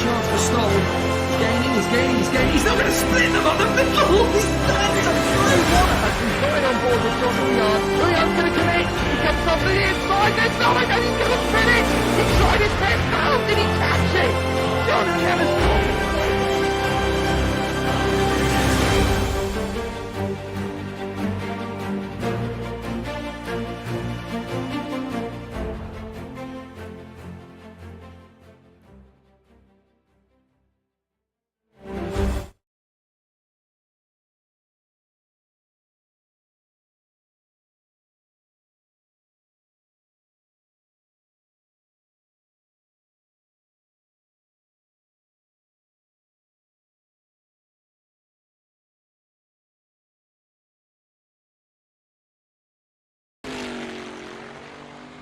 chance for Stoll. He's gaining. He's not going to split them on the middle. He's going on board with John Uyan. Uyan's going to connect. He comes off the inside. There's no one, and he's going to finish. He tried his best. How did he catch it? John Uyan has caught it.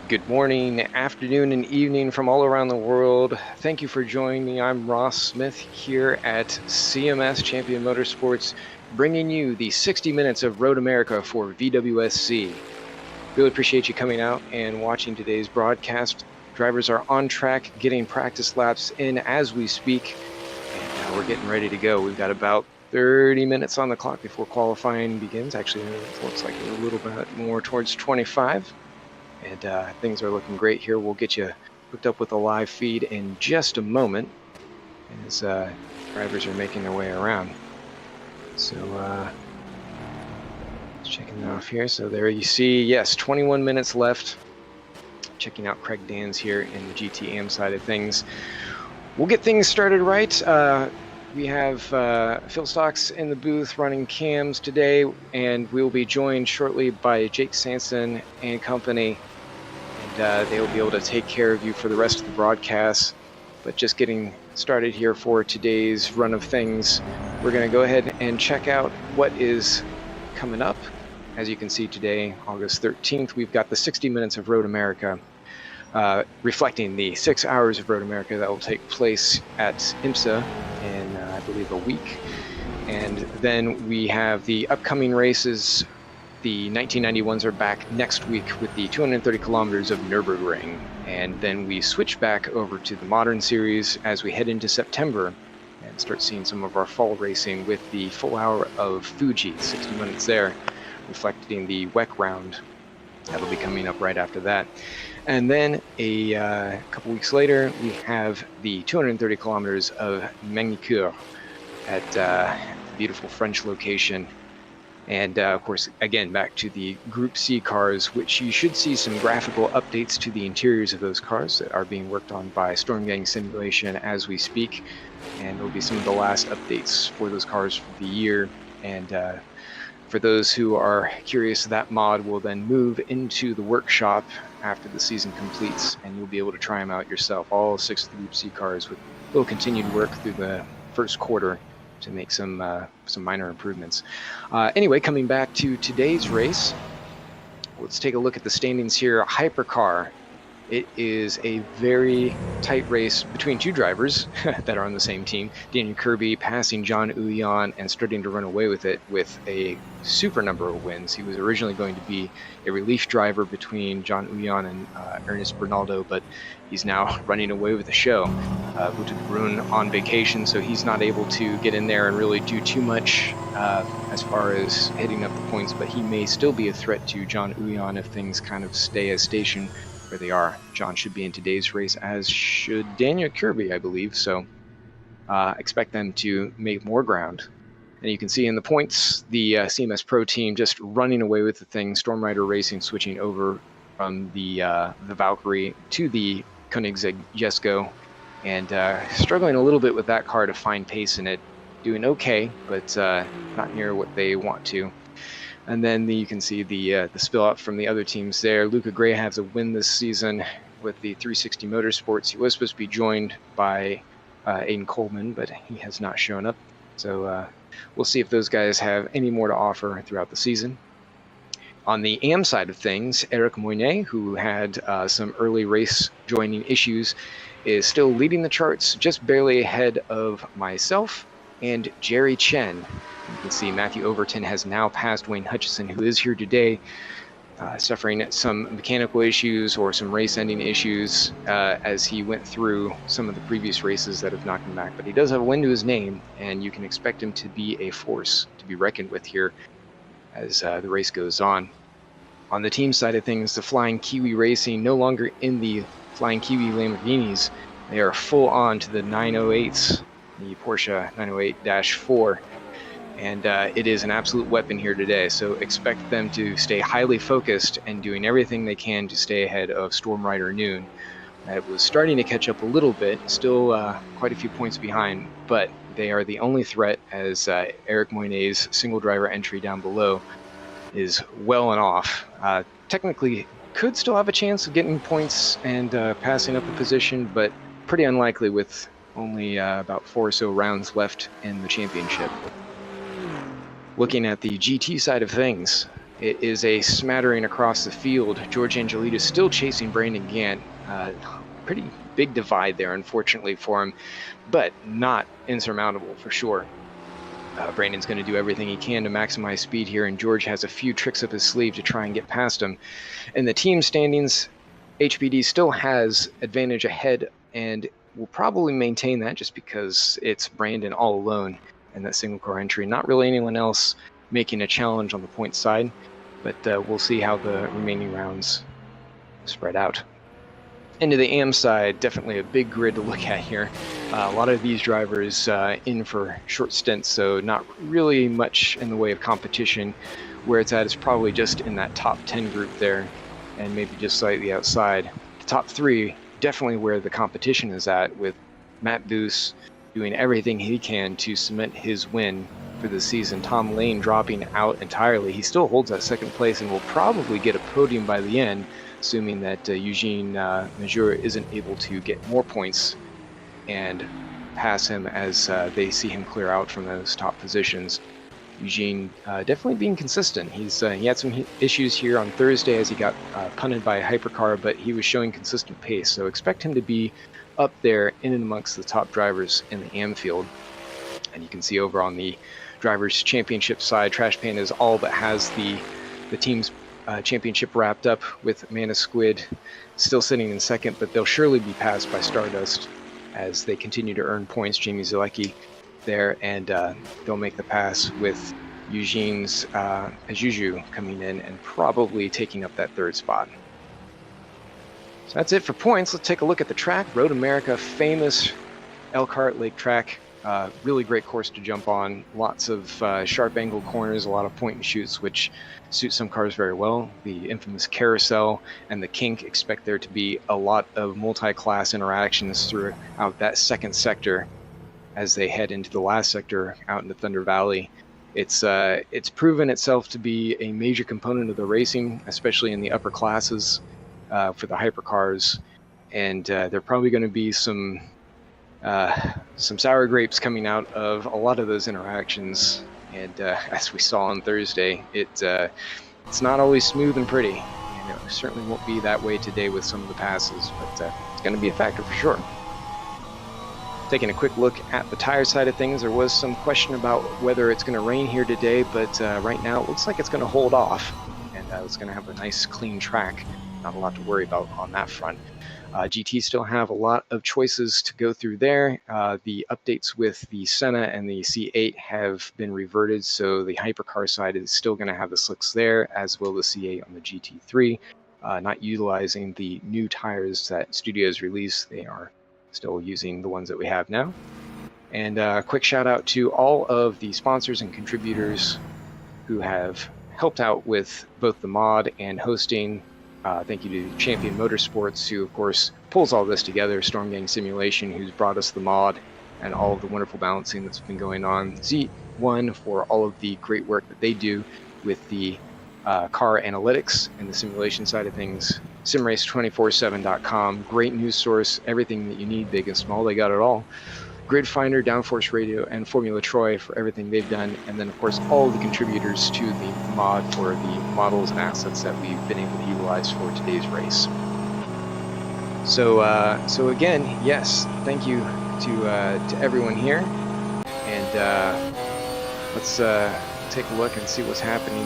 Good morning, afternoon, and evening from all around the world. Thank you for joining me. I'm Ross Smith here at CMS Champion Motorsports, bringing you the 60 minutes of Road America for VWSC. Really appreciate you coming out and watching today's broadcast. Drivers are on track, getting practice laps in as we speak, and we're getting ready to go. We've got about 30 minutes on the clock before qualifying begins. Actually, it looks like we're a little bit more towards 25. And things are looking great here. We'll get you hooked up with a live feed in just a moment as drivers are making their way around. So checking that off here. So there you see, yes, 21 minutes left. Checking out Craig Dans here in the GTM side of things. We'll get things started right. We have Phil Stocks in the booth running cams today, and we'll be joined shortly by Jake Sanson and company. They will be able to take care of you for the rest of the broadcast. But just getting started here for today's run of things, we're going to go ahead and check out what is coming up. As you can see today, August 13th, we've got the 60 minutes of Road America, reflecting the 6 hours of Road America that will take place at IMSA in, I believe, a week. And then we have the upcoming races. The 1991s are back next week with the 230 kilometers of Nürburgring, and then we switch back over to the modern series as we head into September and start seeing some of our fall racing with the full hour of Fuji, 60 minutes there, reflecting the WEC round. That'll be coming up right after that. And then a couple weeks later, we have the 230 kilometers of Magny-Cours at the beautiful French location. And of course, again, back to the Group C cars, which you should see some graphical updates to the interiors of those cars that are being worked on by Storm Gang Simulation as we speak. And it'll be some of the last updates for those cars for the year. And for those who are curious, that mod will then move into the workshop after the season completes, and you'll be able to try them out yourself. All 6 Group C cars with a little continued work through the first quarter to make some minor improvements. Anyway, coming back to today's race, let's take a look at the standings here. Hypercar. It is a very tight race between two drivers that are on the same team. Daniel Kirby passing John Uyan and starting to run away with it with a super number of wins. He was originally going to be a relief driver between John Uyan and Ernest Bernaldo, but he's now running away with the show. Wout de Bruin on vacation, so he's not able to get in there and really do too much as far as hitting up the points, but he may still be a threat to John Uyan if things kind of stay as stationed where they are. John should be in today's race, as should Daniel Kirby, I believe, so expect them to make more ground. And you can see in the points, the CMS Pro team just running away with the thing. Storm Rider Racing switching over from the Valkyrie to the Koenigsegg Jesko, and struggling a little bit with that car to find pace in it. Doing okay, but not near what they want to. And then you can see the spill out from the other teams there. Luca Gray has a win this season with the 360 Motorsports. He was supposed to be joined by Aiden Coleman, but he has not shown up. So we'll see if those guys have any more to offer throughout the season. On the AM side of things, Eric Moynet, who had some early race joining issues, is still leading the charts, just barely ahead of myself and Jerry Chen. You can see Matthew Overton has now passed Wayne Hutchison, who is here today. suffering some mechanical issues or some race-ending issues as he went through some of the previous races that have knocked him back. But he does have a win to his name, and you can expect him to be a force to be reckoned with here as the race goes on. On the team side of things, the Flying Kiwi Racing no longer in the Flying Kiwi Lamborghinis. They are full on to the 908s, the Porsche 908-4. And it is an absolute weapon here today, so expect them to stay highly focused and doing everything they can to stay ahead of Storm Rider Noon. It was starting to catch up a little bit, still quite a few points behind, but they are the only threat as Eric Moynet's single driver entry down below is well and off. Technically could still have a chance of getting points and passing up a position, but pretty unlikely with only about 4 or so rounds left in the championship. Looking at the GT side of things, it is a smattering across the field. George Angelita still chasing Brandon Gant. Pretty big divide there, unfortunately, for him, but not insurmountable for sure. Brandon's going to do everything he can to maximize speed here, and George has a few tricks up his sleeve to try and get past him. In the team standings, HPD still has advantage ahead and will probably maintain that just because it's Brandon all alone in that single car entry. Not really anyone else making a challenge on the point side, but we'll see how the remaining rounds spread out. Into the AM side, definitely a big grid to look at here. A lot of these drivers in for short stints, so not really much in the way of competition. Where it's at is probably just in that top 10 group there, and maybe just slightly outside. The top 3, definitely where the competition is at, with Matt Boos doing everything he can to cement his win for the season. Tom Lane dropping out entirely. He still holds that second place and will probably get a podium by the end, assuming that Eugene Major isn't able to get more points and pass him as they see him clear out from those top positions. Eugene definitely being consistent. He had some issues here on Thursday as he got punted by a hypercar, but he was showing consistent pace, so expect him to be up there in and amongst the top drivers in the AM field. And you can see over on the drivers championship side, Trash Pandas all but has the team's championship wrapped up, with Amanda Squid still sitting in second, but they'll surely be passed by Stardust as they continue to earn points. Jamie Zalecki there, and they'll make the pass with Eugene's Pajuju coming in and probably taking up that third spot. So that's it for points. Let's take a look at the track. Road America, famous Elkhart Lake track. Really great course to jump on. Lots of sharp angle corners, a lot of point and shoots, which suit some cars very well. The infamous carousel and the kink, expect there to be a lot of multi-class interactions throughout that second sector as they head into the last sector out into Thunder Valley. It's proven itself to be a major component of the racing, especially in the upper classes for the hypercars, and there are probably going to be some sour grapes coming out of a lot of those interactions. And as we saw on Thursday, it's not always smooth and pretty. And it certainly won't be that way today with some of the passes, but it's going to be a factor for sure. Taking a quick look at the tire side of things, there was some question about whether it's going to rain here today, but right now it looks like it's going to hold off, and it's going to have a nice clean track. Not a lot to worry about on that front. GT still have a lot of choices to go through there. The updates with the Senna and the C8 have been reverted, so the Hypercar side is still going to have the slicks there, as will the C8 on the GT3. Not utilizing the new tires that Studios released. They are still using the ones that we have now. And a quick shout out to all of the sponsors and contributors who have helped out with both the mod and hosting. Thank you to Champion Motorsports, who of course pulls all this together, Storm Gang Simulation, who's brought us the mod and all of the wonderful balancing that's been going on, Z1 for all of the great work that they do with the car analytics and the simulation side of things, simrace247.com, great news source, everything that you need, big and small, they got it all. Grid Finder, Downforce Radio, and Formula Troy for everything they've done, and then of course all the contributors to the mod for the models and assets that we've been able to utilize for today's race. So again, yes, thank you to everyone here, and let's take a look and see what's happening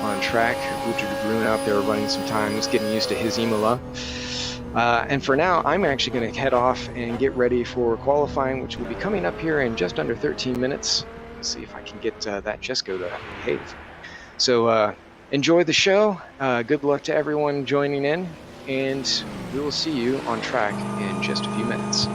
on track. Wouter de Bruin out there running some times, getting used to his Imola. And for now, I'm actually going to head off and get ready for qualifying, which will be coming up here in just under 13 minutes. See if I can get that Jesco to behave. So enjoy the show. Good luck to everyone joining in, and we will see you on track in just a few minutes.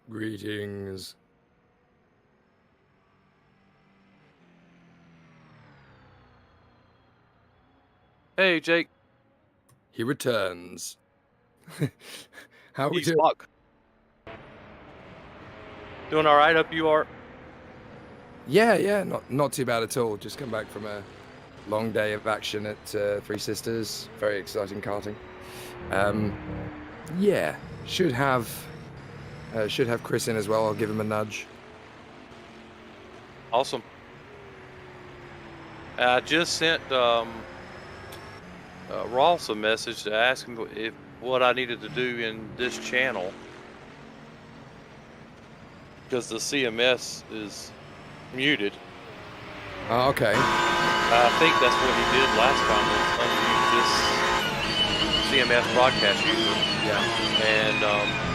Greetings. Hey, Jake. He returns. How we He's doing? Buck. Doing all right? Hope you are. Yeah, not too bad at all. Just come back from a long day of action at Three Sisters. Very exciting karting. Yeah, should have Chris in as well. I'll give him a nudge. Awesome. I just sent Ross a message to ask him what I needed to do in this channel, because the CMS is muted. Okay. I think that's what he did last time, was unmute this CMS broadcast user. Yeah. And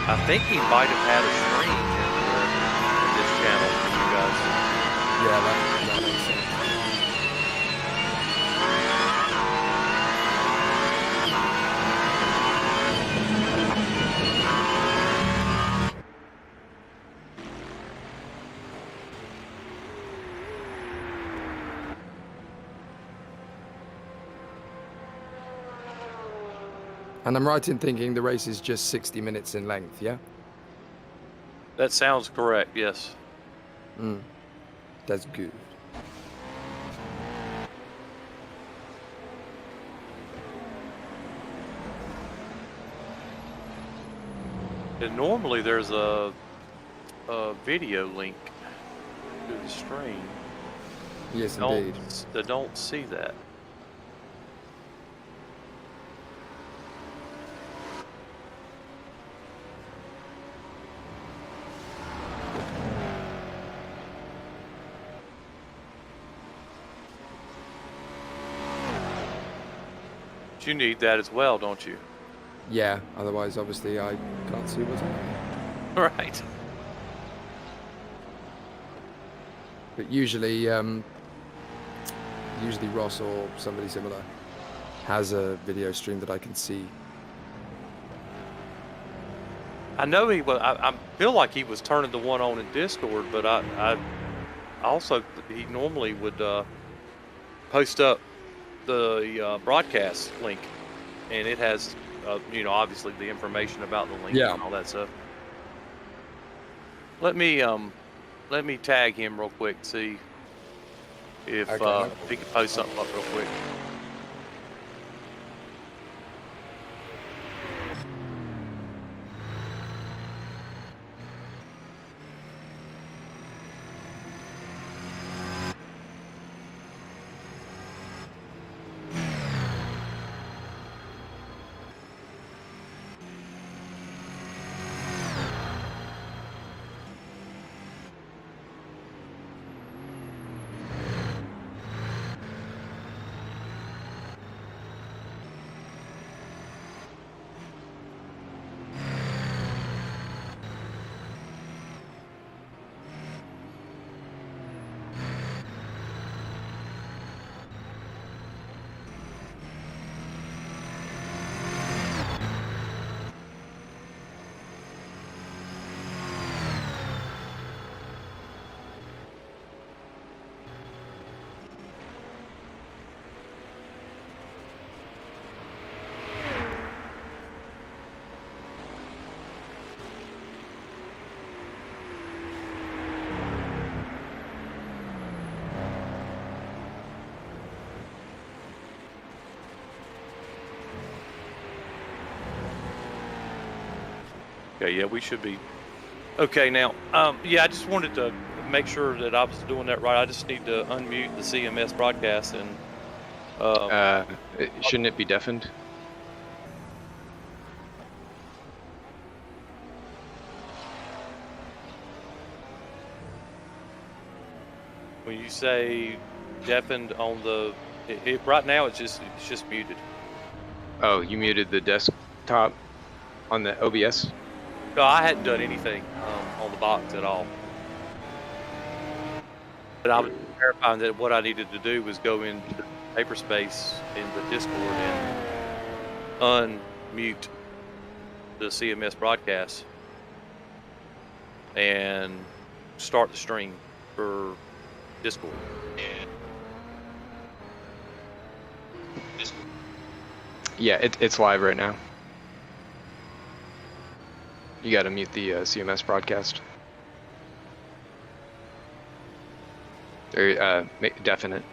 I think he might have had a stream in this channel for you guys. Yeah, that makes sense. And I'm right in thinking the race is just 60 minutes in length, yeah? That sounds correct, yes. That's good. And normally there's a video link to the stream. Yes, indeed. I don't see that. But you need that as well, don't you? Yeah, otherwise, obviously, I can't see what's happening. Right. But usually Ross or somebody similar has a video stream that I can see. I know he was. I feel like he was turning the one on in Discord, but I also, he normally would post up the broadcast link, and it has you know, obviously the information about the link and all that stuff. Let me tag him real quick, see if he can post something up real quick. Okay, yeah, we should be okay now. Yeah, I just wanted to make sure that I was doing that right. I just need to unmute the CMS broadcast and shouldn't it be deafened? when you say deafened on the right now, it's just muted. Oh, you muted the desktop on the OBS? No, I hadn't done anything on the box at all. But I was verifying that what I needed to do was go into the paperspace in the Discord and unmute the CMS broadcast. and start the stream for Discord. Yeah, it's live right now. You got to mute the CMS broadcast. Or definite.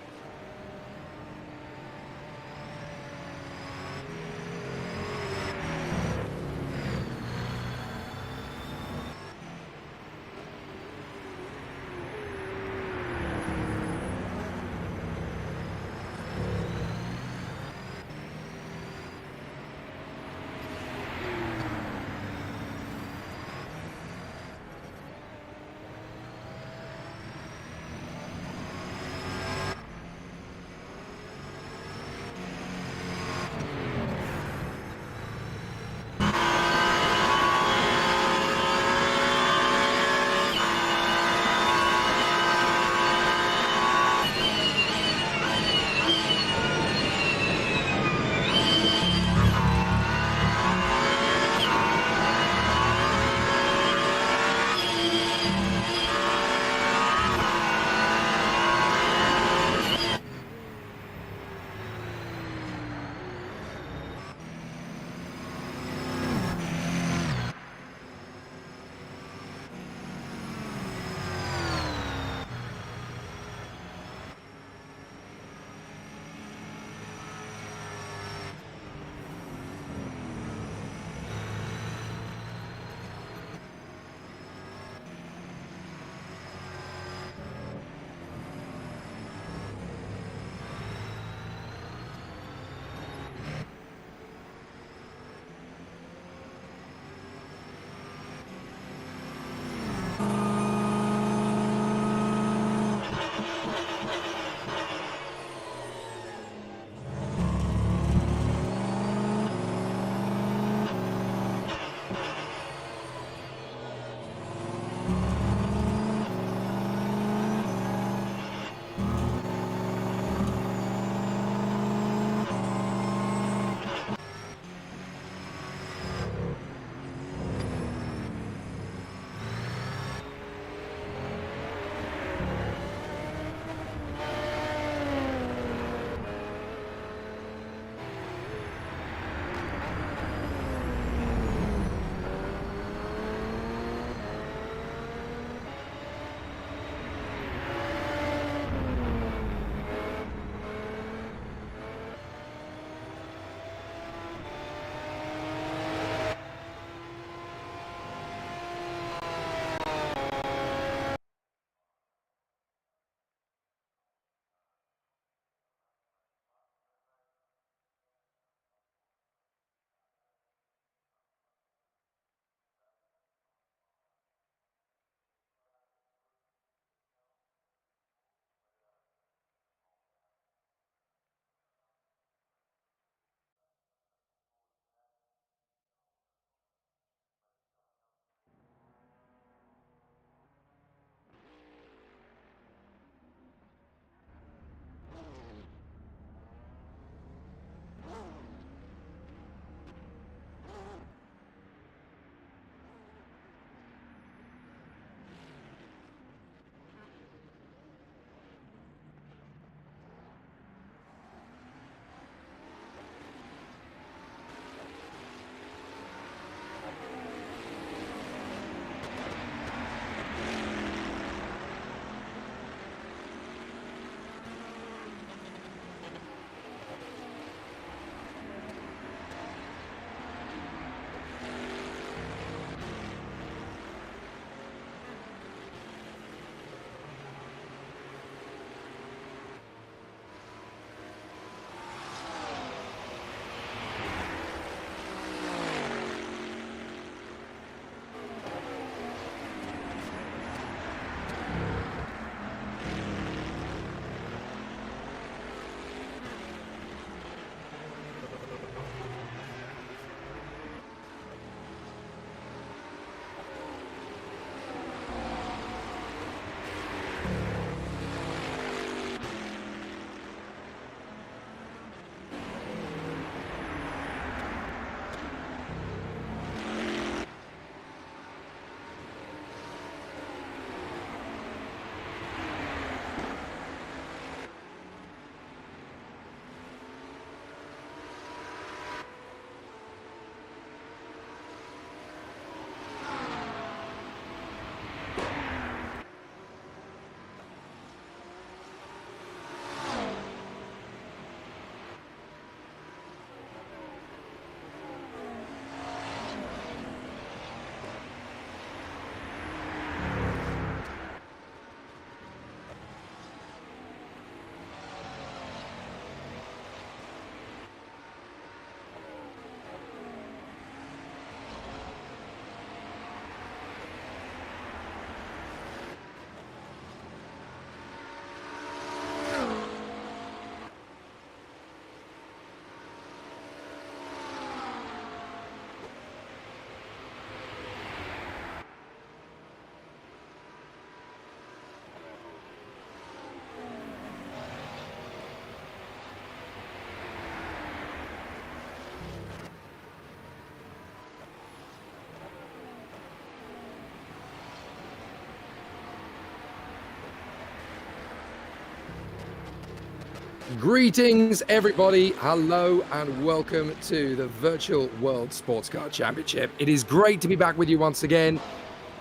Greetings, everybody. Hello and welcome to the Virtual World Sports Car Championship. It is great to be back with you once again.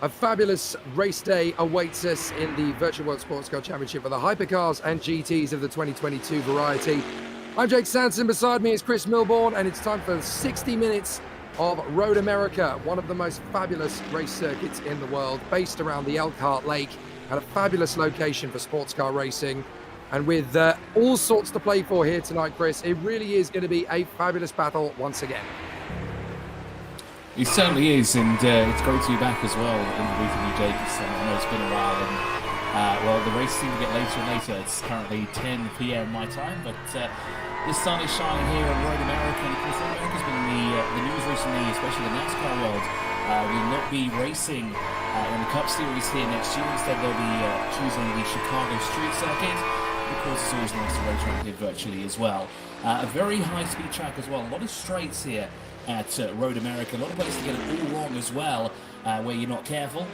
A fabulous race day awaits us in the Virtual World Sports Car Championship for the Hypercars and GTs of the 2022 variety. I'm Jake Sanson, beside me is Chris Milbourne, and it's time for 60 minutes of Road America, one of the most fabulous race circuits in the world, based around the Elkhart Lake, at a fabulous location for sports car racing. And with all sorts to play for here tonight, Chris, it really is going to be a fabulous battle once again. It certainly is, and it's great to be back as well in the booth with you, Jake. I know it's been a while, and well, the race seems to get later and later. It's currently 10 p.m. my time, but the sun is shining here on Road America, and of course, Road America's been in the news recently, especially the NASCAR world. Will not be racing in the Cup Series here next year. Instead, they'll be choosing the Chicago Street Circuit. Of course, it's always nice to race around here virtually as well. A very high-speed track as well. A lot of straights here at Road America. A lot of places to get it all wrong as well, where you're not careful.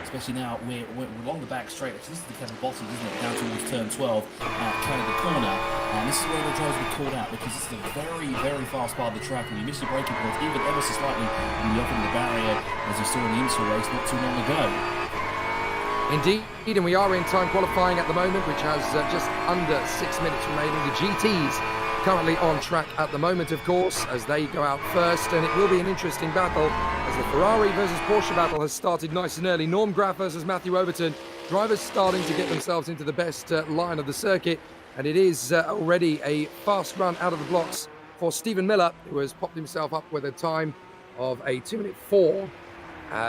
Especially now, we're along the back straight. This is the kind of bottom, isn't it? Down towards turn 12, Canada corner. And this is where the drivers will be called out, because this is a very, very fast part of the track. And you miss your braking points, even ever so slightly, you'll be up in the barrier, as you saw in the IMSA race not too long ago. Indeed, and we are in time qualifying at the moment, which has just under 6 minutes remaining. The GTs currently on track at the moment, of course, as they go out first, and it will be an interesting battle as the Ferrari versus Porsche battle has started nice and early. Norm Graf versus Matthew Overton, drivers starting to get themselves into the best line of the circuit, and it is already a fast run out of the blocks for Stephen Miller, who has popped himself up with a time of a 2:04.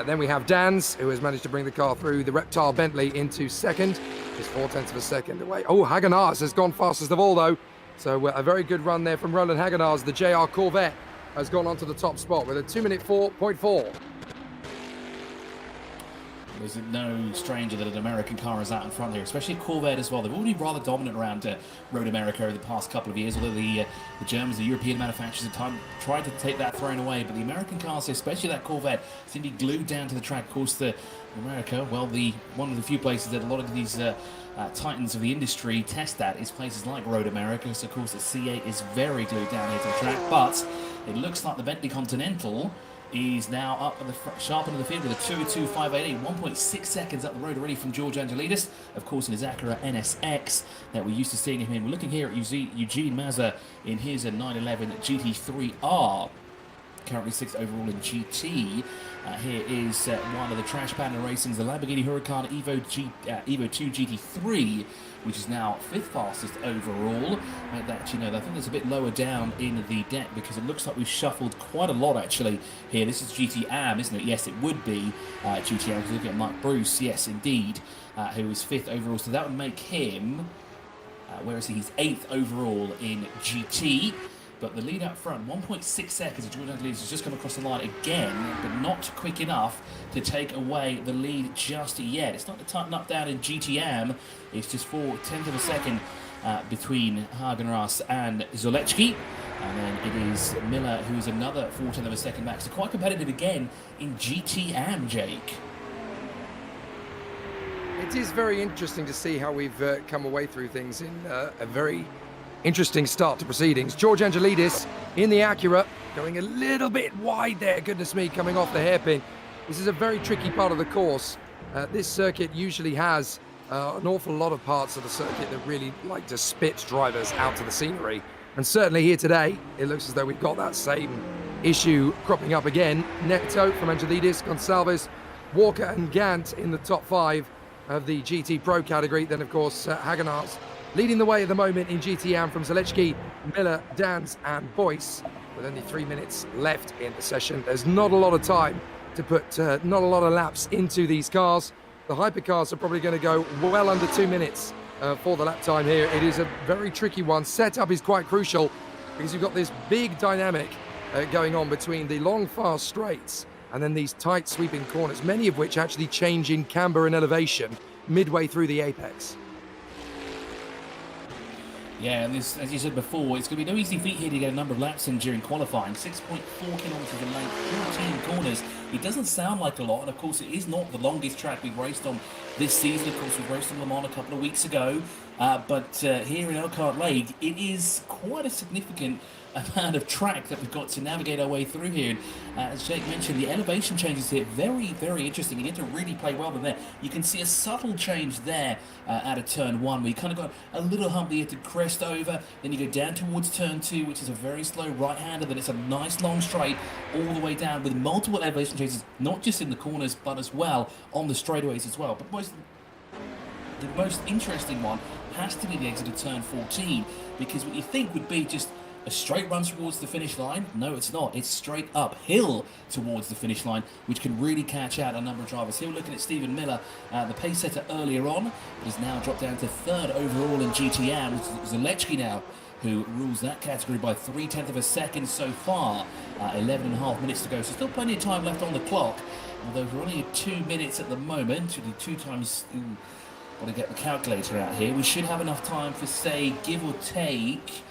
Then we have Dans, who has managed to bring the car through the Reptile Bentley into second, just 0.4 of a second away. Oh, Hagenars has gone fastest of all, though. So a very good run there from Roland Hagenars. The JR Corvette has gone onto the top spot with a 2:04.4. There's no stranger that an American car is out in front here, especially Corvette as well. They've already rather dominant around Road America over the past couple of years, although the Germans, the European manufacturers at time tried to take that throne away. But the American cars, especially that Corvette, seem to be glued down to the track. Of course, America, well, one of the few places that a lot of these titans of the industry test at is places like Road America. So, of course, the C8 is very glued down here to the track. But it looks like the Bentley Continental is now up at the sharp end of the field with a 2:02.588, 1.6 seconds up the road already from George Angelidis, of course, in his Acura NSX that we're used to seeing him in. We're looking here at Eugene Mazza in his 911 GT3R, currently 6th overall in GT. Here is one of the Trash Panda Racing's, the Lamborghini Huracan Evo 2 GT3, which is now 5th fastest overall. Actually, no, I think it's a bit lower down in the deck, because it looks like we've shuffled quite a lot actually here. This is GT Am, isn't it? Yes, it would be GT Am, because look at Mike Bruce, yes indeed, who is 5th overall. So that would make him, where is he? He's 8th overall in GT. But the lead up front, 1.6 seconds, George Angelidis has just come across the line again, but not quick enough to take away the lead just yet. It's not to tighten up down in GTM, it's just 0.4 of a second between Hagenras and Zolechki. And then it is Miller, who's another 0.4 of a second back. So quite competitive again in GTM, Jake. It is very interesting to see how we've come away through things in a very interesting start to proceedings. George Angelidis in the Acura, going a little bit wide there, goodness me, coming off the hairpin. This is a very tricky part of the course. This circuit usually has an awful lot of parts of the circuit that really like to spit drivers out to the scenery. And certainly here today, it looks as though we've got that same issue cropping up again. Neto from Angelidis, Gonsalves, Walker and Gant in the top 5 of the GT Pro category. Then, of course, Hagenars leading the way at the moment in GTM from Zalechki, Miller, Dans and Boyce. With only 3 minutes left in the session, there's not a lot of time to put not a lot of laps into these cars. The Hypercars are probably going to go well under 2 minutes for the lap time here. It is a very tricky one. Setup is quite crucial, because you've got this big dynamic going on between the long, fast straights and then these tight sweeping corners, many of which actually change in camber and elevation midway through the apex. Yeah, and this, as you said before, it's going to be no easy feat here to get a number of laps in during qualifying. 6.4 kilometers in length, 14 corners. It doesn't sound like a lot, and of course it is not the longest track we've raced on this season. Of course, we've raced on Le Mans a couple of weeks ago, but here in Elkhart Lake, it is quite a significant amount of track that we've got to navigate our way through here. And as Jake mentioned, the elevation changes here, very, very interesting. You need to really play well in there. You can see a subtle change there out of turn 1, where you kind of got a little hump that you have to crest over, then you go down towards turn 2, which is a very slow right-hander, then it's a nice long straight all the way down with multiple elevation changes, not just in the corners, but as well on the straightaways as well. But the most interesting one has to be the exit of turn 14, because what you think would be just a straight run towards the finish line. No, it's not. It's straight uphill towards the finish line, which can really catch out a number of drivers. Here we're looking at Stephen Miller, the pace setter earlier on, but has now dropped down to 3rd overall in GTM. It's Zalechki now who rules that category by 0.3 of a second so far. 11.5 minutes to go, so still plenty of time left on the clock. Although we're only at 2 minutes at the moment, we do 2 times... got to get the calculator out here. We should have enough time for, say, give or take...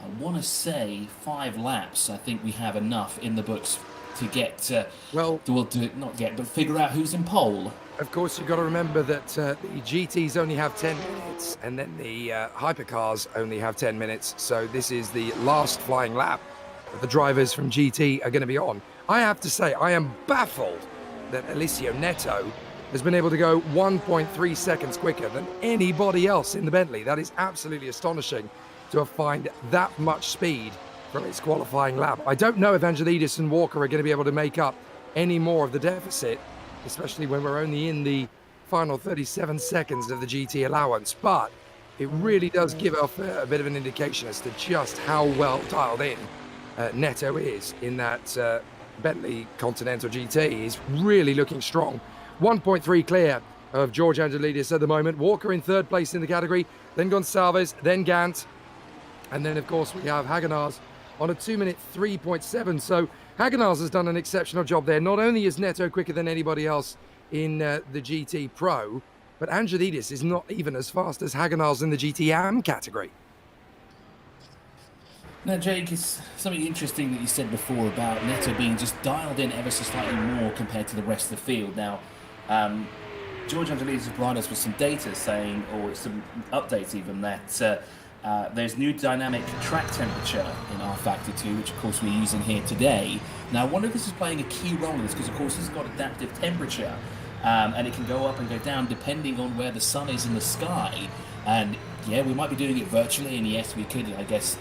I want to say 5 laps. I think we have enough in the books to get, but figure out who's in pole. Of course, you've got to remember that the GTs only have 10 minutes, and then the Hypercars only have 10 minutes. So this is the last flying lap that the drivers from GT are going to be on. I have to say, I am baffled that Alessio Neto has been able to go 1.3 seconds quicker than anybody else in the Bentley. That is absolutely astonishing, to find that much speed from its qualifying lap. I don't know if Angelidis and Walker are going to be able to make up any more of the deficit, especially when we're only in the final 37 seconds of the GT allowance, but it really does give off a bit of an indication as to just how well dialed in Neto is in that Bentley Continental GT. He's really looking strong. 1.3 clear of George Angelidis at the moment. Walker in 3rd place in the category, then Gonçalves, then Gant. And then, of course, we have Hagenars on a 2-minute 3.7. So Hagenars has done an exceptional job there. Not only is Neto quicker than anybody else in the GT Pro, but Angelidis is not even as fast as Hagenars in the GT Am category. Now, Jake, it's something interesting that you said before about Neto being just dialed in ever so slightly more compared to the rest of the field. Now, George Angelidis has provided us with some data saying, or some updates even, that there's new dynamic track temperature in rFactor 2, which of course we're using here today. Now I wonder if this is playing a key role in this, because of course it's got adaptive temperature, and it can go up and go down depending on where the sun is in the sky. And yeah, we might be doing it virtually, and yes, we could, I guess,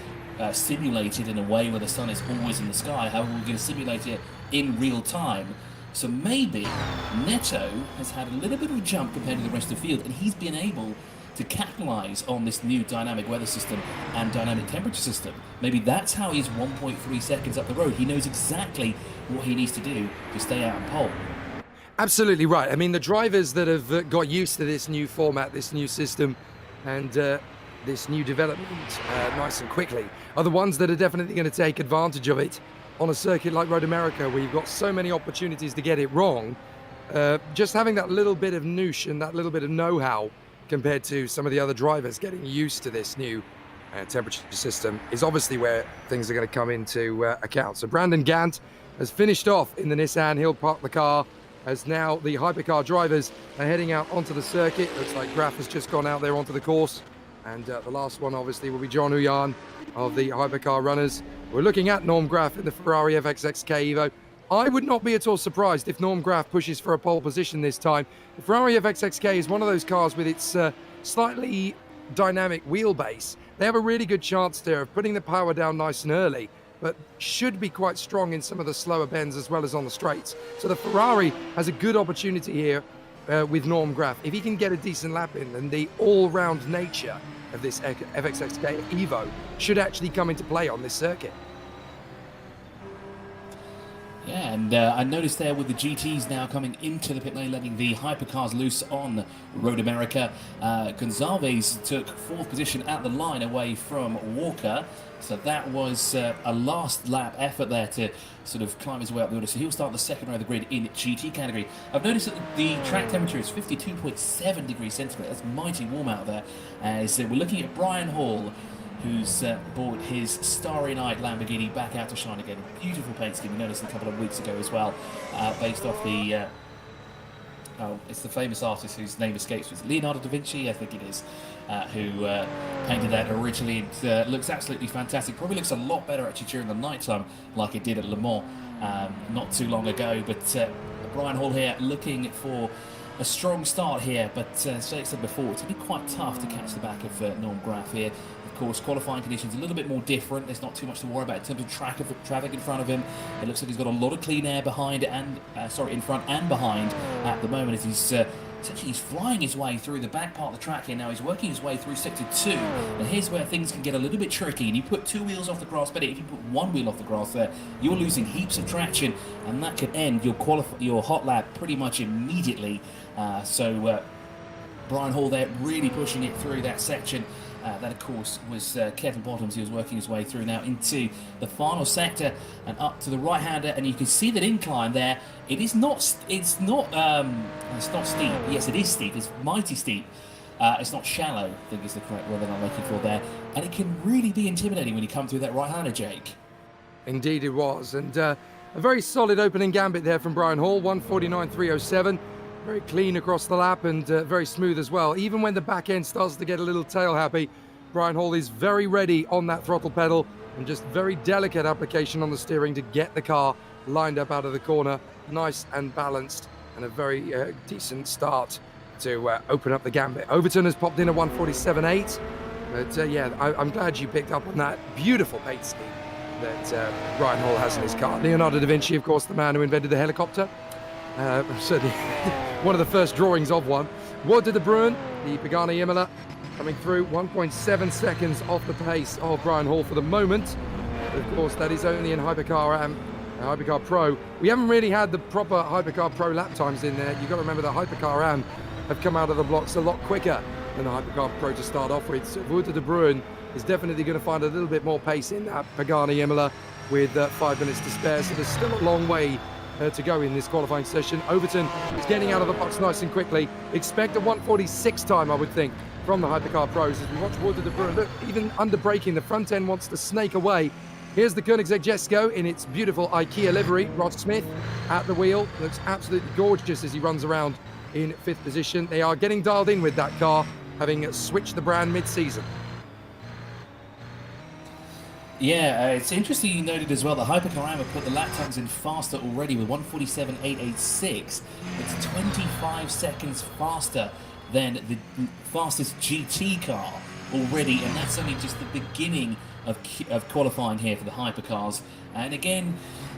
simulate it in a way where the sun is always in the sky. However, we're going to simulate it in real time. So maybe Neto has had a little bit of a jump compared to the rest of the field, and he's been able to capitalize on this new dynamic weather system and dynamic temperature system. Maybe that's how he's 1.3 seconds up the road. He knows exactly what he needs to do to stay out on pole. Absolutely right. I mean, the drivers that have got used to this new format, this new system, and this new development nice and quickly are the ones that are definitely going to take advantage of it on a circuit like Road America, where you've got so many opportunities to get it wrong. Just having that little bit of noosh and that little bit of know-how compared to some of the other drivers getting used to this new temperature system is obviously where things are going to come into account. So Brandon Gant has finished off in the Nissan. He'll park the car as now the Hypercar drivers are heading out onto the circuit. Looks like Graf has just gone out there onto the course. And the last one obviously will be John Huyan of the Hypercar runners. We're looking at Norm Graf in the Ferrari FXXK Evo. I would not be at all surprised if Norm Graf pushes for a pole position this time. The Ferrari FXXK is one of those cars with its slightly dynamic wheelbase. They have a really good chance there of putting the power down nice and early, but should be quite strong in some of the slower bends as well as on the straights. So the Ferrari has a good opportunity here with Norm Graf. If he can get a decent lap in, then the all-round nature of this FXXK Evo should actually come into play on this circuit. Yeah, and I noticed there with the GTs now coming into the pit lane, letting the Hypercars loose on Road America. Gonçalves took 4th position at the line away from Walker. So that was a last lap effort there to sort of climb his way up the order. So he'll start the 2nd row of the grid in GT category. I've noticed that the track temperature is 52.7 degrees centigrade. That's mighty warm out there. As we're looking at Brian Hall who's brought his Starry Night Lamborghini back out to shine again. Beautiful paint scheme. We noticed a couple of weeks ago as well, based off the... it's the famous artist whose name escapes me. Leonardo da Vinci, I think it is, who painted that originally. It looks absolutely fantastic. Probably looks a lot better actually during the nighttime, like it did at Le Mans not too long ago. But Brian Hall here looking for a strong start here. But as I said before, it's going to be quite tough to catch the back of Norm Graff here. Of course, qualifying conditions a little bit more different. There's not too much to worry about in terms of traffic in front of him. It looks like he's got a lot of clean air behind and in front and behind at the moment as he's essentially he's flying his way through the back part of the track here. Now he's working his way through sector 2, and here's where things can get a little bit tricky. And you put 2 wheels off the grass, but if you put 1 wheel off the grass there, you're losing heaps of traction, and that could end your hot lap pretty much immediately. Brian Hall there really pushing it through that section. That, of course, was Kevin Bottoms. He was working his way through now into the final sector and up to the right-hander, and you can see that incline there. It's not steep. Yes, it is steep. It's mighty steep. It's not shallow, I think is the correct word that I'm looking for there. And it can really be intimidating when you come through that right-hander, Jake. Indeed it was. And a very solid opening gambit there from Brian Hall, 149.307. Very clean across the lap and very smooth as well. Even when the back end starts to get a little tail happy, Brian Hall is very ready on that throttle pedal and just very delicate application on the steering to get the car lined up out of the corner. Nice and balanced, and a very decent start to open up the gambit. Overton has popped in at 147.8. But yeah, I'm glad you picked up on that beautiful paint scheme that Brian Hall has in his car. Leonardo da Vinci, of course, the man who invented the helicopter. One of the first drawings of one. Wout de Bruin, the Pagani Imola, coming through 1.7 seconds off the pace of Brian Hall for the moment. But of course, that is only in Hypercar Pro. We haven't really had the proper Hypercar Pro lap times in there. You've got to remember that Hypercar Am have come out of the blocks a lot quicker than the Hypercar Pro to start off with. So Wout de Bruin is definitely going to find a little bit more pace in that Pagani Imola with 5 minutes to spare. So there's still a long way to go in this qualifying session. Overton is getting out of the box nice and quickly. Expect a 1:46 time, I would think, from the Hypercar Pros as we watch Wout de Bruin. Look, even under braking, the front end wants to snake away. Here's the Koenigsegg Jesko in its beautiful IKEA livery. Ross Smith at the wheel. Looks absolutely gorgeous as he runs around in 5th position. They are getting dialed in with that car, having switched the brand mid-season. Yeah, it's interesting you noted as well that Hypercar Am have put the lap times in faster already with 1:47.886. It's 25 seconds faster than the fastest GT car already, and that's only just the beginning of qualifying here for the Hypercars. And again,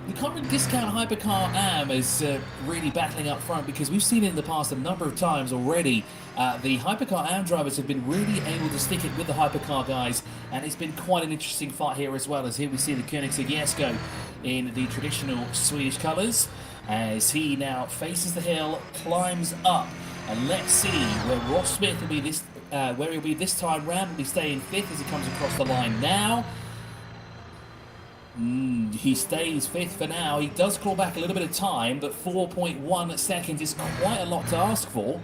we can't really discount Hypercar Am as really battling up front, because we've seen it in the past a number of times already. The Hypercar Am drivers have been really able to stick it with the Hypercar guys, and it's been quite an interesting fight here as well, as here we see the Koenigsegg Jesko in the traditional Swedish colours as he now faces the hill, climbs up, and let's see where Ross Smith will be where he'll be this time round. Will be staying 5th as he comes across the line now. He stays 5th for now. He does claw back a little bit of time, but 4.1 seconds is quite a lot to ask for.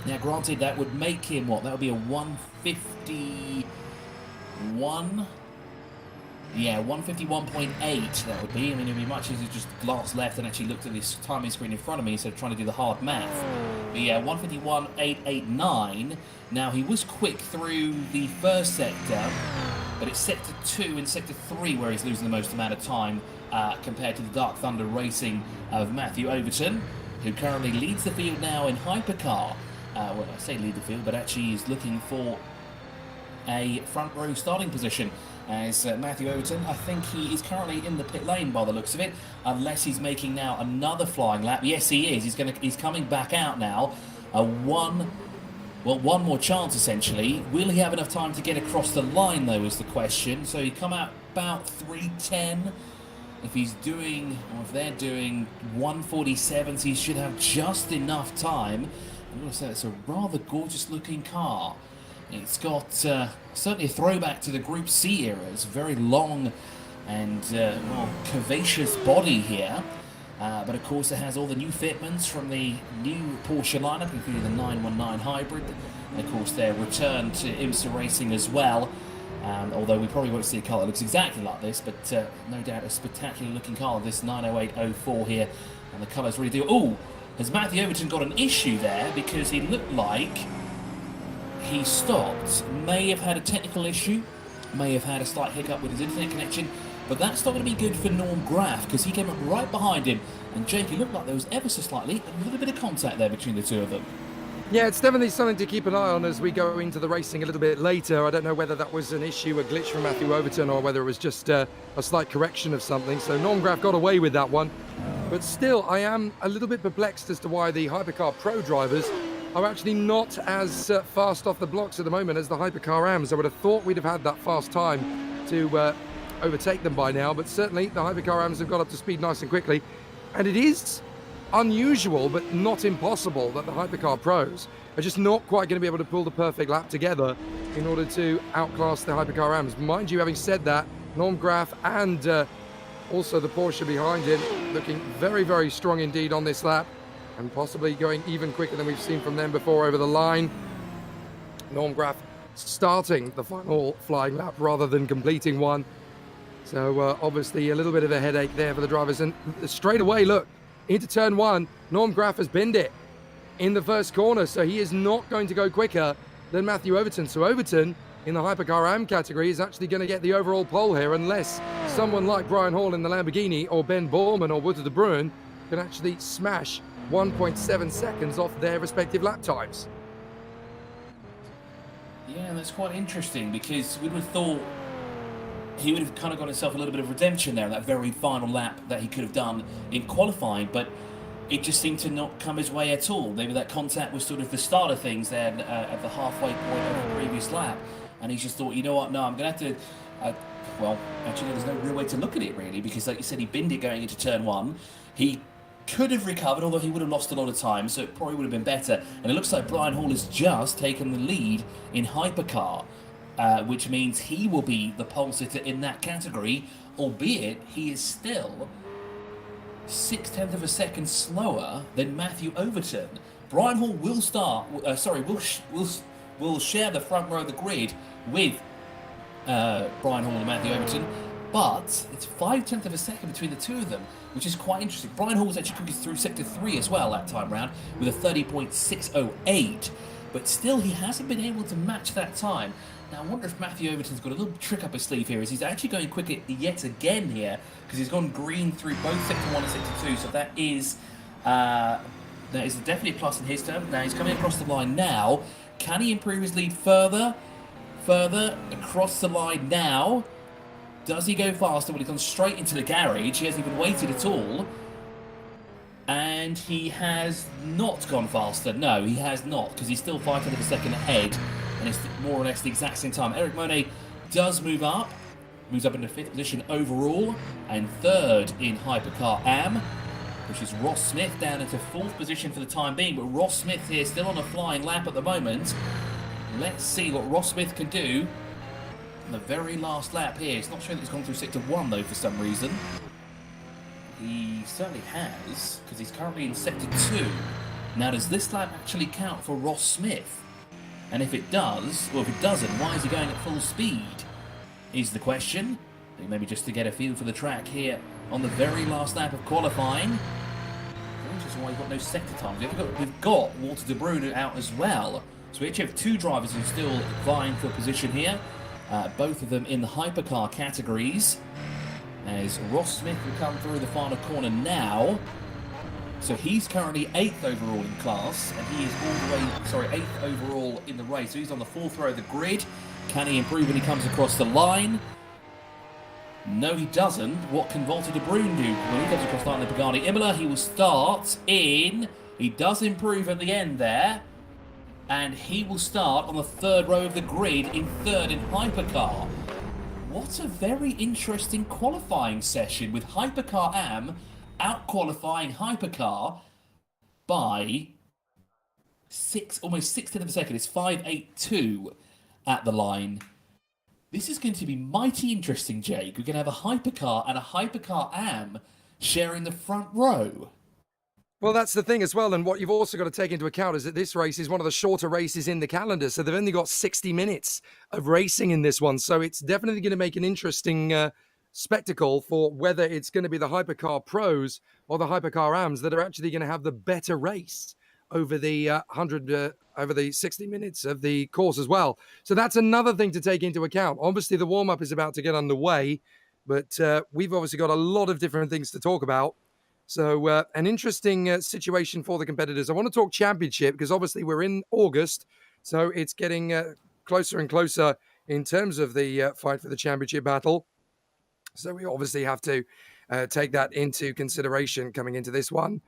Now, granted, that would make him what? That would be a 151. Yeah, 151.8 that would be. I mean, it would be much easier to just glance left and actually looked at this timing screen in front of me instead of trying to do the hard math. But yeah, 151.889. Now, he was quick through the first sector, but it's sector 2 and sector 3 where he's losing the most amount of time compared to the Dark Thunder Racing of Matthew Overton, who currently leads the field now in Hypercar. Well, I say lead the field, but actually is looking for a front row starting position. As Matthew Overton, I think he is currently in the pit lane by the looks of it, unless he's making now another flying lap. Yes, he is. He's coming back out now. One more chance essentially. Will he have enough time to get across the line though is the question. So he come out about 3:10. If he's doing, or if they're doing 1:47, he should have just enough time. I'm going to say it's a rather gorgeous looking car. It's got certainly a throwback to the Group C era. It's a very long and well, curvaceous body here. But of course it has all the new fitments from the new Porsche lineup, including the 919 Hybrid. And of course their return to IMSA Racing as well. Although we probably won't see a car that looks exactly like this, but no doubt a spectacular looking car, this 908.04 here, and the colours really do. Oh, has Matthew Overton got an issue there? Because he looked like he stopped, may have had a technical issue, may have had a slight hiccup with his internet connection, but that's not going to be good for Norm Graff, because he came up right behind him, and Jake, it looked like there was ever so slightly a little bit of contact there between the two of them. Yeah, it's definitely something to keep an eye on as we go into the racing a little bit later. I don't know whether that was an issue, a glitch from Matthew Overton, or whether it was just a slight correction of something. So Norm Graff got away with that one. But still, I am a little bit perplexed as to why the Hypercar Pro drivers are actually not as fast off the blocks at the moment as the Hypercar AMs. I would have thought we'd have had that fast time to overtake them by now, but certainly the Hypercar AMs have got up to speed nice and quickly. And it is unusual but not impossible that the Hypercar Pros are just not quite going to be able to pull the perfect lap together in order to outclass the Hypercar AMs. Mind you, having said that, Norm Graff and also the Porsche behind him looking very, very strong indeed on this lap, and possibly going even quicker than we've seen from them before over the line. Norm Graff starting the final flying lap rather than completing one. So obviously a little bit of a headache there for the drivers. And straight away, look, into turn one, Norm Graff has binned it in the first corner, so he is not going to go quicker than Matthew Overton. So Overton in the Hypercar AM category is actually going to get the overall pole here, unless someone like Brian Hall in the Lamborghini or Ben Borman or Wouter de Bruin can actually smash 1.7 seconds off their respective lap times. Yeah, that's quite interesting, because we would have thought he would have kind of got himself a little bit of redemption there in that very final lap that he could have done in qualifying, but it just seemed to not come his way at all. Maybe that contact was sort of the start of things there at the halfway point of the previous lap, and he just thought, you know what, no, I'm going to have to... well, actually, there's no real way to look at it, really, because like you said, he binned it going into turn one. He could have recovered, although he would have lost a lot of time, so it probably would have been better. And it looks like Brian Hall has just taken the lead in Hypercar, which means he will be the pole sitter in that category, albeit he is still 0.6 of a second slower than Matthew Overton. Brian Hall will start, will share the front row of the grid with Brian Hall and Matthew Overton, but it's 0.5 of a second between the two of them, which is quite interesting. Brian Hall was actually cooking through Sector 3 as well that time round with a 30.608, but still he hasn't been able to match that time. Now I wonder if Matthew Overton's got a little trick up his sleeve here, as he's actually going quicker yet again here, because he's gone green through both Sector 1 and Sector 2, so that is definitely a plus in his term. Now he's coming across the line now. Can he improve his lead further? Further across the line now. Does he go faster? Well, he's gone straight into the garage. He hasn't even waited at all. And he has not gone faster. No, he has not, because he's still 0.5 of a second ahead. And it's more or less the exact same time. Eric Monet does move up. Moves up into 5th position overall. And 3rd in Hypercar AM. Pushes Ross Smith down into 4th position for the time being. But Ross Smith here still on a flying lap at the moment. Let's see what Ross Smith can do on the very last lap here. It's not showing that he's gone through Sector 1 though for some reason. He certainly has, because he's currently in Sector 2. Now does this lap actually count for Ross Smith? And if it does, or if it doesn't, why is he going at full speed? Is the question. I think maybe just to get a feel for the track here on the very last lap of qualifying. Very interesting why you've got no sector times. We've got Wouter de Bruin out as well. So we actually have two drivers who are still vying for a position here. Both of them in the hypercar categories. As Ross Smith will come through the final corner now. So he's currently 8th overall in class, and he is all the way, 8th overall in the race. So he's on the 4th row of the grid. Can he improve when he comes across the line? No, he doesn't. What can Wouter de Bruin do when he comes across the line in the Pagani Imola? He will start in... He does improve at the end there. And he will start on the 3rd row of the grid in 3rd in Hypercar. What a very interesting qualifying session with Hypercar AM out-qualifying Hypercar by almost 0.6 of a second. It's 5.82 at the line. This is going to be mighty interesting, Jake. We're going to have a Hypercar and a Hypercar AM sharing the front row. Well, that's the thing as well. And what you've also got to take into account is that this race is one of the shorter races in the calendar. So they've only got 60 minutes of racing in this one. So it's definitely going to make an interesting spectacle for whether it's going to be the Hypercar pros or the Hypercar AMs that are actually going to have the better race over the over the 60 minutes of the course as well. So that's another thing to take into account. Obviously, the warm-up is about to get underway, but we've obviously got a lot of different things to talk about. So an interesting situation for the competitors. I want to talk championship because obviously we're in August, so it's getting closer and closer in terms of the fight for the championship battle. So we obviously have to take that into consideration coming into this one.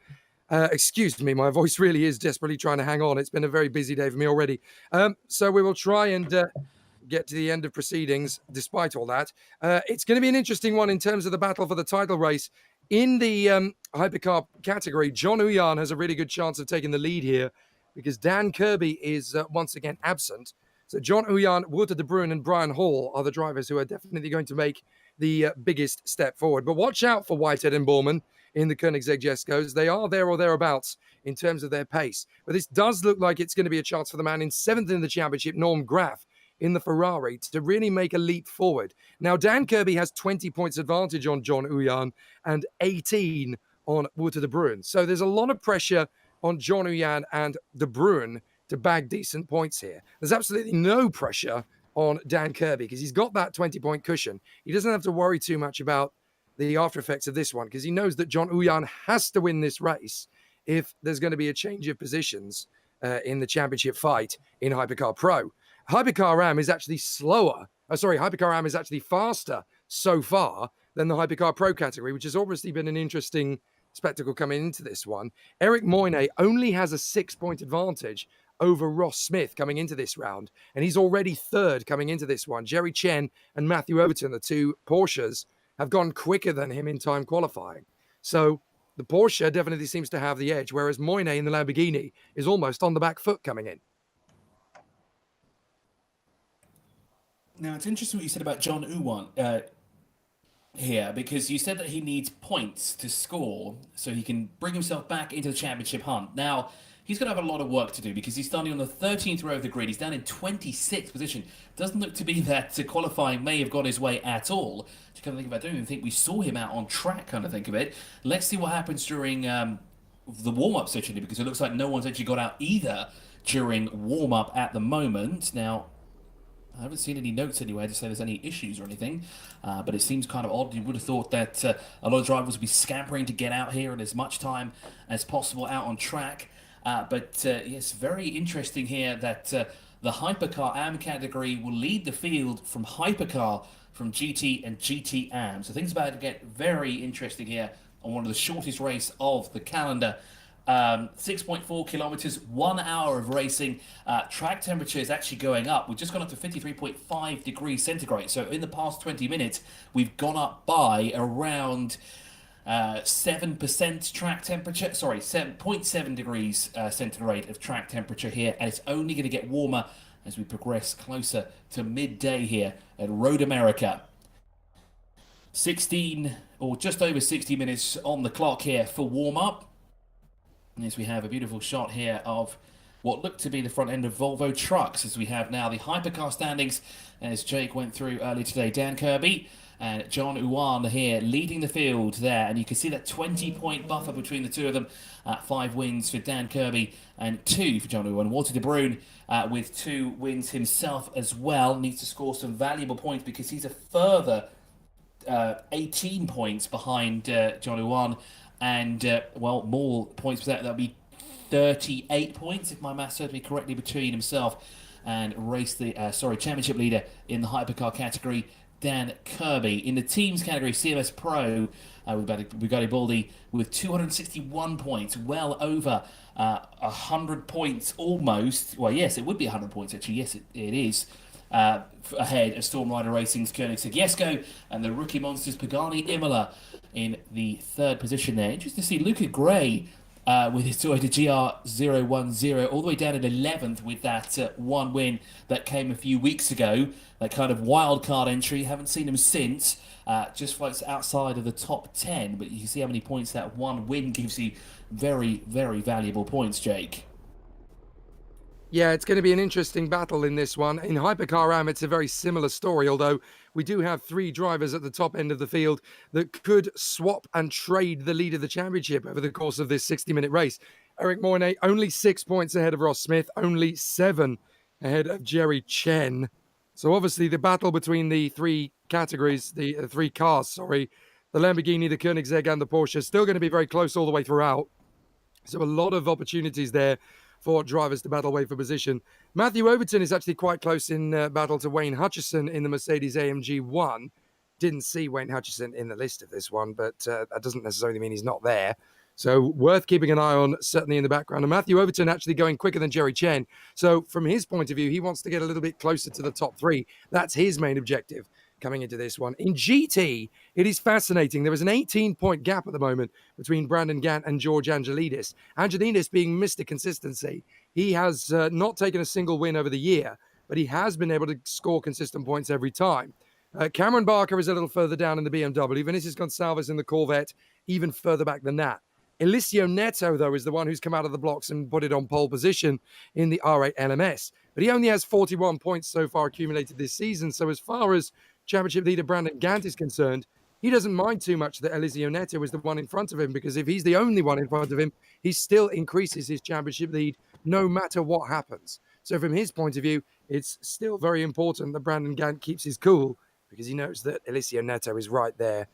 Excuse me, my voice really is desperately trying to hang on. It's been a very busy day for me already. So we will try and get to the end of proceedings despite all that. It's going to be an interesting one in terms of the battle for the title race. In the hypercar category, John Uyan has a really good chance of taking the lead here because Dan Kirby is once again absent. So John Uyan, Wouter de Bruin, and Brian Hall are the drivers who are definitely going to make the biggest step forward. But watch out for Whitehead and Borman in the Koenigsegg Jescos. They are there or thereabouts in terms of their pace. But this does look like it's going to be a chance for the man in 7th in the championship, Norm Graf, in the Ferrari to really make a leap forward. Now, Dan Kirby has 20 points advantage on John Uyan and 18 on Wouter de Bruin. So there's a lot of pressure on John Uyan and de Bruin to bag decent points here. There's absolutely no pressure on Dan Kirby because he's got that 20-point cushion. He doesn't have to worry too much about the after effects of this one because he knows that John Uyan has to win this race if there's going to be a change of positions in the championship fight in Hypercar Pro. Hypercar Am is actually slower. Hypercar Am is actually faster so far than the Hypercar Pro category, which has obviously been an interesting spectacle coming into this one. Eric Moyne only has a 6-point advantage over Ross Smith coming into this round, and he's already 3rd coming into this one. Jerry Chen and Matthew Overton, the two Porsches, have gone quicker than him in time qualifying. So the Porsche definitely seems to have the edge, whereas Moyne in the Lamborghini is almost on the back foot coming in. Now, it's interesting what you said about John Uwan here, because you said that he needs points to score so he can bring himself back into the championship hunt. Now, he's going to have a lot of work to do because he's starting on the 13th row of the grid. He's down in 26th position. Doesn't look to be that qualifying may have got his way at all. To kind of think about, I don't even think we saw him out on track, kind of think of it. Let's see what happens during the warm-up session, because it looks like no one's actually got out either during warm-up at the moment. Now, I haven't seen any notes anywhere to say there's any issues or anything, but it seems kind of odd. You would have thought that a lot of drivers would be scampering to get out here in as much time as possible out on track. But yes, very interesting here that the Hypercar AM category will lead the field from Hypercar, from GT and GT AM. So things about to get very interesting here on one of the shortest race of the calendar. 6.4 kilometers, 1 hour of racing. Track temperature is actually going up. We've just gone up to 53.5 degrees centigrade. So in the past 20 minutes, we've gone up by around 7% track temperature. 7.7 degrees centigrade of track temperature here. And it's only going to get warmer as we progress closer to midday here at Road America. 16 or just over 60 minutes on the clock here for warm-up. As we have a beautiful shot here of what looked to be the front end of Volvo trucks, as we have now the Hypercar standings, as Jake went through earlier today. Dan Kirby and John Uwan here leading the field there, and you can see that 20-point buffer between the two of them. 5 wins for Dan Kirby and 2 for John Uwan. Walter de Bruin with 2 wins himself as well. Needs to score some valuable points because he's a further 18 points behind John Uwan. And, well, more points for that. That'll be 38 points, if my math serves me correctly, between himself and championship leader in the Hypercar category, Dan Kirby. In the teams category, CMS Pro, we've got Baldi with 261 points, well over 100 points almost. Well, yes, it would be 100 points, actually. Yes, it is. Ahead of Storm Rider Racing's Koenigsegg Jesco and the rookie monsters Pagani Imola in the 3rd position there. Interesting to see Luca Gray with his Toyota GR010, all the way down at 11th with that one win that came a few weeks ago. That kind of wild card entry. Haven't seen him since. Just floats outside of the top 10, but you can see how many points that one win gives you. Very, very valuable points, Jake. Yeah, it's going to be an interesting battle in this one. In Hypercar Am, it's a very similar story, although we do have 3 drivers at the top end of the field that could swap and trade the lead of the championship over the course of this 60-minute race. Eric Moynier, only 6 points ahead of Ross Smith, only 7 ahead of Jerry Chen. So obviously the battle between the 3 categories, the 3 cars, sorry, the Lamborghini, the Koenigsegg and the Porsche, is still going to be very close all the way throughout. So a lot of opportunities there for drivers to battle away for position. Matthew Overton is actually quite close in battle to Wayne Hutchison in the Mercedes AMG 1. Didn't see Wayne Hutchison in the list of this one, but that doesn't necessarily mean he's not there. So worth keeping an eye on, certainly in the background. And Matthew Overton actually going quicker than Jerry Chen. So from his point of view, he wants to get a little bit closer to the top 3. That's his main objective coming into this one. In GT, it is fascinating. There is an 18-point gap at the moment between Brandon Gant and George Angelidis. Angelidis being Mr. Consistency. He has not taken a single win over the year, but he has been able to score consistent points every time. Cameron Barker is a little further down in the BMW. Vinicius Gonçalves in the Corvette, even further back than that. Eliseo Neto, though, is the one who's come out of the blocks and put it on pole position in the R8 LMS. But he only has 41 points so far accumulated this season. So as far as championship leader Brandon Gant is concerned, he doesn't mind too much that Eliseo Neto is the one in front of him, because if he's the only one in front of him, he still increases his championship lead no matter what happens. So from his point of view, it's still very important that Brandon Gant keeps his cool, because he knows that Eliseo Neto is right there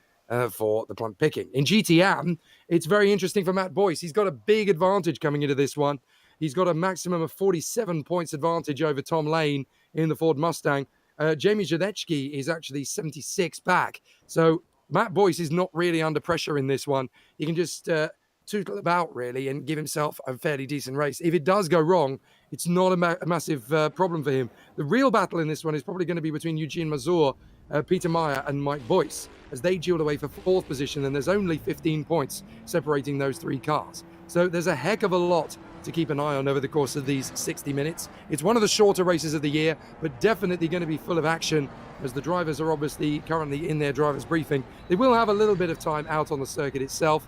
for the front picking. In GTM, it's very interesting for Matt Boyce. He's got a big advantage coming into this one. He's got a maximum of 47 points advantage over Tom Lane in the Ford Mustang. Jamie Jadecki is actually 76 back. So Matt Boyce is not really under pressure in this one. He can just tootle about, really, and give himself a fairly decent race. If it does go wrong, it's not a massive problem for him. The real battle in this one is probably going to be between Eugene Mazur, Peter Meyer and Mike Boyce, as they duel away for 4th position, and there's only 15 points separating those 3 cars. So there's a heck of a lot to keep an eye on over the course of these 60 minutes. It's one of the shorter races of the year, but definitely going to be full of action, as the drivers are obviously currently in their driver's briefing. They will have a little bit of time out on the circuit itself.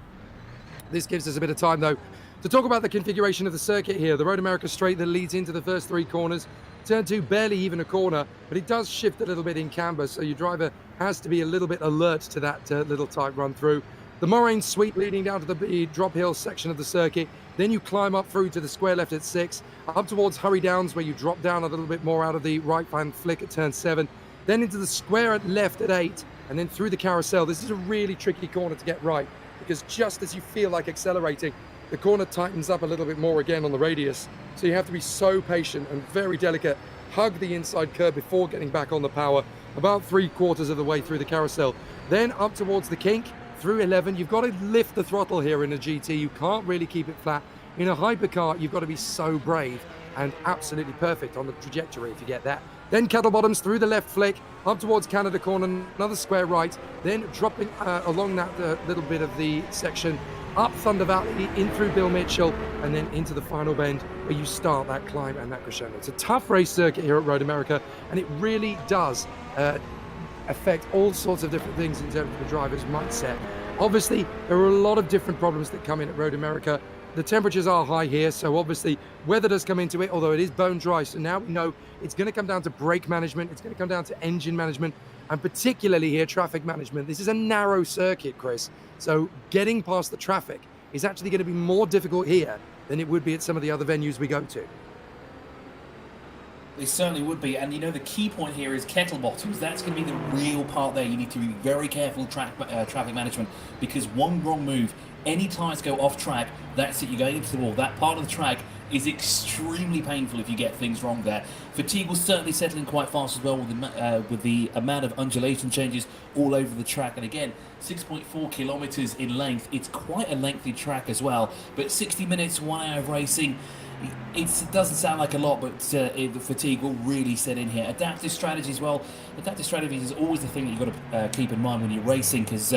This gives us a bit of time, though, to talk about the configuration of the circuit here. The Road America straight that leads into the first 3 corners. Turn 2, barely even a corner, but it does shift a little bit in camber, so your driver has to be a little bit alert to that little tight run through. The Moraine sweep leading down to the drop hill section of the circuit. Then you climb up through to the square left at 6, up towards Hurry Downs, where you drop down a little bit more out of the right-hand flick at turn 7, then into the square at left at 8, and then through the carousel. This is a really tricky corner to get right, because just as you feel like accelerating, the corner tightens up a little bit more again on the radius. So you have to be so patient and very delicate. Hug the inside curb before getting back on the power, about 3/4 of the way through the carousel. Then up towards the kink, through 11. You've got to lift the throttle here in a GT. You can't really keep it flat. In a hypercar, you've got to be so brave and absolutely perfect on the trajectory if you get that. Then kettle bottoms through the left flick, up towards Canada Corner, another square right, then dropping along that little bit of the section, up Thunder Valley, in through Bill Mitchell, and then into the final bend where you start that climb and that crescendo. It's a tough race circuit here at Road America, and it really does affect all sorts of different things in terms of the driver's mindset. Obviously, there are a lot of different problems that come in at Road America. The temperatures are high here, so obviously weather does come into it, although it is bone dry. So now we know it's going to come down to brake management, it's going to come down to engine management, and particularly here, traffic management. This is a narrow circuit, Chris. So getting past the traffic is actually going to be more difficult here than it would be at some of the other venues we go to. They certainly would be, and you know the key point here is kettle bottoms. That's going to be the real part there. You need to be very careful traffic management, because one wrong move, any tires go off track, that's it, you're going into the wall. That part of the track is extremely painful if you get things wrong there. Fatigue will certainly settle in quite fast as well with the amount of undulation changes all over the track. And again, 6.4 kilometers in length. It's quite a lengthy track as well, but 60 minutes, 1 hour of racing, it doesn't sound like a lot, but the fatigue will really set in here. Adaptive strategy as well. Adaptive strategy is always the thing that you've got to keep in mind when you're racing, because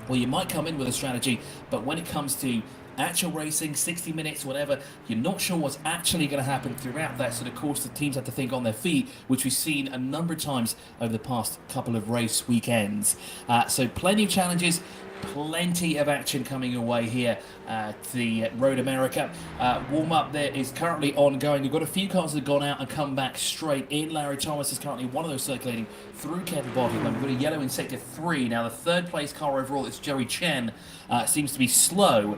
well, you might come in with a strategy, but when it comes to actual racing, 60 minutes, whatever, you're not sure what's actually going to happen throughout that. So, of course, the teams have to think on their feet, which we've seen a number of times over the past couple of race weekends. So plenty of challenges, plenty of action coming your way here at the Road America. Warm-up there is currently ongoing. We've got a few cars that have gone out and come back straight in. Larry Thomas is currently one of those circulating through Kevin Body. We've got a yellow in sector 3. Now, the third place car overall, it's Joey Chen, seems to be slow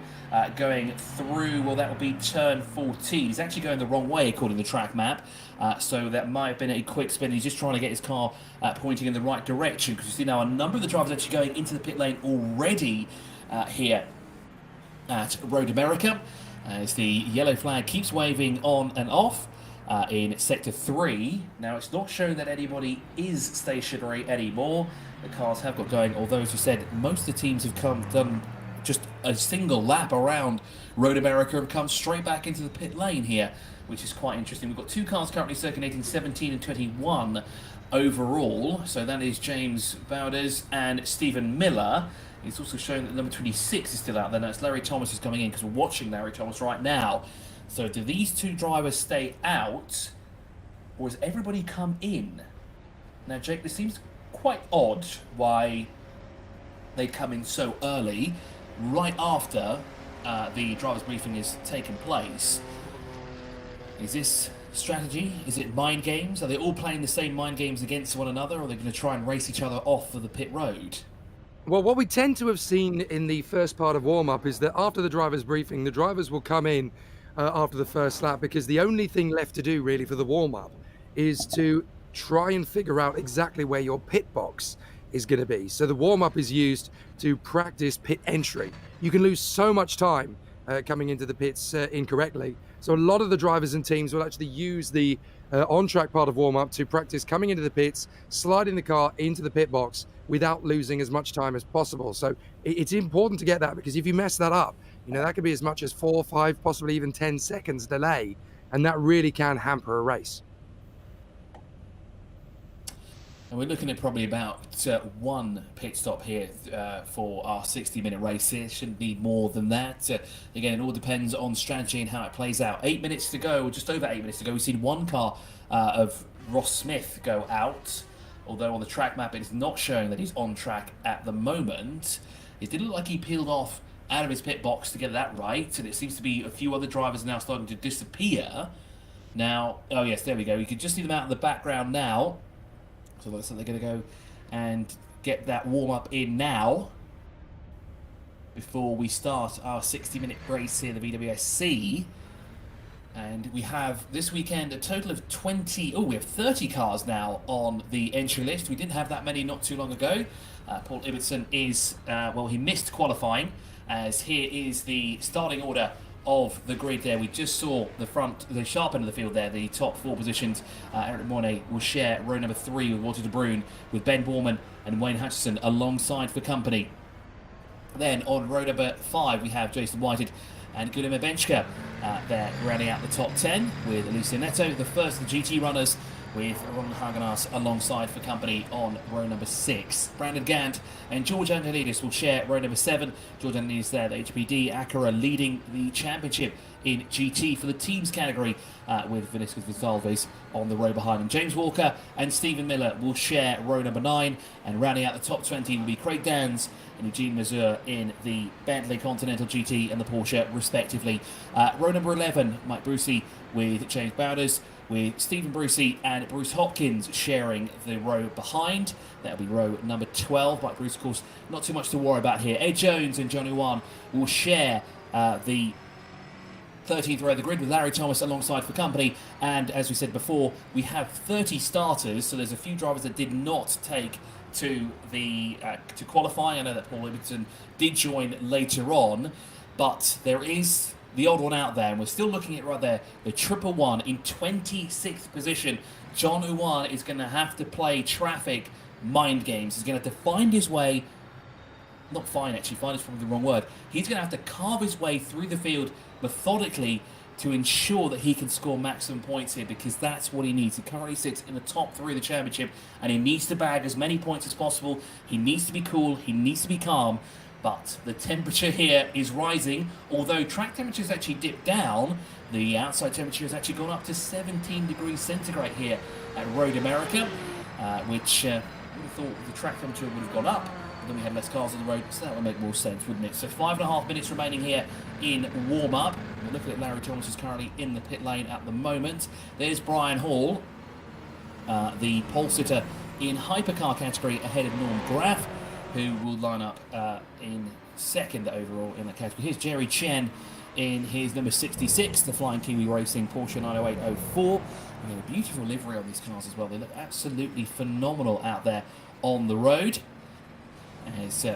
going through, well, that will be turn 14. He's actually going the wrong way according to the track map. So that might have been a quick spin. He's just trying to get his car pointing in the right direction, because you see now a number of the drivers actually going into the pit lane already here at Road America, as the yellow flag keeps waving on and off in sector 3. Now, it's not showing that anybody is stationary anymore. The cars have got going, although, as you said, most of the teams have done just a single lap around Road America and come straight back into the pit lane here, which is quite interesting. We've got 2 cars currently circulating, 17 and 21 overall. So that is James Bowders and Stephen Miller. It's also showing that number 26 is still out there. That's Larry Thomas is coming in, because we're watching Larry Thomas right now. So do these 2 drivers stay out, or has everybody come in? Now, Jake, this seems quite odd why they come in so early, right after the driver's briefing has taken place. Is this strategy? Is it mind games? Are they all playing the same mind games against one another, or are they going to try and race each other off of the pit road? Well, what we tend to have seen in the first part of warm-up is that after the driver's briefing, the drivers will come in after the first lap, because the only thing left to do really for the warm-up is to try and figure out exactly where your pit box is going to be. So the warm-up is used to practice pit entry. You can lose so much time coming into the pits incorrectly. So a lot of the drivers and teams will actually use the on-track part of warm-up to practice coming into the pits, sliding the car into the pit box without losing as much time as possible. So it's important to get that, because if you mess that up, that could be as much as 4, 5, possibly even 10 seconds delay, and that really can hamper a race. And we're looking at probably about 1 pit stop here for our 60-minute race here. Shouldn't need more than that. Again, it all depends on strategy and how it plays out. 8 minutes to go, just over 8 minutes to go. We've seen 1 car of Ross Smith go out, although on the track map it is not showing that he's on track at the moment. It did look like he peeled off out of his pit box to get that right, and it seems to be a few other drivers now starting to disappear. Now, oh yes, there we go. You can just see them out in the background now. So looks like they're going to go and get that warm-up in now before we start our 60-minute race here, the VWSC. And we have this weekend a total of 30 cars now on the entry list. We didn't have that many not too long ago. Paul Ibbotson is, he missed qualifying, as here is the starting order of the grid there. We just saw the sharp end of the field there, the top 4 positions. Eric Mornay will share row number 3 with Walter De Bruyn, with Ben Borman and Wayne Hutchison alongside for company. Then on row number 5 we have Jason Whited and Guilherme Benchka there rounding out the top 10, with Alicia Neto, the first of the GT runners, with Ron Hagenas alongside for company on row number 6. Brandon Gant and George Angelidis will share row number 7. George Angelidis there, the HPD Acura, leading the championship in GT for the teams category, with Vinicius Gonçalves on the row behind him. James Walker and Stephen Miller will share row number 9, and rounding out the top 20 will be Craig Dans and Eugene Mazur in the Bentley Continental GT and the Porsche respectively. Row number 11, Mike Brucey with James Bowders, with Stephen Brucey and Bruce Hopkins sharing the row behind. That'll be row number 12. Mike Bruce, of course, not too much to worry about here. Ed Jones and Johnny Wan will share the 13th row of the grid, with Larry Thomas alongside for company. And as we said before, we have 30 starters, so there's a few drivers that did not take to the to qualify. I know that Paul Ibbotson did join later on, but there is the odd one out there, and we're still looking at right there, the 111 in 26th position. John Uwan is going to have to play traffic mind games. He's going to have to find his way, find is probably the wrong word. He's going to have to carve his way through the field methodically to ensure that he can score maximum points here, because that's what he needs. He currently sits in the top 3 of the championship, and he needs to bag as many points as possible. He needs to be cool, he needs to be calm, but the temperature here is rising. Although track temperatures actually dipped down, the outside temperature has actually gone up to 17 degrees centigrade here at Road America, which would have thought the track temperature would have gone up, but then we had less cars on the road, so that would make more sense, wouldn't it? So 5.5 minutes remaining here in warm-up. We're looking at Larry Thomas, who's currently in the pit lane at the moment. There's Brian Hall, the pole sitter in hypercar category ahead of Norm Graff, who will line up in second overall in that category. Here's Jerry Chen in his number 66, the Flying Kiwi Racing Porsche 90804. And they have a beautiful livery on these cars as well. They look absolutely phenomenal out there on the road. As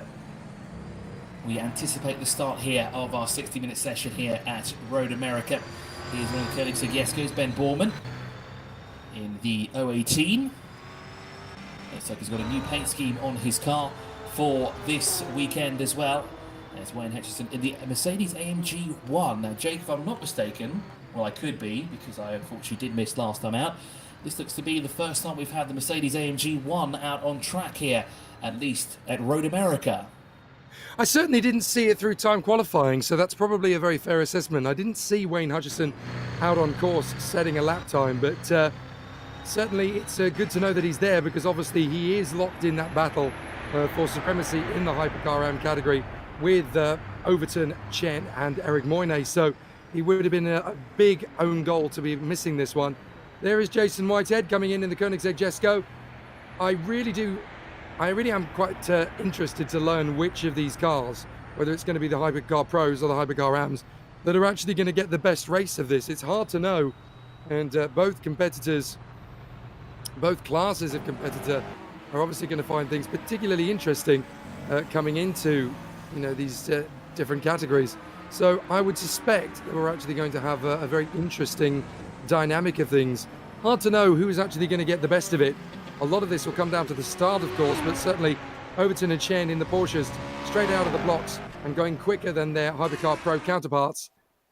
we anticipate the start here of our 60-minute session here at Road America. Here's one of the Koenigsegg-Jesko's, Ben Borman, in the 018. Looks like he's got a new paint scheme on his car for this weekend as well. There's Wayne Hutchison in the Mercedes-AMG 1. Now, Jake, if I'm not mistaken, well, I could be, because I unfortunately did miss last time out. This looks to be the first time we've had the Mercedes-AMG 1 out on track here, at least at Road America. I certainly didn't see it through time qualifying, so that's probably a very fair assessment. I didn't see Wayne Hutchison out on course setting a lap time, but certainly it's good to know that he's there, because obviously he is locked in that battle for supremacy in the Hypercar Am category with Overton, Chen and Eric Moyne. So he would have been a big own goal to be missing this one. There is Jason Whitehead coming in the Koenigsegg-Jesko. I really am quite interested to learn which of these cars, whether it's going to be the Hypercar Pros or the Hypercar Ams, that are actually going to get the best race of this. It's hard to know, and both competitors, both classes of competitor, are obviously going to find things particularly interesting coming into these different categories. So I would suspect that we're actually going to have a very interesting dynamic of things. Hard to know who is actually going to get the best of it. A lot of this will come down to the start, of course, but certainly Overton and Chen in the Porsches straight out of the blocks and going quicker than their Hypercar Pro counterparts.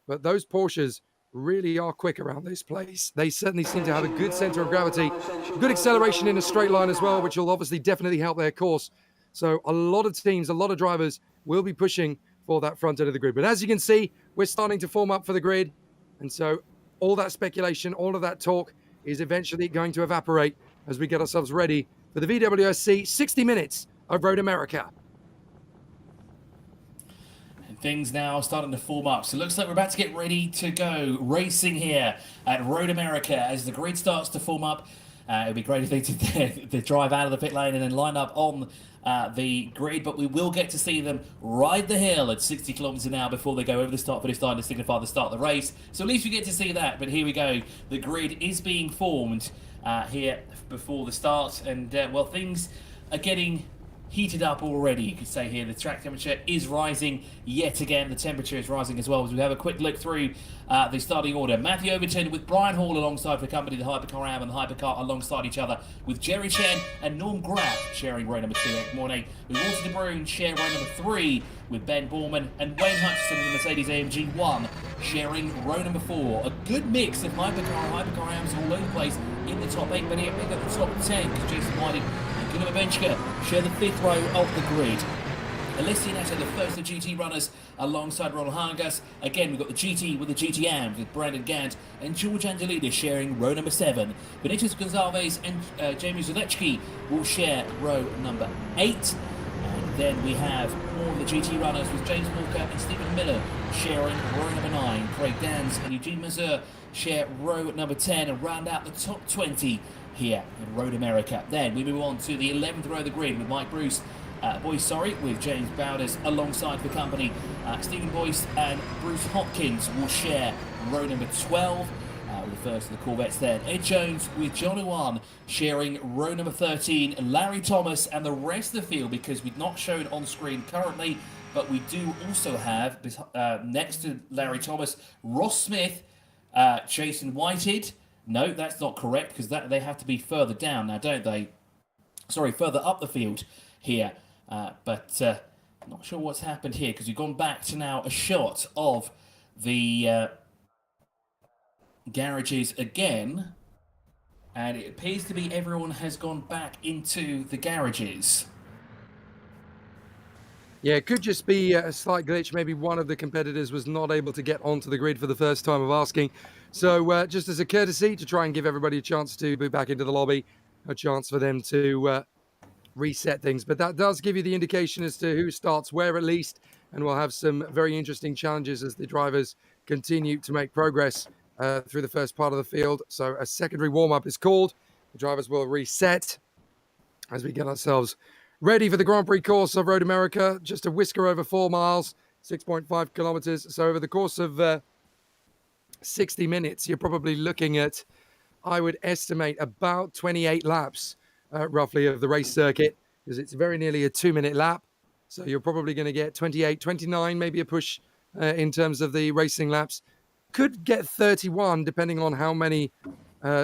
But those Porsches really are quick around this place. They certainly seem to have a good center of gravity, good acceleration in a straight line as well, which will obviously definitely help their course. So a lot of teams, a lot of drivers will be pushing for that front end of the grid. But as you can see, we're starting to form up for the grid. And so all that speculation, all of that talk is eventually going to evaporate as we get ourselves ready for the VWSC 60 minutes of Road America. And things now starting to form up. So it looks like we're about to get ready to go racing here at Road America as the grid starts to form up. It would be great if they did to drive out of the pit lane and then line up on the grid, but we will get to see them ride the hill at 60 kilometers an hour before they go over the start finish line to signify the start of the race. So at least we get to see that. But here we go. The grid is being formed here before the start, and well, things are getting heated up already. You could say here the track temperature is rising yet again. The temperature is rising as well. As we have a quick look through the starting order, Matthew Overton with Brian Hall alongside the company, the Hypercar Am and the Hypercar alongside each other, with Jerry Chen and Norm Graff sharing row number 2. Eric Mornay with Walter De Bruyn share row number 3 with Ben Borman, and Wayne Hutchison in the Mercedes-AMG 1 sharing row number 4. A good mix of Hypercar and Hypercar Ams all over the place in the top 8, but here we got the top 10 because Jason Whiting and Gunnar Benchka share the 5th row of the grid. Alessia Neto, the first of GT runners, alongside Ronald Hargas. Again, we've got the GT with the GT Ams with Brandon Gant and George Angelidis sharing row number 7. Benitez Gonzalez and Jamie Zaleczki will share row number 8. And then we have more of the GT runners with James Walker and Stephen Miller sharing row number 9. Craig Dans and Eugene Mazur share row number 10 and round out the top 20 here in Road America. Then we move on to the 11th row of the grid with Mike Bruce. With James Bowders alongside the company. Stephen Boyce and Bruce Hopkins will share row number 12. With the first of the Corvettes there. Ed Jones with John Owan sharing row number 13. Larry Thomas and the rest of the field, because we've not shown on screen currently, but we do also have next to Larry Thomas, Ross Smith, Jason Whitehead. No, that's not correct, because they have to be further down now, don't they? Sorry, further up the field here. But not sure what's happened here, because we've gone back to now a shot of the garages again, and it appears to be everyone has gone back into the garages. Yeah, it could just be a slight glitch. Maybe one of the competitors was not able to get onto the grid for the first time of asking. So just as a courtesy to try and give everybody a chance to boot back into the lobby, a chance for them to reset things. But that does give you the indication as to who starts where at least. And we'll have some very interesting challenges as the drivers continue to make progress through the first part of the field. So a secondary warm-up is called. The drivers will reset as we get ourselves ready for the Grand Prix course of Road America. Just a whisker over 4 miles, 6.5 kilometers. So over the course of 60 minutes, you're probably looking at, I would estimate, about 28 laps, roughly, of the race circuit, because it's very nearly a 2-minute lap. So you're probably going to get 28, 29, maybe a push in terms of the racing laps. Could get 31, depending on how many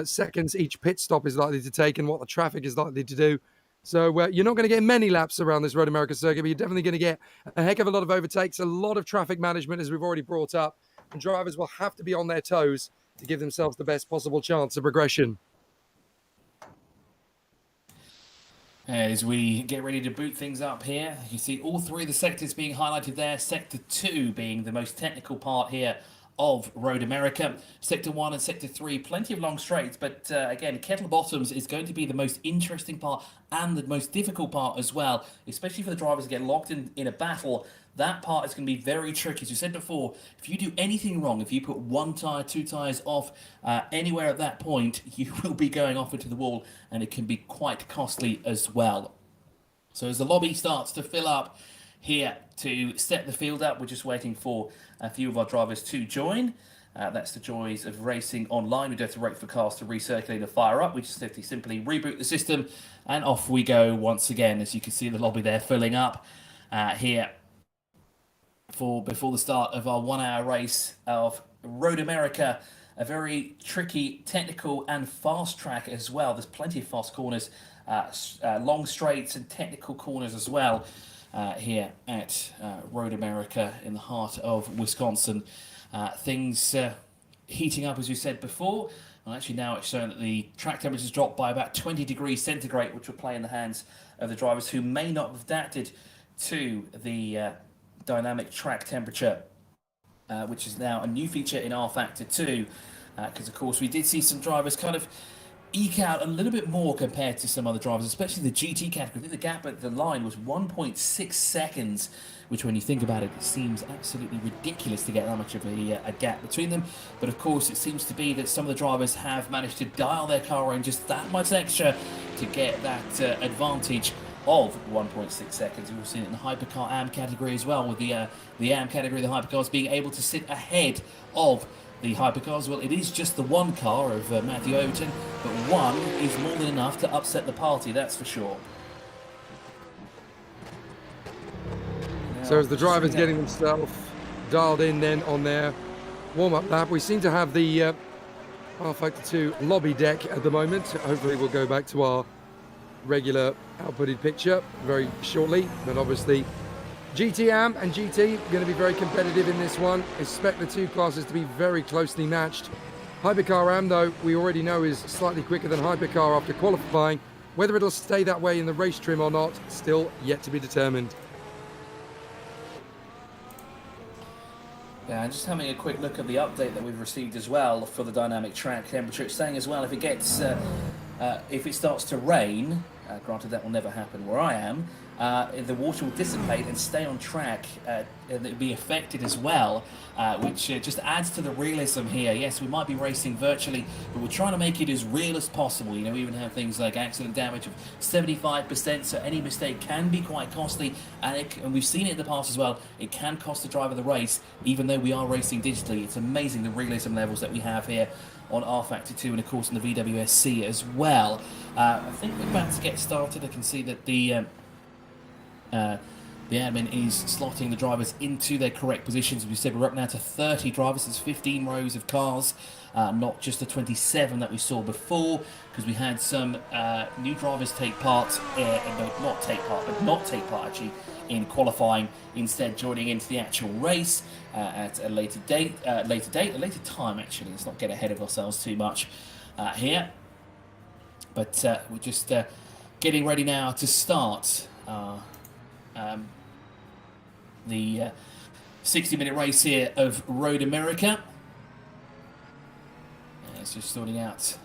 seconds each pit stop is likely to take and what the traffic is likely to do. So you're not going to get many laps around this Road America circuit, but you're definitely going to get a heck of a lot of overtakes, a lot of traffic management, as we've already brought up. And drivers will have to be on their toes to give themselves the best possible chance of progression. As we get ready to boot things up here, you see all three of the sectors being highlighted there. Sector 2 being the most technical part here of Road America. Sector 1 and Sector 3, plenty of long straights, but again, Kettle Bottoms is going to be the most interesting part and the most difficult part as well, especially for the drivers to get locked in a battle. That part is going to be very tricky. As you said before, if you do anything wrong, if you put 1 tyre, 2 tyres off anywhere at that point, you will be going off into the wall, and it can be quite costly as well. So as the lobby starts to fill up here to set the field up, we're just waiting for a few of our drivers to join. That's the joys of racing online. We don't have to wait for cars to recirculate and fire up. We just have to simply reboot the system, and off we go once again. As you can see the lobby there filling up here before the start of our 1-hour race of Road America. A very tricky, technical and fast track as well. There's plenty of fast corners, long straights and technical corners as well here at Road America in the heart of Wisconsin. Things heating up, as you said before. Well, actually now it's shown that the track temperature's dropped by about 20 degrees centigrade, which will play in the hands of the drivers who may not have adapted to the dynamic track temperature, which is now a new feature in rFactor 2, because of course we did see some drivers kind of eke out a little bit more compared to some other drivers, especially the GT category. I think the gap at the line was 1.6 seconds, which when you think about it, it seems absolutely ridiculous to get that much of a gap between them. But of course, it seems to be that some of the drivers have managed to dial their car in just that much extra to get that advantage of 1.6 seconds. We've seen it in the Hypercar AM category as well, with the AM category, the Hypercars being able to sit ahead of the Hypercars. Well, it is just the one car of Matthew Overton, but one is more than enough to upset the party, that's for sure. So as the drivers getting themselves dialed in then on their warm-up lap, we seem to have the rFactor 2 lobby deck at the moment. Hopefully we'll go back to our regular outputted picture very shortly, but obviously GT-AM and GT are going to be very competitive in this one. Expect the two classes to be very closely matched. Hypercar AM, though, we already know is slightly quicker than Hypercar after qualifying. Whether it'll stay that way in the race trim or not, still yet to be determined. Yeah, just having a quick look at the update that we've received as well for the dynamic track temperature. It's saying as well, if it starts to rain, granted that will never happen where I am, the water will dissipate and stay on track, and it'll be affected as well, which just adds to the realism here. Yes, we might be racing virtually, but we're trying to make it as real as possible. You know, we even have things like accident damage of 75%, so any mistake can be quite costly, and we've seen it in the past as well. It can cost the driver the race, even though we are racing digitally. It's amazing the realism levels that we have here on rFactor 2 and of course on the VWSC as well. I think we're about to get started. I can see that the admin is slotting the drivers into their correct positions. As we said, we're up now to 30 drivers. There's 15 rows of cars, not just the 27 that we saw before, because we had some new drivers take part, not take part actually, in qualifying, instead joining into the actual race at a later time actually. Let's not get ahead of ourselves too much here. But we're just getting ready now to start the 60-minute race here of Road America. It's just sorting out some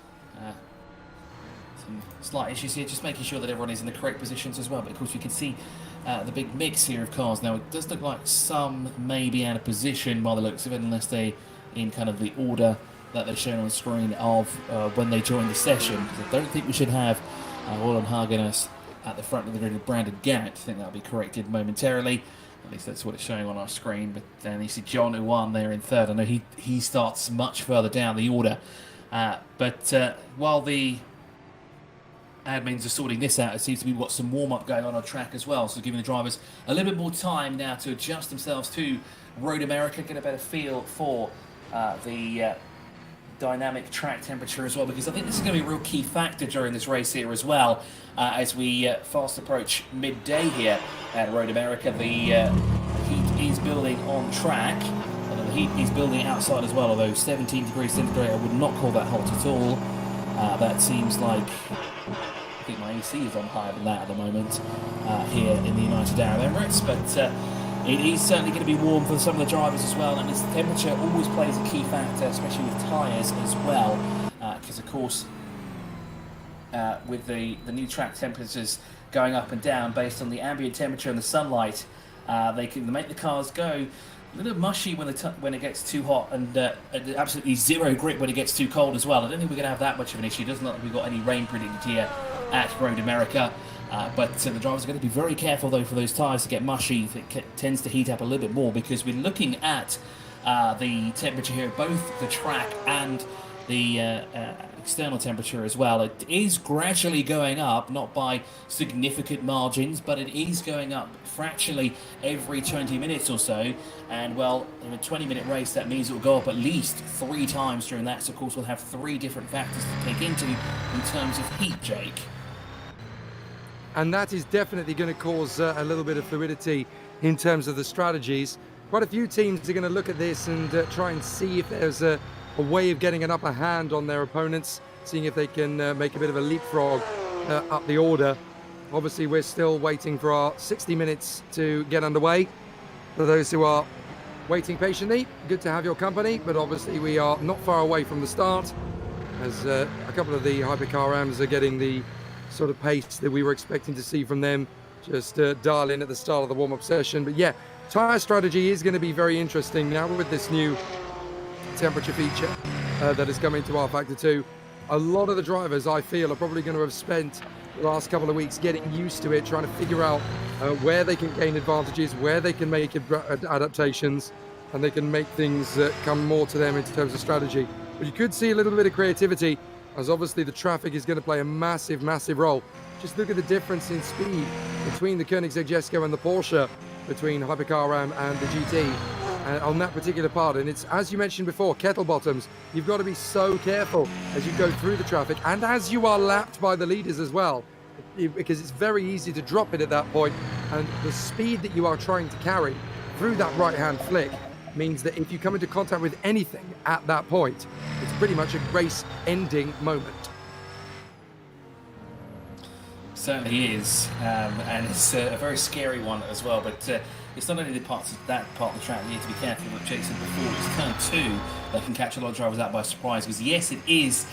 slight issues here, just making sure that everyone is in the correct positions as well. But of course, you can see the big mix here of cars. Now, it does look like some may be out of position by the looks of it, unless they in kind of the order that they're shown on the screen of when they join the session. Because I don't think we should have Roland Hagenas at the front of the grid with Brandon Gatt. I think that'll be corrected momentarily. At least that's what it's showing on our screen. But then you see John Uwan there in third. I know he starts much further down the order. But while the admins are sorting this out, it seems to be got some warm-up going on track as well. So giving the drivers a little bit more time now to adjust themselves to Road America, get a better feel for the dynamic track temperature as well, because I think this is going to be a real key factor during this race here as well, as we fast approach midday here at Road America. The heat is building on track, and the heat is building outside as well, although 17 degrees centigrade, I would not call that hot at all. That seems like, I think my AC is on higher than that at the moment here in the United Arab Emirates, but it is certainly going to be warm for some of the drivers as well, and this temperature always plays a key factor, especially with tyres as well, because of course with the new track temperatures going up and down based on the ambient temperature and the sunlight, they can make the cars go a little mushy when it gets too hot, and absolutely zero grip when it gets too cold as well. I don't think we're going to have that much of an issue. It doesn't look like we've got any rain predicted here at Road America. But the drivers are going to be very careful, though, for those tyres to get mushy. It tends to heat up a little bit more, because we're looking at the temperature here, both the track and the external temperature as well. It is gradually going up, not by significant margins, but it is going up fractionally every 20 minutes or so. And, well, in a 20-minute race, that means it will go up at least 3 times during that. So, of course, we'll have 3 different factors to take into in terms of heat, Jake. And that is definitely going to cause a little bit of fluidity in terms of the strategies. Quite a few teams are going to look at this and try and see if there's a way of getting an upper hand on their opponents, seeing if they can make a bit of a leapfrog up the order. Obviously, we're still waiting for our 60 minutes to get underway. For those who are waiting patiently, good to have your company, but obviously we are not far away from the start, as a couple of the Hypercar Rams are getting the sort of pace that we were expecting to see from them. Just dial in at the start of the warm-up session. But yeah, tyre strategy is going to be very interesting now with this new temperature feature that is coming to rFactor 2. A lot of the drivers, I feel, are probably going to have spent the last couple of weeks getting used to it, trying to figure out where they can gain advantages, where they can make adaptations, and they can make things come more to them in terms of strategy. But you could see a little bit of creativity, as obviously the traffic is going to play a massive, massive role. Just look at the difference in speed between the Koenigsegg Jesko and the Porsche, between Hypercar Ram and the GT on that particular part. And it's, as you mentioned before, kettle bottoms. You've got to be so careful as you go through the traffic, and as you are lapped by the leaders as well, because it's very easy to drop it at that point. And the speed that you are trying to carry through that right-hand flick means that if you come into contact with anything at that point, it's pretty much a race-ending moment. Certainly is, and it's a very scary one as well. But it's not only that part of the track you need to be careful. Like Jake said before, it's turn 2 that can catch a lot of drivers out by surprise. Because yes, it is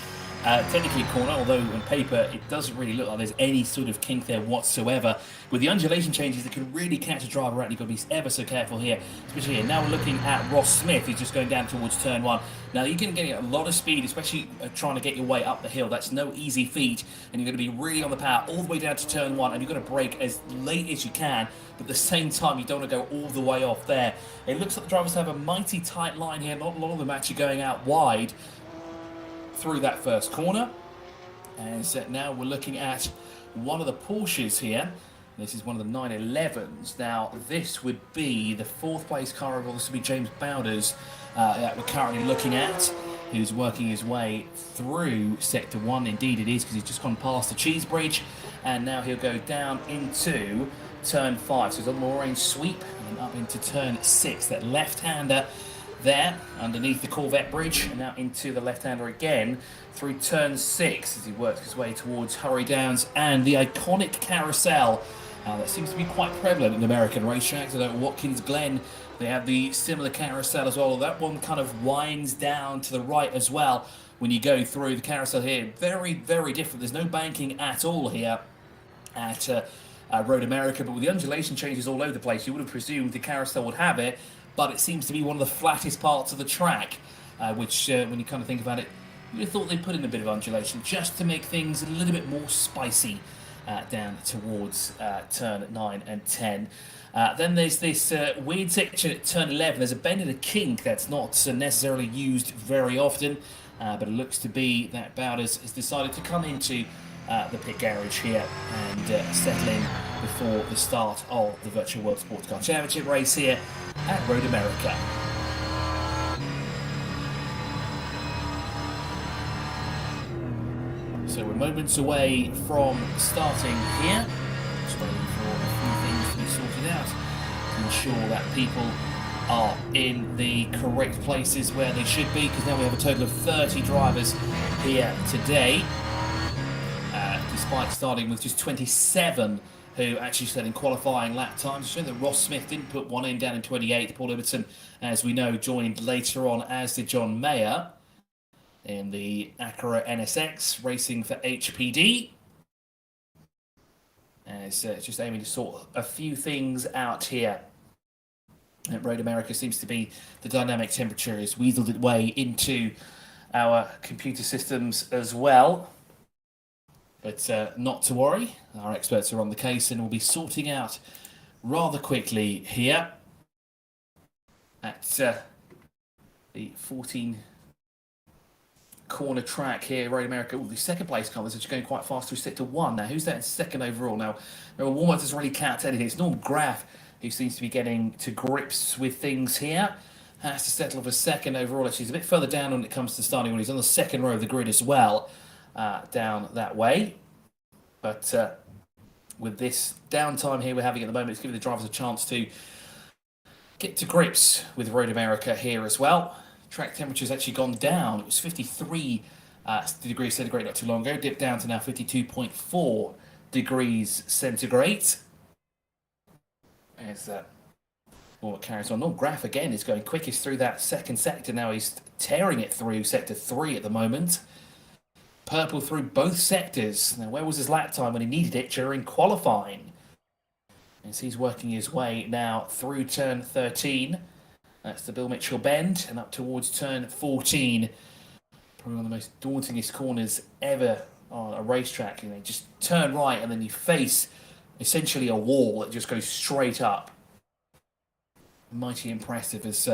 technically a corner, although on paper it doesn't really look like there's any sort of kink there whatsoever. With the undulation changes, it can really catch a driver out, and you've got to be ever so careful here, especially here. Now we're looking at Ross Smith, who's just going down towards turn 1. Now you're going to get a lot of speed, especially trying to get your way up the hill. That's no easy feat, and you're going to be really on the power all the way down to turn 1, and you've got to brake as late as you can, but at the same time you don't want to go all the way off there. It looks like the drivers have a mighty tight line here. Not a lot of them actually going out wide through that first corner. And so now we're looking at one of the Porsches here. This is one of the 911s. Now this would be the 4th place car overall. This would be James Bowders that we're currently looking at, who's working his way through Sector 1. Indeed it is, because he's just gone past the cheese bridge, and now he'll go down into turn 5. So he's on the orange sweep and up into turn 6. That left-hander there underneath the Corvette bridge, and now into the left-hander again through turn 6 as he works his way towards Hurry Downs and the iconic carousel That seems to be quite prevalent in American racetracks. I know Watkins Glen, they have the similar carousel as well. That one kind of winds down to the right as well when you go through the carousel here. Very, very different. There's no banking at all here at Road America, but with the undulation changes all over the place, you would have presumed the carousel would have it, but it seems to be one of the flattest parts of the track, which, when you kind of think about it, you would have thought they'd put in a bit of undulation just to make things a little bit more spicy down towards turn 9 and 10. Then there's this weird section at turn 11. There's a bend and a kink that's not necessarily used very often, but it looks to be that Bowders has decided to come into the pit garage here and settle in before the start of the Virtual World Sports Car Championship race here at Road America. So we're moments away from starting here. Just waiting for a few things to be sorted out to ensure that people are in the correct places where they should be, because now we have a total of 30 drivers here today, despite starting with just 27 who actually set in qualifying lap times. Showing that Ross Smith didn't put one in down in 28th. Paul Ibbotson, as we know, joined later on, as did John Mayer in the Acura NSX, racing for HPD. As just aiming to sort a few things out here. At Road America seems to be the dynamic temperature has weaseled its way into our computer systems as well. But not to worry, our experts are on the case and will be sorting out rather quickly here at the 14 corner track here, Road America. Ooh, the second place car is actually going quite fast through sector 1. Now, who's that in second overall? Now, Walmart doesn't really count anything. It's Norm Graff who seems to be getting to grips with things here. Has to settle for second overall. Actually, he's a bit further down when it comes to starting when he's on the second row of the grid as well, down that way. But with this downtime here we're having at the moment, it's giving the drivers a chance to get to grips with Road America here as well. Track temperature's actually gone down. It was 53 degrees centigrade not too long ago, dipped down to now 52.4 degrees centigrade. As it carries on. Norm Graff again is going quickest through that second sector. Now he's tearing it through sector 3 at the moment. Purple through both sectors. Now, where was his lap time when he needed it during qualifying? As he's working his way now through turn 13. That's the Bill Mitchell bend, and up towards turn 14. Probably one of the most dauntingest corners ever on a racetrack. You know, just turn right and then you face essentially a wall that just goes straight up. Mighty impressive as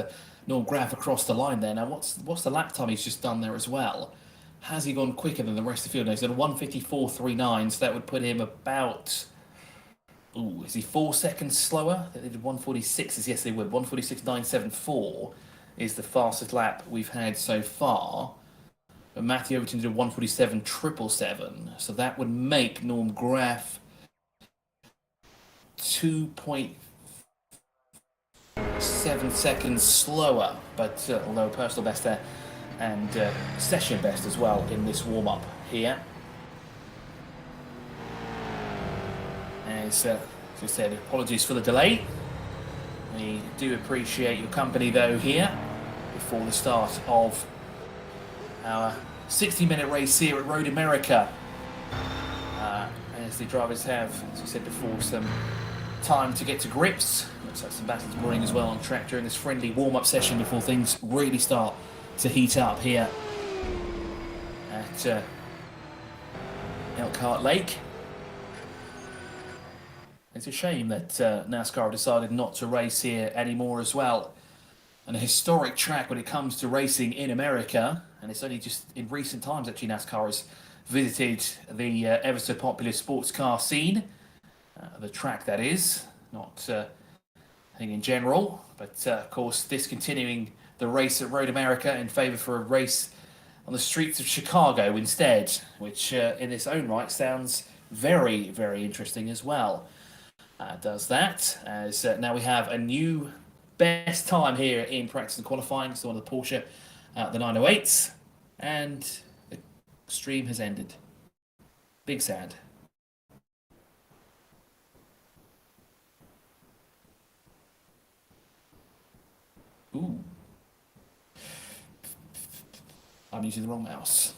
Norm Graff across the line there. Now, what's the lap time he's just done there as well? Has he gone quicker than the rest of the field? No, he's at a 1:54.39, so that would put him about... Ooh, is he 4 seconds slower? They did 1:46, yes they would. 1:46.974 is the fastest lap we've had so far. But Matthew Overton did a 1:47.777, so that would make Norm Graff 2.7 seconds slower, but although a personal best there and session best as well in this warm-up here. As I said, apologies for the delay. We do appreciate your company though here before the start of our 60-minute race here at Road America. As the drivers have, as we said before, some time to get to grips. Looks like some battles brewing as well on track during this friendly warm-up session before things really start to heat up here at Elkhart Lake. It's a shame that NASCAR have decided not to race here anymore as well. And a historic track when it comes to racing in America, and it's only just in recent times actually NASCAR has visited the ever so popular sports car scene. The track that is, not thing in general, but of course discontinuing the race at Road America in favour for a race on the streets of Chicago instead, which in its own right sounds very, very interesting as well. Does that, as now we have a new best time here in practice and qualifying, so on the Porsche, the 908s, and the stream has ended. Big sad. Ooh. I'm using the wrong mouse.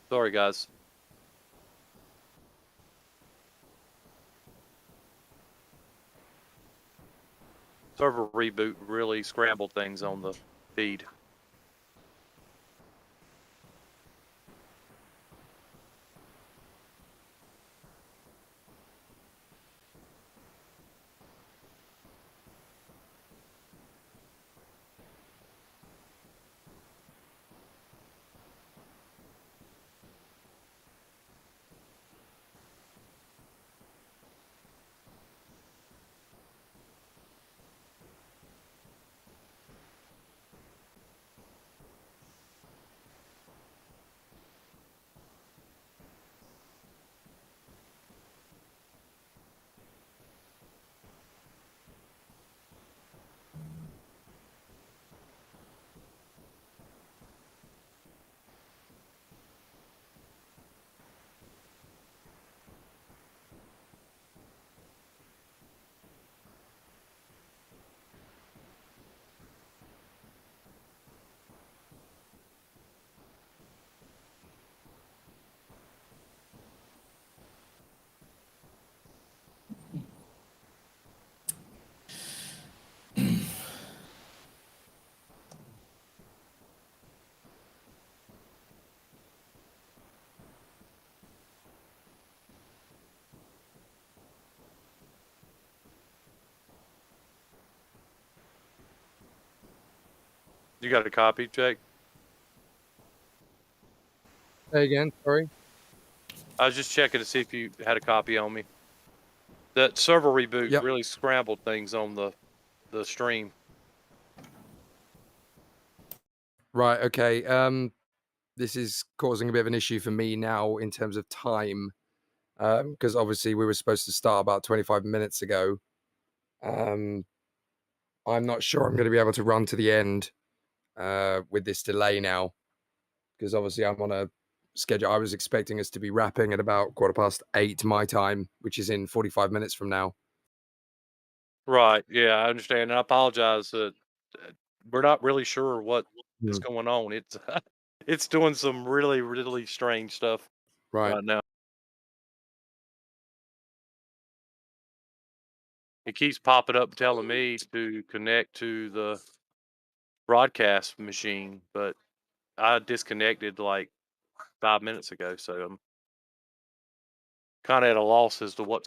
Sorry, guys. Server reboot really scrambled things on the feed. You got a copy, Jake? Say again, sorry. I was just checking to see if you had a copy on me. That server reboot Yep. really scrambled things on the stream. Right, okay. This is causing a bit of an issue for me now in terms of time, because obviously we were supposed to start about 25 minutes ago. I'm not sure I'm going to be able to run to the end with this delay now, because obviously I'm on a schedule. I was expecting us to be wrapping at about 8:15 my time, which is in 45 minutes from now. Right. Yeah, I understand. And I apologize that we're not really sure what is Hmm. going on. It's it's doing some really, really strange stuff Right. right now. It keeps popping up telling me to connect to the broadcast machine, but I disconnected like 5 minutes ago, so I'm kind of at a loss as to what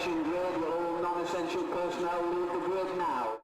attention grid, will all non-essential personnel leave the grid now?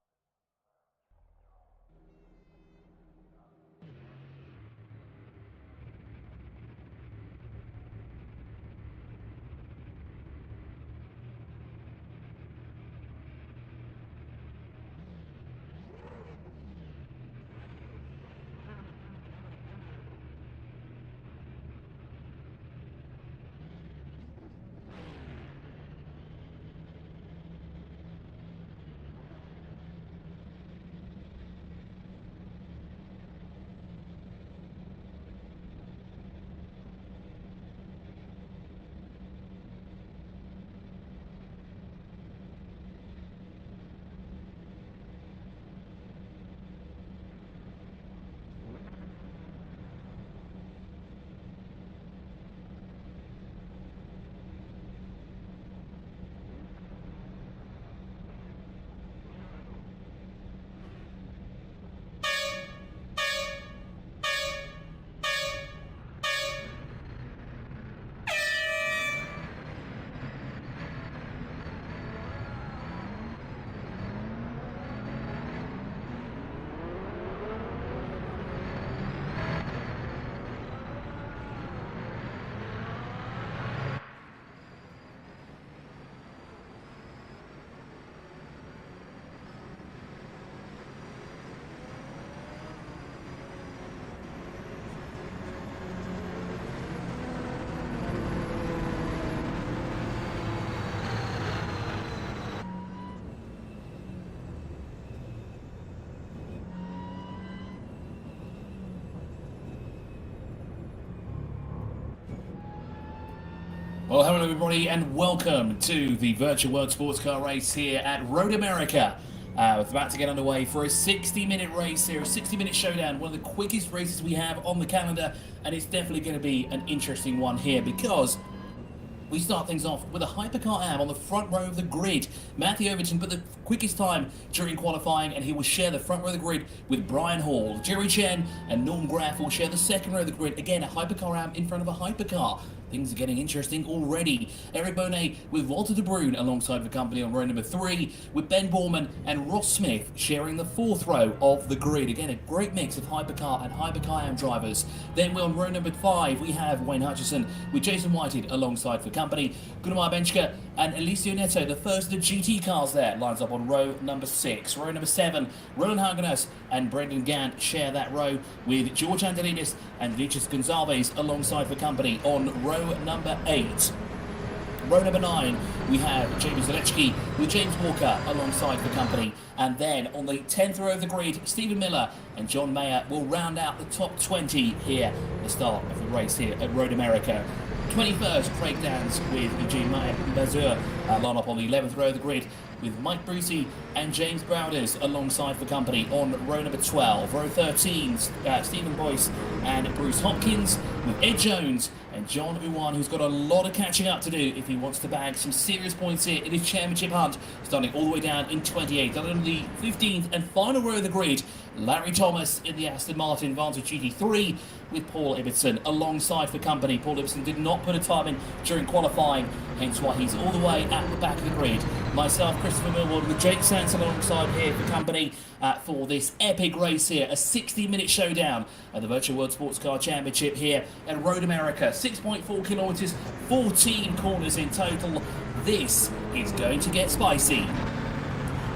Well, hello everybody and welcome to the Virtual World Sports Car Race here at Road America. We're about to get underway for a 60-minute race here, a 60-minute showdown, one of the quickest races we have on the calendar, and it's definitely going to be an interesting one here because we start things off with a Hypercar Am on the front row of the grid. Matthew Overton put the quickest time during qualifying, and he will share the front row of the grid with Brian Hall. Jerry Chen and Norm Graff will share the second row of the grid. Again, a Hypercar Am in front of a Hypercar. Things are getting interesting already. Eric Bonet with Walter de Bruyn alongside the company on row number 3, with Ben Borman and Ross Smith sharing the fourth row of the grid. Again, a great mix of Hypercar and Hypercar Am drivers. Then we're on row number 5, we have Wayne Hutchison with Jason Whitehead alongside the company. Gunnar Benchka and Alicio Neto, the first of the GT cars there, lines up on row number 6. Row number 7, Roland Hagenas and Brendan Gant share that row with George Antonides and Vinicius Gonzalez alongside the company on row number 8. Row number 9, we have Jamie Zalewski with James Walker alongside the company. And then on the 10th row of the grid, Stephen Miller and John Mayer will round out the top 20 here at the start of the race here at Road America. 21st, Craig Dans with Eugene Mazur line up on the 11th row of the grid with Mike Brucey and James Browders alongside the company on row number 12. Row 13, Stephen Boyce and Bruce Hopkins with Ed Jones and John Uwan, who's got a lot of catching up to do if he wants to bag some serious points here in his championship hunt, starting all the way down in 28th. And on the 15th and final row of the grid, Larry Thomas in the Aston Martin Vantage GT3 with Paul Ibbotson alongside the company. Paul Ibbotson did not put a time in during qualifying, hence why he's all the way at the back of the grid. Myself, Christopher Millward, with Jake Sands alongside here for company for this epic race here, a 60-minute showdown at the Virtual World Sports Car Championship here at Road America. 6.4 kilometers, 14 corners in total. This is going to get spicy.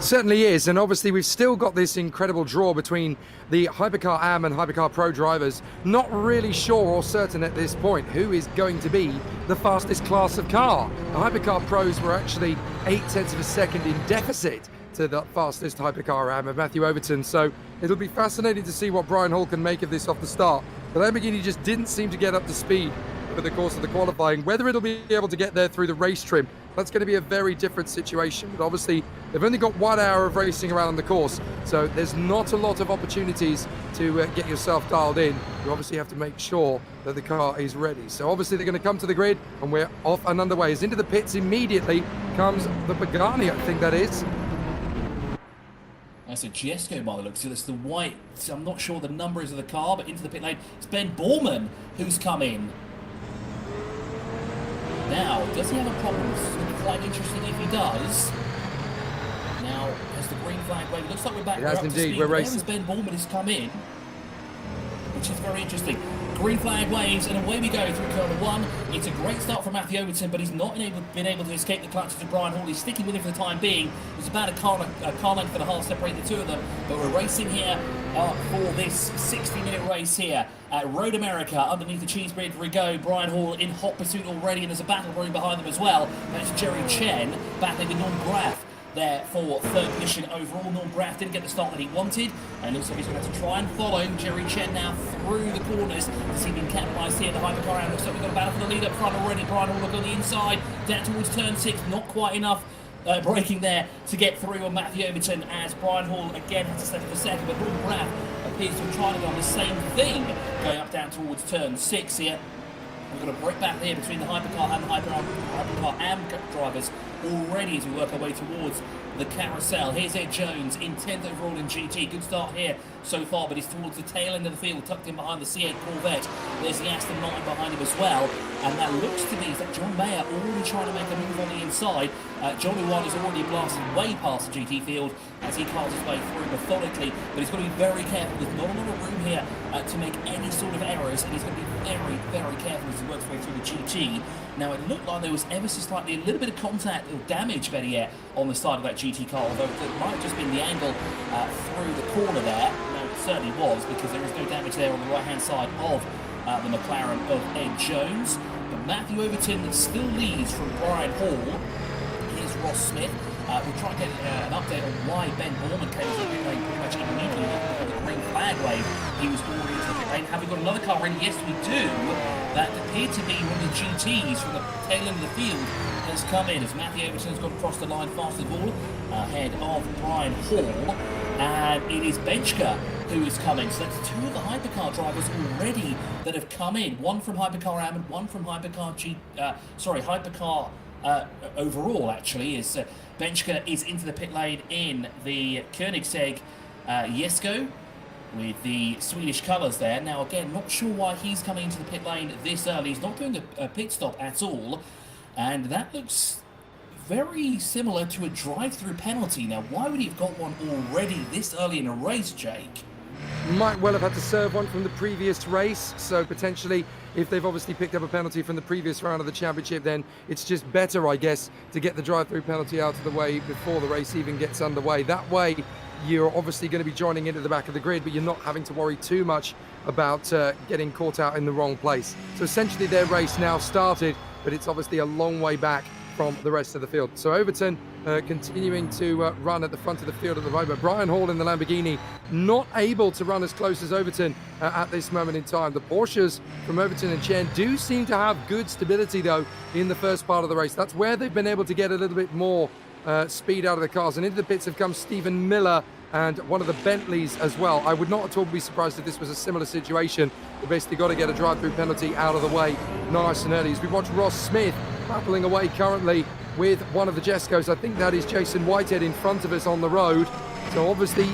Certainly is, and obviously we've still got this incredible draw between the Hypercar Am and Hypercar Pro drivers. Not really sure or certain at this point who is going to be the fastest class of car. The Hypercar Pros were actually 0.8 of a second in deficit to the fastest Hypercar Am of Matthew Overton, so it'll be fascinating to see what Brian Hall can make of this off the start. The Lamborghini just didn't seem to get up to speed over the course of the qualifying. Whether it'll be able to get there through the race trim, that's going to be a very different situation. But obviously, they've only got 1 hour of racing around the course, so there's not a lot of opportunities to get yourself dialed in. You obviously have to make sure that the car is ready. So obviously, they're going to come to the grid, and we're off and underway. As into the pits immediately comes the Pagani, I think that is. That's a Giesco by the looks of it. It's the white, I'm not sure the numbers of the car, but into the pit lane, it's Ben Borman who's come in. Now, does he have a problem quite interesting if he does. Now, as the green flag wave, looks like we're back. It has up to indeed, speed. we're There racing. is Ben Borman has come in, which is very interesting. Green flag waves, and away we go through corner 1. It's a great start from Matthew Overton, but he's not been able to escape the clutches of Brian Hall. He's sticking with him for the time being. There's about a car length and a half separate the two of them, but we're racing here for this 60-minute race here at Road America. Underneath the cheese bridge we go. Brian Hall in hot pursuit already, and there's a battle brewing behind them as well. That's Jerry Chen battling with Norm Graff there for third position overall. Norm Graff didn't get the start that he wanted, and it looks like he's going to have to try and follow Jerry Chen now through the corners to see if he can capitalise here. The Hypercar round looks like we've got a battle for the lead up front already. Brian Hall look on the inside, down towards turn 6, not quite enough braking there to get through on Matthew Overton, as Brian Hall again has to settle for second, but Norm Graff appears to have tried to do the same thing going up down towards turn 6 here. We've got a break back here between the Hypercar and the Hypercar AM drivers already as we work our way towards the carousel. Here's Ed Jones in 10th overall in GT. Good start here so far, but he's towards the tail end of the field, tucked in behind the C8 Corvette. There's the Aston Martin behind him as well, and that looks to me that John Mayer already trying to make a move on the inside. Johnny Wan has already blasted way past the GT field as he carves his way through methodically, but he's got to be very careful. There's not a lot of room here to make any sort of errors, and he's going to be very, very careful as he works his way through the GT. Now, it looked like there was ever so slightly a little bit of contact or damage, better yet, on the side of that GT car, although it might have just been the angle through the corner there. No, it certainly was, because there is no damage there on the right-hand side of the McLaren of Ed Jones. But Matthew Overton still leads from Brian Hall. Here's Ross Smith. We'll try and get an update on why Ben Borman came to the pit lane pretty much immediately before the green flag wave. He was already into the pit lane. Have we got another car in? Yes, we do. That appeared to be one of the GTs from the tail end of the field has come in as Matthew Overton's gone across the line fast of all ahead of Brian Hall, and it is Benchka who is coming. So that's two of the Hypercar drivers already that have come in. One from Hypercar AM and one from Hypercar Hypercar overall actually is Benchka is into the pit lane in the Koenigsegg Jesko with the Swedish colours there. Now again, not sure why he's coming into the pit lane this early. He's not doing a pit stop at all, and that looks very similar to a drive-through penalty. Now why would he have got one already this early in a race, Jake? Might well have had to serve one from the previous race, so potentially if they've obviously picked up a penalty from the previous round of the championship, then it's just better, I guess, to get the drive-through penalty out of the way before the race even gets underway. That way you're obviously going to be joining into the back of the grid, but you're not having to worry too much about getting caught out in the wrong place. So essentially their race now started, but it's obviously a long way back from the rest of the field. So Overton continuing to run at the front of the field at the moment. Brian Hall in the Lamborghini not able to run as close as Overton at this moment in time. The Porsches from Overton and Chen do seem to have good stability though in the first part of the race. That's where they've been able to get a little bit more speed out of the cars, and into the pits have come Stephen Miller and one of the Bentleys as well. I would not at all be surprised if this was a similar situation. They basically got to get a drive-through penalty out of the way nice and early. As we watch Ross Smith battling away currently with one of the Jeskos. I think that is Jason Whitehead in front of us on the road. So obviously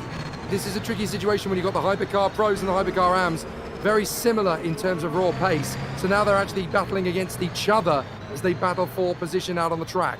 this is a tricky situation when you've got the Hypercar Pros and the Hypercar AMs, very similar in terms of raw pace. So now they're actually battling against each other as they battle for position out on the track.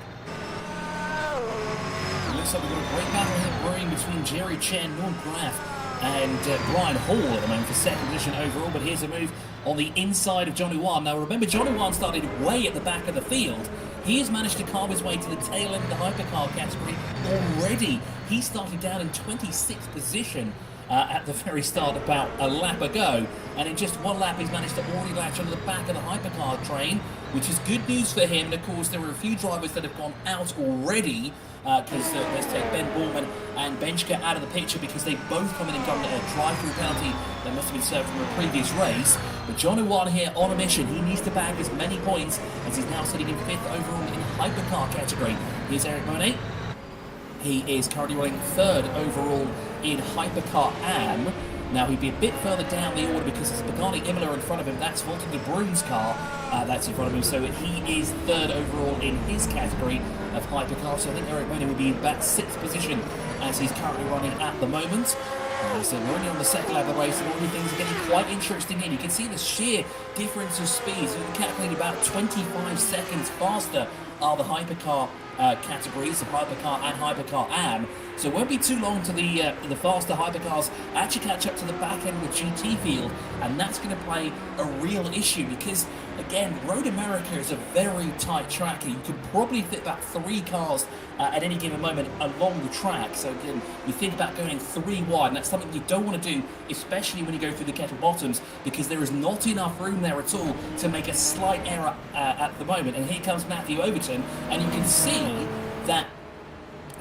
Looks like we've got a great battle here brewing between Jerry Chen, Norm Graff and Brian Hall at the moment for second position overall. But here's a move on the inside of Johnny Wan. Now remember, Johnny Wan started way at the back of the field. He has managed to carve his way to the tail end of the Hypercar category already. He started down in 26th position at the very start about a lap ago, and in just one lap he's managed to already latch onto the back of the Hypercar train, which is good news for him. And of course there are a few drivers that have gone out already, because let's take Ben Borman and Benchka out of the picture because they both come in and got a drive-through penalty that must have been served from a previous race. But John Owan here on a mission. He needs to bag as many points as he's now sitting in 5th overall in the Hypercar category. Here's Eric Monet. He is currently running 3rd overall in Hypercar AM. Now he'd be a bit further down the order because there's a Pagani Imola in front of him. That's Walter de Bruyn's car that's in front of him. So he is 3rd overall in his category of Hypercar. So I think Eric Monet would be in about 6th position as he's currently running at the moment. So we're only on the second lap of the race, and already things are getting quite interesting in. You can see the sheer difference of speeds. You can calculate about 25 seconds faster are the hypercar categories, the hypercar and hypercar am. So it won't be too long to the faster hypercars actually catch up to the back end of the GT field, and that's going to play a real issue because, again, Road America is a very tight track, and you could probably fit about 3 cars at any given moment along the track. So again, you think about going 3 wide, and that's something you don't want to do, especially when you go through the kettle bottoms, because there is not enough room there at all to make a slight error at the moment. And here comes Matthew Overton, and you can see that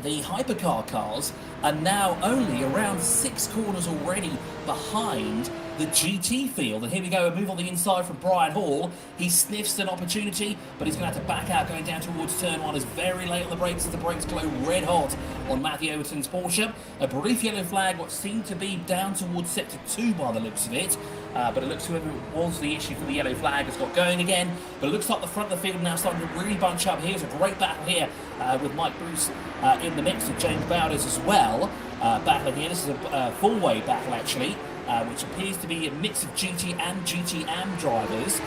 the hypercar cars are now only around 6 corners already behind the GT field. And here we go, a move on the inside from Brian Hall. He sniffs an opportunity, but he's going to have to back out going down towards turn 1. Is very late on the brakes as the brakes glow red hot on Matthew Overton's Porsche. A brief yellow flag, what seemed to be down towards sector 2 by the looks of it. But it looks whoever was the issue for the yellow flag has got going again. But it looks like the front of the field now starting to really bunch up. Here's a great battle here with Mike Bruce in the mix with James Bowders as well. Battling here, this is a four-way battle actually, which appears to be a mix of GT and GT Am drivers,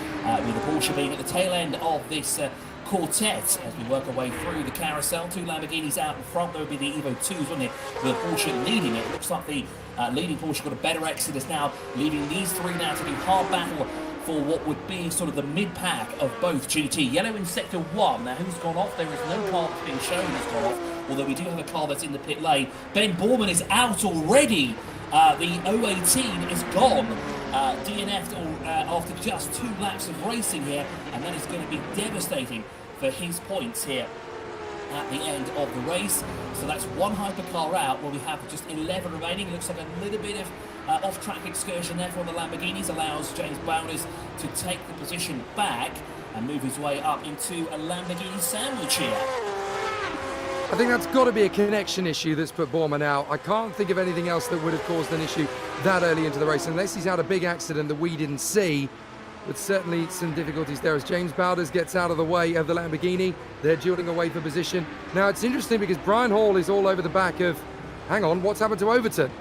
with the Porsche being at the tail end of this quartet as we work our way through the carousel. 2 Lamborghinis out in front. There would be the Evo 2s, wouldn't it, with the Porsche leading it. It looks like the leading Porsche got a better exit, is now leaving these 3 now to do hard battle for what would be sort of the mid-pack of both GT. Yellow in sector 1. Now who's gone off? There is no car that's being shown has gone off, although we do have a car that's in the pit lane. Ben Borman is out already. The 018 is gone. DNF'd after just 2 laps of racing here, and that is going to be devastating for his points here at the end of the race. So that's 1 hypercar out, where we have just 11 remaining. It looks like a little bit of off-track excursion there for the Lamborghinis, allows James Bowders to take the position back and move his way up into a Lamborghini sandwich here. I think that's got to be a connection issue that's put Borman out. I can't think of anything else that would have caused an issue that early into the race, unless he's had a big accident that we didn't see. But certainly some difficulties there as James Bowders gets out of the way of the Lamborghini. They're dueling away for position. Now it's interesting because Brian Hall is all over the back of, hang on, what's happened to Overton?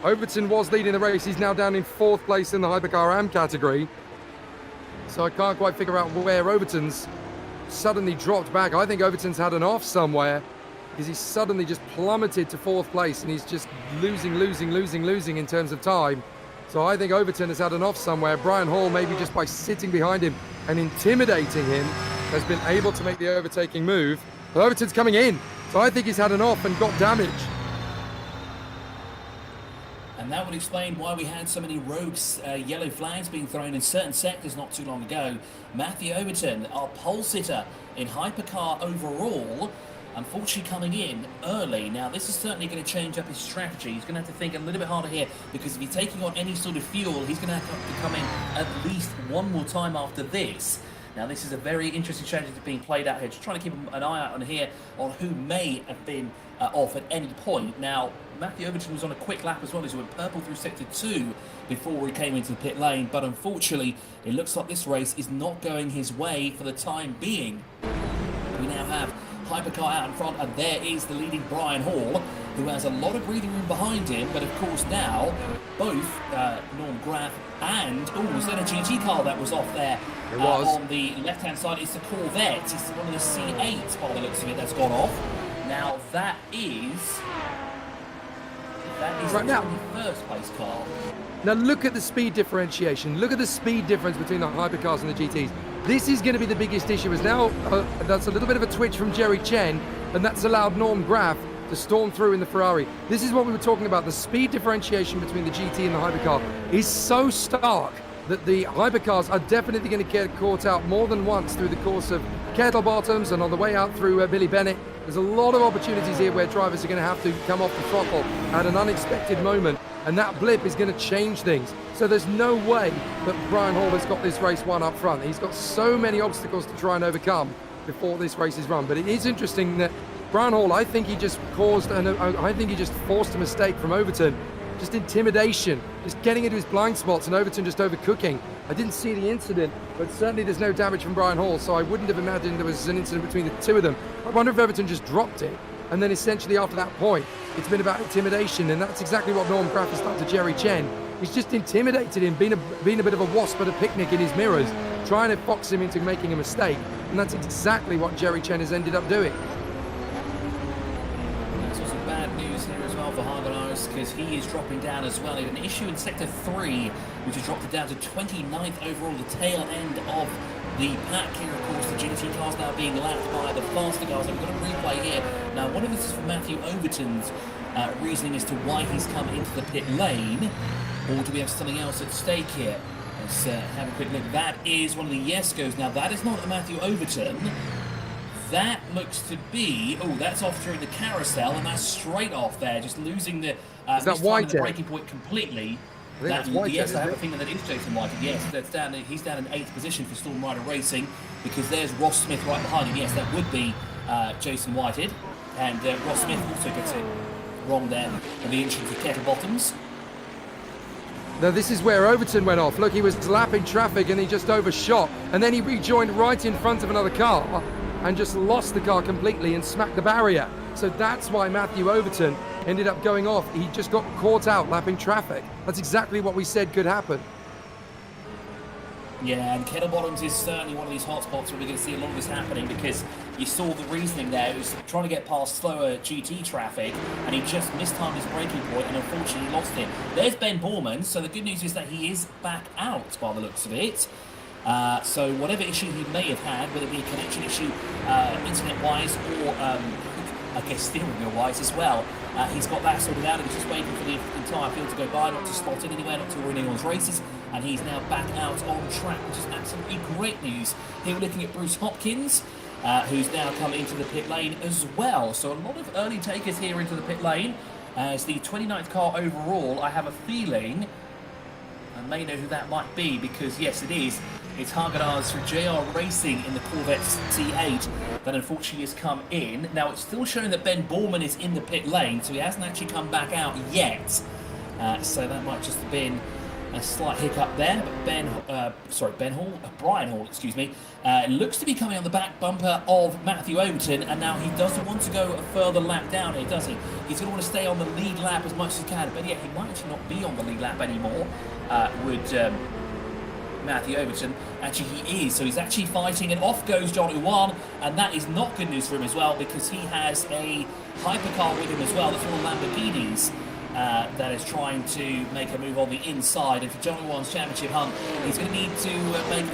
Overton was leading the race. He's now down in 4th place in the Hypercar Am category. So I can't quite figure out where Overton's suddenly dropped back. I think Overton's had an off somewhere, because he's suddenly just plummeted to 4th place, and he's just losing in terms of time. So I think Overton has had an off somewhere. Brian Hall, maybe just by sitting behind him and intimidating him, has been able to make the overtaking move. But Overton's coming in, so I think he's had an off and got damage. And that would explain why we had so many rogues yellow flags being thrown in certain sectors not too long ago. Matthew Overton, our pole sitter in Hypercar overall, unfortunately coming in early. Now this is certainly going to change up his strategy. He's going to have to think a little bit harder here, because if he's taking on any sort of fuel, he's going to have to come in at least 1 more time after this. Now this is a very interesting strategy that's being played out here. Just trying to keep an eye out on here on who may have been off at any point. Now Matthew Overton was on a quick lap as well, as he went purple through sector 2 before he came into the pit lane, but unfortunately it looks like this race is not going his way for the time being. We now have Hypercar out in front, and there is the leading Brian Hall, who has a lot of breathing room behind him. But of course now both Norm Graff and was that a GT car that was off there? It was. On the left hand side. It's the Corvette. It's one of the C8s by the looks of it that's gone off. Now that is Right the now. 21st place car. Now look at the speed differentiation. Look at the speed difference between the Hypercars and the GTs. This is going to be the biggest issue. Is now that's a little bit of a twitch from Jerry Chen, and that's allowed Norm Graff to storm through in the Ferrari. This is what we were talking about. The speed differentiation between the GT and the Hypercar is so stark that the Hypercars are definitely going to get caught out more than once through the course of kettle bottoms and on the way out through Billy Bennett. There's a lot of opportunities here where drivers are going to have to come off the throttle at an unexpected moment, and that blip is going to change things. So there's no way that Brian Hall has got this race won up front. He's got so many obstacles to try and overcome before this race is run. But it is interesting that Brian Hall, I think he just forced a mistake from Overton. Just intimidation, just getting into his blind spots, and Overton just overcooking. I didn't see the incident, but certainly there's no damage from Brian Hall, so I wouldn't have imagined there was an incident between the two of them. I wonder if Overton just dropped it, and then essentially after that point, it's been about intimidation, and that's exactly what Norm Graff has done to Jerry Chen. He's just intimidated him, being a bit of a wasp at a picnic in his mirrors, trying to fox him into making a mistake. And that's exactly what Jerry Chen has ended up doing. There's also bad news here as well for Hypercars, because he is dropping down as well. He had an issue in Sector 3, which has dropped it down to 29th overall, the tail end of the pack here. Of course, the GT cars now being lapped by the faster cars. And we've got a replay here. Now, one of this is for Matthew Overton's reasoning as to why he's come into the pit lane, or do we have something else at stake here? Let's have a quick look. That is one of the yes goes. Now, that is not a Matthew Overton. That looks to be, oh, that's off during the carousel, and that's straight off there, just losing the, is that Whitehead? The braking point completely. I think that's Whitehead, yes, I have a isn't feeling that is Jason Whitehead. Yes, that's down. He's down in 8th position for Storm Rider Racing, because there's Ross Smith right behind him. Yes, that would be Jason Whitehead, and Ross Smith also gets it wrong there at the entrance of Kettle Bottoms. Now this is where Overton went off. Look, he was lapping traffic and he just overshot, and then he rejoined right in front of another car and just lost the car completely and smacked the barrier. So that's why Matthew Overton ended up going off. He just got caught out lapping traffic. That's exactly what we said could happen. Yeah, and Kettle Bottoms is certainly one of these hotspots where we're going to see a lot of this happening, because you saw the reasoning there. He was trying to get past slower GT traffic, and he just mistimed his braking point and unfortunately lost it. There's Ben Borman, so the good news is that he is back out by the looks of it. So whatever issue he may have had, whether it be a connection issue, internet-wise, or I guess steering wheel-wise as well, he's got that sorted out, and he's just waiting for the entire field to go by, not to slot in anywhere, not to ruin anyone's races, and he's now back out on track, which is absolutely great news. Here we're looking at Bruce Hopkins, who's now come into the pit lane as well. So a lot of early takers here into the pit lane. As the 29th car overall, I have a feeling I may know who that might be, because yes, it is. It's Hypercars for JR Racing in the Corvette C8 that unfortunately has come in. Now, it's still showing that Ben Borman is in the pit lane, so he hasn't actually come back out yet. So that might just have been a slight hiccup there. But Brian Hall, excuse me, looks to be coming on the back bumper of Matthew Overton, and now he doesn't want to go a further lap down here, does he? He's going to want to stay on the lead lap as much as he can, but yeah, he might actually not be on the lead lap anymore, Matthew Overton. Actually, he is, so he's actually fighting, and off goes John Uwan, and that is not good news for him as well, because he has a hypercar with him as well. That's one of the Lamborghinis that is trying to make a move on the inside, and for John Uwan's championship hunt, he's going to need to make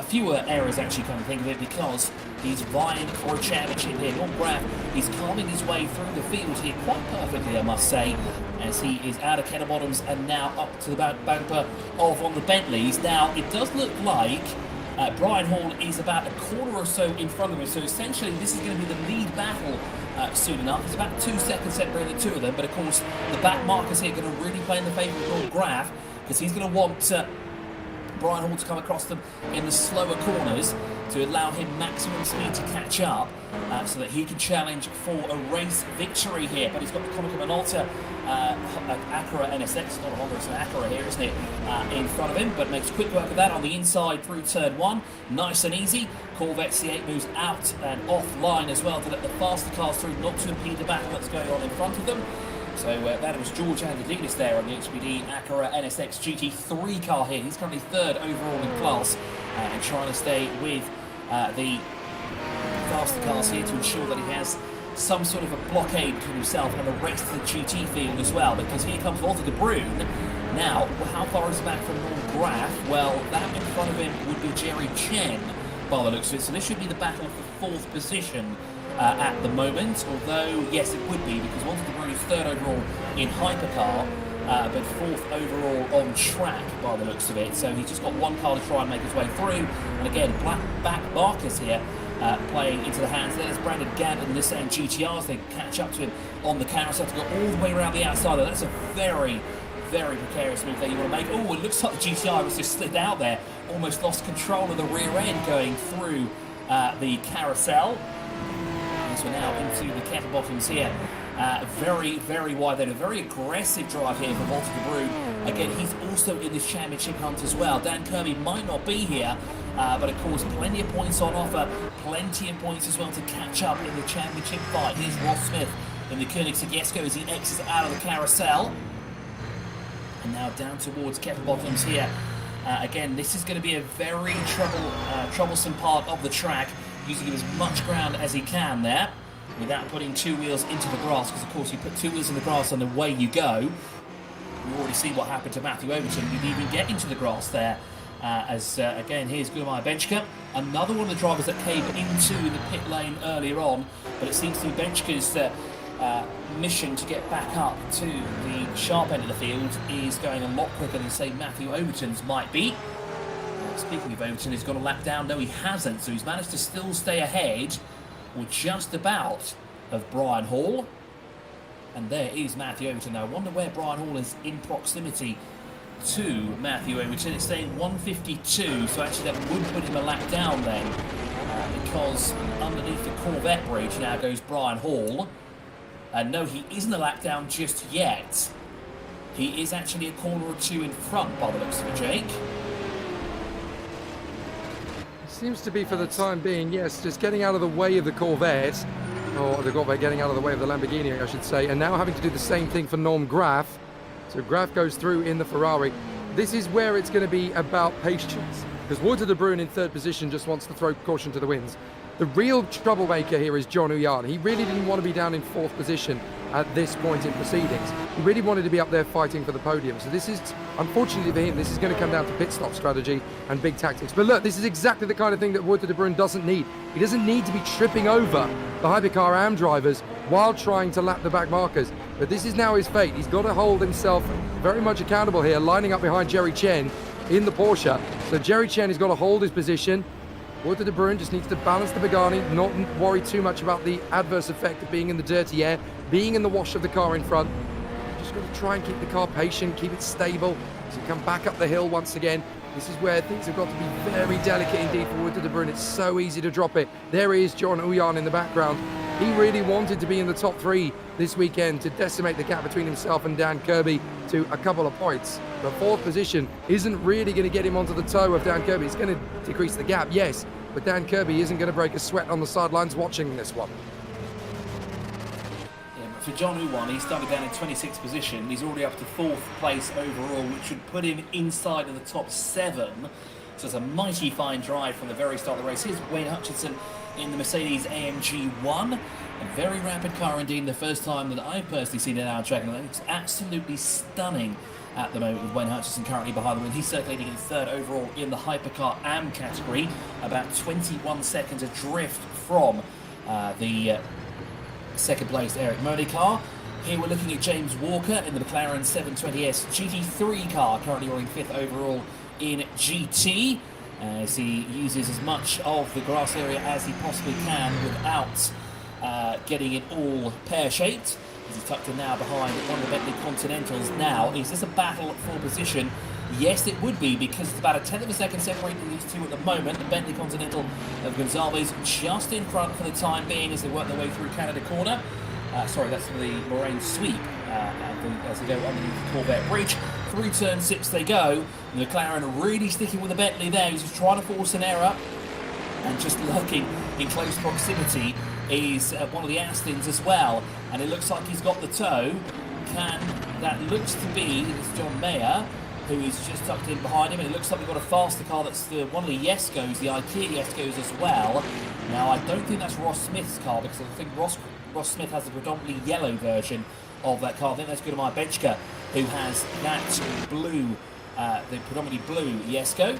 fewer errors, actually, kind of think of it, because he's vying for a championship here. Norm Graff is carving his way through the field here quite perfectly, I must say, as he is out of Kettle Bottoms and now up to the back bumper of one of the Bentleys. Now, it does look like Brian Hall is about a quarter or so in front of him, so essentially this is going to be the lead battle soon enough. It's about 2 seconds separating the two of them, but of course the back markers here are going to really play in the favour of Norm Graff, because he's going to want Brian Hall to come across them in the slower corners to allow him maximum speed to catch up, so that he can challenge for a race victory here. But he's got the Konica Minolta Acura NSX, not a Honda, it's an Acura here, isn't it, in front of him, but makes quick work of that on the inside through turn 1, nice and easy. Corvette C8 moves out and offline as well to let the faster cars through, not to impede the battle that's going on in front of them. So that was George Androlidis there on the HPD Acura NSX GT3 car here. He's currently 3rd overall in class, and trying to stay with the faster cars here to ensure that he has some sort of a blockade between himself and the rest of the GT field as well, because here comes Walter de Bruyn. Now, how far is it back from Norm Graff? Well, that in front of him would be Jerry Chen, by the looks of it. So this should be the battle for 4th position at the moment, although yes, it would be, because Walter de Bruyn is 3rd overall in Hypercar, but 4th overall on track by the looks of it. So he's just got one car to try and make his way through, and again, black back markers here playing into the hands. There's Brandon Gadd and Nissan GTRs. They catch up to him on the carousel to go all the way around the outside. That's a very, very precarious move there you want to make. Oh, it looks like the GTR was just slid out there, almost lost control of the rear end going through the carousel. As we're now into the Kettle Bottoms here. Very, very wide there. A very aggressive drive here from Walter de Bruyn. Again, he's also in this championship hunt as well. Dan Kirby might not be here, but of course, plenty of points on offer. Plenty of points as well to catch up in the championship fight. Here's Ross Smith in the Koenigsegg Jesko as he exits out of the carousel. And now down towards Kettle Bottoms here. Again, this is going to be a very troublesome part of the track, using as much ground as he can there, without putting two wheels into the grass, because of course you put two wheels in the grass and away you go. We've already seen what happened to Matthew Overton. He didn't even get into the grass there. Again, here's Gurmai Benchka, another one of the drivers that came into the pit lane earlier on, but it seems to be Benchka's mission to get back up to the sharp end of the field is going a lot quicker than, say, Matthew Overton's might be. Speaking of Overton, he's got a lap down. No, he hasn't, so he's managed to still stay ahead, or just about, of Brian Hall. And there is Matthew Overton. Now, I wonder where Brian Hall is in proximity to Matthew Overton. It's saying 152, so actually that would put him a lap down then, because underneath the Corvette bridge now goes Brian Hall. And no, he isn't a lap down just yet. He is actually a corner or two in front by the looks of it, Jake. Seems to be, for the time being, yes, just getting out of the way of the Corvette, or the Corvette getting out of the way of the Lamborghini, I should say, and now having to do the same thing for Norm Graf. So Graf goes through in the Ferrari. This is where it's going to be about patience, because Walter de Bruyn in third position just wants to throw caution to the winds. The real troublemaker here is John Huyan. He really didn't want to be down in fourth position at this point in proceedings. He really wanted to be up there fighting for the podium. So this is, unfortunately for him, this is going to come down to pit stop strategy and big tactics. But look, this is exactly the kind of thing that Walter de Bruyn doesn't need. He doesn't need to be tripping over the Hypercar AM drivers while trying to lap the back markers. But this is now his fate. He's got to hold himself very much accountable here, lining up behind Jerry Chen in the Porsche. So Jerry Chen has got to hold his position. Walter de Bruyn just needs to balance the Pagani, not worry too much about the adverse effect of being in the dirty air, being in the wash of the car in front. Just got to try and keep the car patient, keep it stable, so come back up the hill once again. This is where things have got to be very delicate indeed for Walter de Bruyn. It's so easy to drop it. There is John Huyan in the background. He really wanted to be in the top three this weekend to decimate the gap between himself and Dan Kirby to a couple of points. The fourth position isn't really going to get him onto the toe of Dan Kirby. It's going to decrease the gap, yes, but Dan Kirby isn't going to break a sweat on the sidelines watching this one. Yeah, but for John Huyan, he started down in 26th position. He's already up to fourth place overall, which should put him inside of the top 7. So it's a mighty fine drive from the very start of the race. Here's Wayne Hutchinson in the Mercedes AMG 1. A very rapid car indeed, the first time that I've personally seen it out track, and it's absolutely stunning at the moment with Wayne Hutchinson currently behind the wheel. He's circulating in third overall in the Hypercar AM category, about 21 seconds adrift from the second place Eric Murray car. Here we're looking at James Walker in the McLaren 720S GT3 car, currently running 5th overall in GT, as he uses as much of the grass area as he possibly can without getting it all pear-shaped. As he's tucked in now behind one of the Bentley Continentals now. Is this a battle for position? Yes, it would be, because it's about a tenth of a second separating these two at the moment. The Bentley Continental of Gonzalez just in front for the time being as they work their way through Canada Corner. Sorry, that's for the Lorraine sweep as they go underneath the Corvette bridge. Through turn 6 they go. The McLaren really sticking with the Bentley there. He's just trying to force an error. And just lurking in close proximity is one of the Astons as well. And it looks like he's got the toe. That looks to be, it's John Mayer, who is just tucked in behind him. And it looks like we've got a faster car that's one of the Yescos, the IKEA Yescos as well. Now, I don't think that's Ross Smith's car, because I think Ross Smith has a predominantly yellow version of that car. I think that's Gurmai Benchka, who has that blue, the predominantly blue Yesco.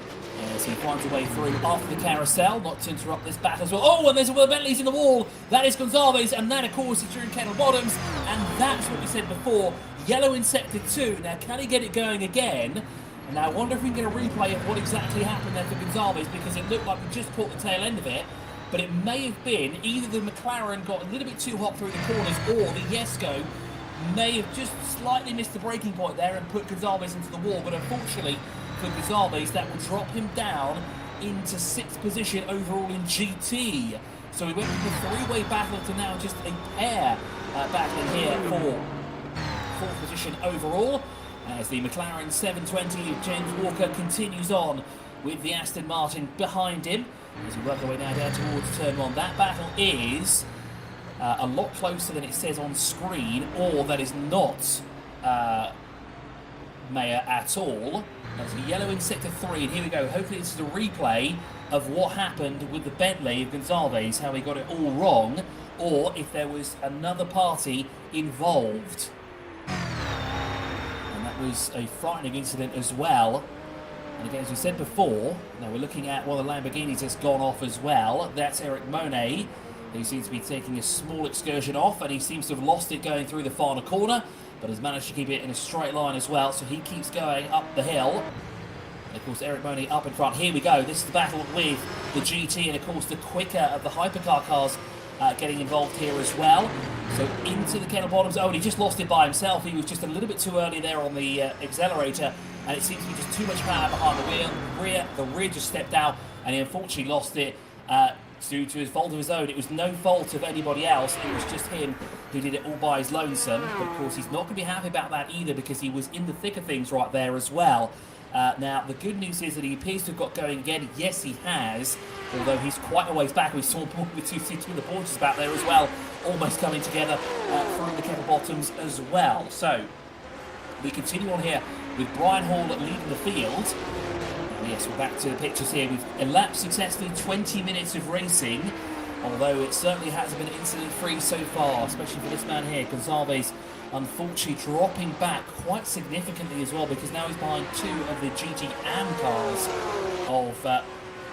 As he finds a way through after the carousel, not to interrupt this battle as well. Oh, and there's one of the Bentleys in the wall. That is Gonzalez, and that, of course, is during Kettle Bottoms. And that's what we said before. Yellow in Sector 2. Now, can he get it going again? And now I wonder if we can get a replay of what exactly happened there for Gonzalez, because it looked like we just caught the tail end of it. But it may have been either the McLaren got a little bit too hot through the corners, or the Yesco may have just slightly missed the breaking point there and put Gonzalez into the wall. But unfortunately for Gonzalez, that will drop him down into 6th position overall in GT. So we went from a three-way battle to now just a pair battling here for 4th position overall, as the McLaren 720 of James Walker continues on with the Aston Martin behind him as we work our way now down towards turn 1. That battle is a lot closer than it says on screen, or that is not Mayer, at all. That's a yellow in sector 3, and here we go. Hopefully this is a replay of what happened with the Bentley of Gonçalves, how he got it all wrong, or if there was another party involved. And that was a frightening incident as well. And again, as we said before, now we're looking at one of the Lamborghinis that's gone off as well. That's Eric Monet, who seems to be taking a small excursion off, and he seems to have lost it going through the final corner, but has managed to keep it in a straight line as well, so he keeps going up the hill. And of course, Eric Monet up in front. Here we go. This is the battle with the GT, and of course, the quicker of the hypercar cars getting involved here as well. So into the kettle bottoms. Oh, and he just lost it by himself. He was just a little bit too early there on the accelerator, and it seems to be just too much power behind the wheel. The rear just stepped out, and he unfortunately lost it due to his fault of his own. It was no fault of anybody else. It was just him who did it all by his lonesome. But of course, he's not going to be happy about that either, because he was in the thick of things right there as well. Now, the good news is that he appears to have got going again. Yes, he has, although he's quite a ways back. We saw with two of the Porsches back there as well, almost coming together from the kettle bottoms as well. So, we continue on here with Brian Hall leading the field. Yes, we're back to the pictures here. We've elapsed successfully 20 minutes of racing, although it certainly hasn't been incident-free so far, especially for this man here, Gonçalves, unfortunately dropping back quite significantly as well, because now he's behind two of the GT AM cars.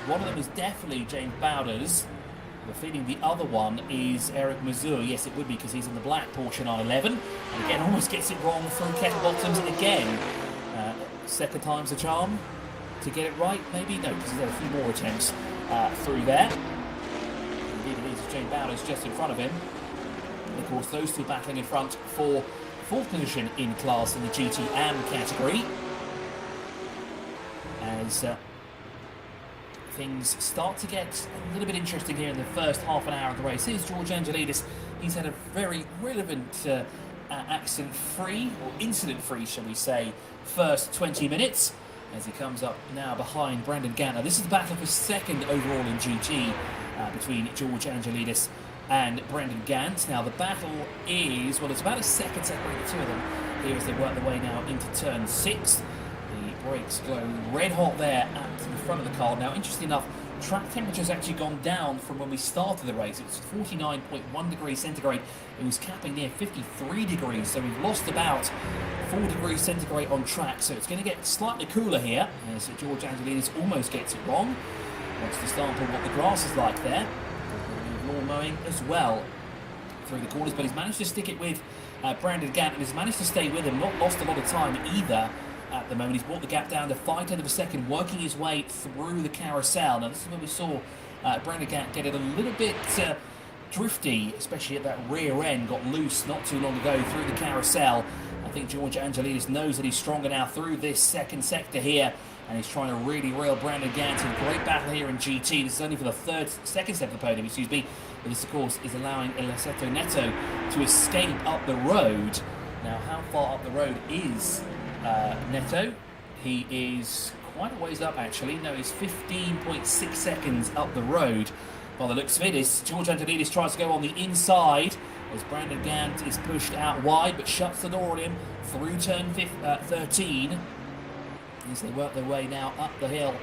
One of them is definitely James Bowders. We're feeling the other one is Eric Mazur. Yes, it would be, because he's in the black Porsche 911. And again, almost gets it wrong through kettle bottoms again. Second time's the charm to get it right, maybe? No, because he's had a few more attempts through there. Indeed, it is James Bowders just in front of him. And of course, those two battling in front for fourth position in class in the GT AM category. As things start to get a little bit interesting here in the first half an hour of the race. Here's George Angelidis. He's had a very relevant accident-free, or incident-free, shall we say, first 20 minutes, as he comes up now behind Brandon Gant. Now, this is the battle for second overall in GT between George Angelidis and Brendan Gant. Now, the battle is, well, it's about a second separating the two of them here as they work their way now into turn 6. The brakes glowing red hot there at the front of the car. Now, interestingly enough, track temperature's actually gone down from when we started the race. It was 49.1 degrees centigrade. It was capping near 53 degrees, so we've lost about 4 degrees centigrade on track. So it's going to get slightly cooler here, as George Angelidis almost gets it wrong. Wants to sample what the grass is like there. Lawn mowing as well through the corners, but he's managed to stick it with Brandon Gant, and he's managed to stay with him, not lost a lot of time either at the moment. He's brought the gap down to 5/10 of a second, working his way through the carousel. Now, this is where we saw Brandon Gant get it a little bit drifty, especially at that rear end, got loose not too long ago through the carousel. I think George Angelidis knows that he's stronger now through this second sector here, and he's trying to really reel Brandon Gant in. Great battle here in GT. This is only for the second step of the podium, excuse me. But this, of course, is allowing Elisetto Neto to escape up the road. Now, how far up the road is Neto? He is quite a ways up, actually. No, he's 15.6 seconds up the road. By the looks of it, is George Angelidis tries to go on the inside as Brandon Gant is pushed out wide, but shuts the door on him through turn 13. As they work their way now up the hill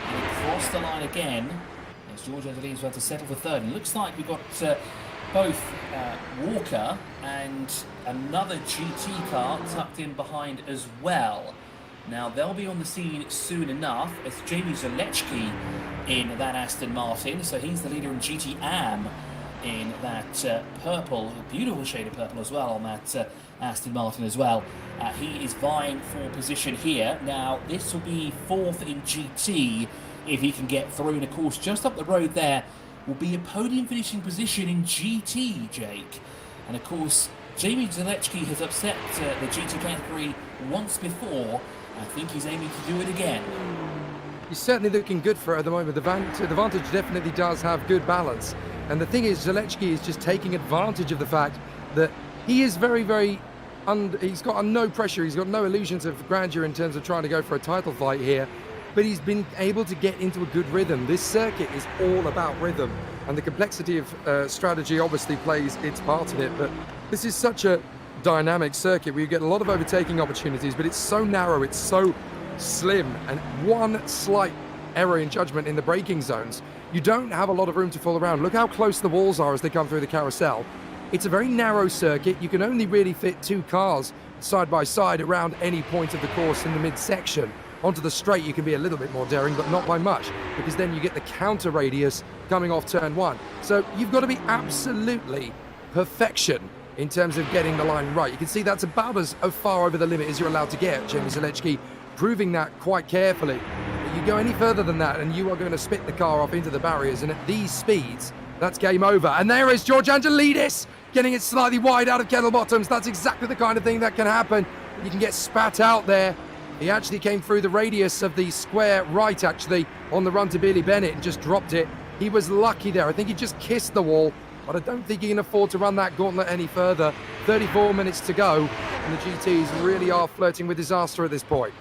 and across the line again, as George Angelidis had to settle for third. And looks like we've got both Walker and another GT car tucked in behind as well. Now, they'll be on the scene soon enough as Jamie Zaleczki in that Aston Martin. So he's the leader in GT AM in that purple, a beautiful shade of purple as well on that Aston Martin as well. He is vying for position here. Now, this will be fourth in GT if he can get through. And of course, just up the road there will be a podium finishing position in GT, Jake. And of course, Jamie Zaleczki has upset the GT category once before. I think he's aiming to do it again. He's certainly looking good for it at the moment. The Vantage definitely does have good balance. And the thing is, Zaleczki is just taking advantage of the fact that he is very he's got no pressure. He's got no illusions of grandeur in terms of trying to go for a title fight here. But he's been able to get into a good rhythm. This circuit is all about rhythm. And the complexity of strategy obviously plays its part in it. But this is such a dynamic circuit where you get a lot of overtaking opportunities, but it's so narrow, it's so slim, and one slight error in judgment in the braking zones, you don't have a lot of room to fall around. Look how close the walls are as they come through the carousel. It's a very narrow circuit. You can only really fit 2 cars side by side around any point of the course in the midsection. Onto the straight, you can be a little bit more daring, but not by much, because then you get the counter radius coming off turn 1. So you've got to be absolutely perfection in terms of getting the line right. You can see that's about as far over the limit as you're allowed to get. Jamie Zalewski proving that quite carefully. But you go any further than that and you are going to spit the car off into the barriers, and at these speeds, that's game over. And there is George Angelidis getting it slightly wide out of kettle bottoms. That's exactly the kind of thing that can happen. You can get spat out there. He actually came through the radius of the square right, actually, on the run to Billy Bennett and just dropped it. He was lucky there. I think he just kissed the wall, but I don't think he can afford to run that gauntlet any further. 34 minutes to go, and the GTs really are flirting with disaster at this point.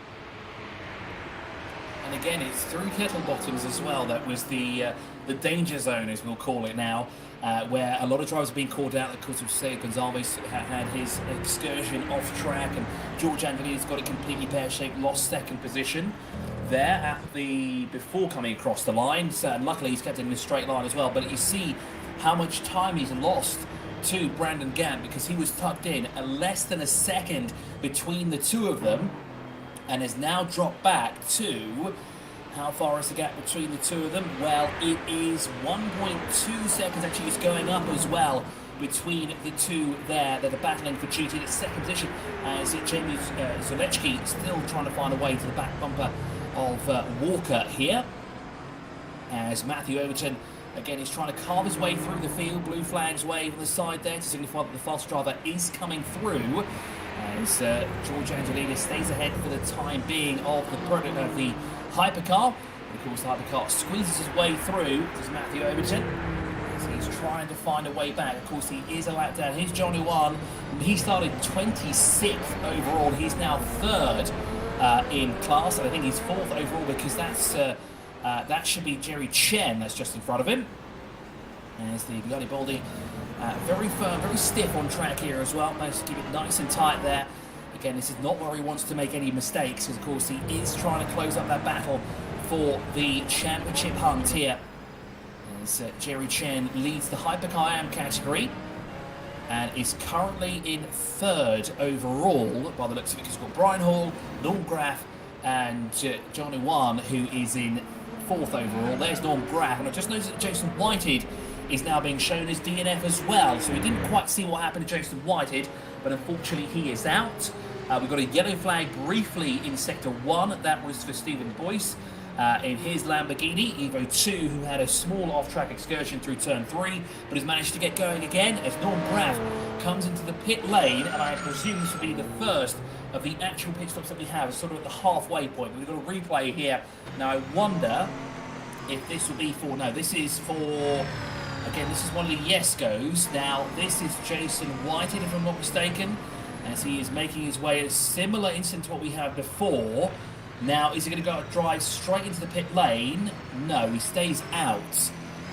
And again, it's through kettle bottoms as well. That was the danger zone, as we'll call it now, where a lot of drivers have been called out. Of course, Jose Gonzalez had his excursion off track, and George Angelidis got it completely pear-shaped, lost second position there at before coming across the line. So, and luckily, he's kept it in a straight line as well. But you see how much time he's lost to Brandon Gamp, because he was tucked in less than a second between the two of them, and has now dropped back to, how far is the gap between the two of them? Well, it is 1.2 seconds. Actually, it's going up as well between the two there. They're battling for GT at second position, as Jamie Zalewski still trying to find a way to the back bumper of Walker here, as Matthew Overton again is trying to carve his way through the field. Blue flags wave on the side there to signify that the fast driver is coming through, as George Angelidis stays ahead for the time being of the Hypercar. And of course, the Hypercar squeezes his way through. Does Matthew Overton, as he's trying to find a way back. Of course, he is a lap down. Here's Johnny One. He started 26th overall. He's now 3rd in class, and I think he's 4th overall, because that's that should be Jerry Chen that's just in front of him. There's the Garibaldi, very firm, very stiff on track here as well. Managed to keep it nice and tight there. Again, this is not where he wants to make any mistakes, because of course he is trying to close up that battle for the championship hunt here. As Jerry Chen leads the Hypercar AM category and is currently in 3rd overall by the looks of it. He's got Brian Hall, Norm Graff, and Johnny Wan, who is in 4th overall. There's Norm Graff, and I just noticed that Jason Whitehead is now being shown as DNF as well. So we didn't quite see what happened to Jason Whitehead, but unfortunately he is out. We've got a yellow flag briefly in Sector 1. That was for Stephen Boyce in his Lamborghini Evo 2, who had a small off-track excursion through Turn 3, but has managed to get going again as Norm Graff comes into the pit lane, and I presume this will be the first of the actual pit stops that we have, sort of at the halfway point. We've got a replay here. Now I wonder if this will be for, no, this is for, again, this is one of the yes goes. Now this is Jason Whitehead, if I'm not mistaken, as he is making his way, a similar incident to what we had before. Now, is he going to go drive straight into the pit lane? No, he stays out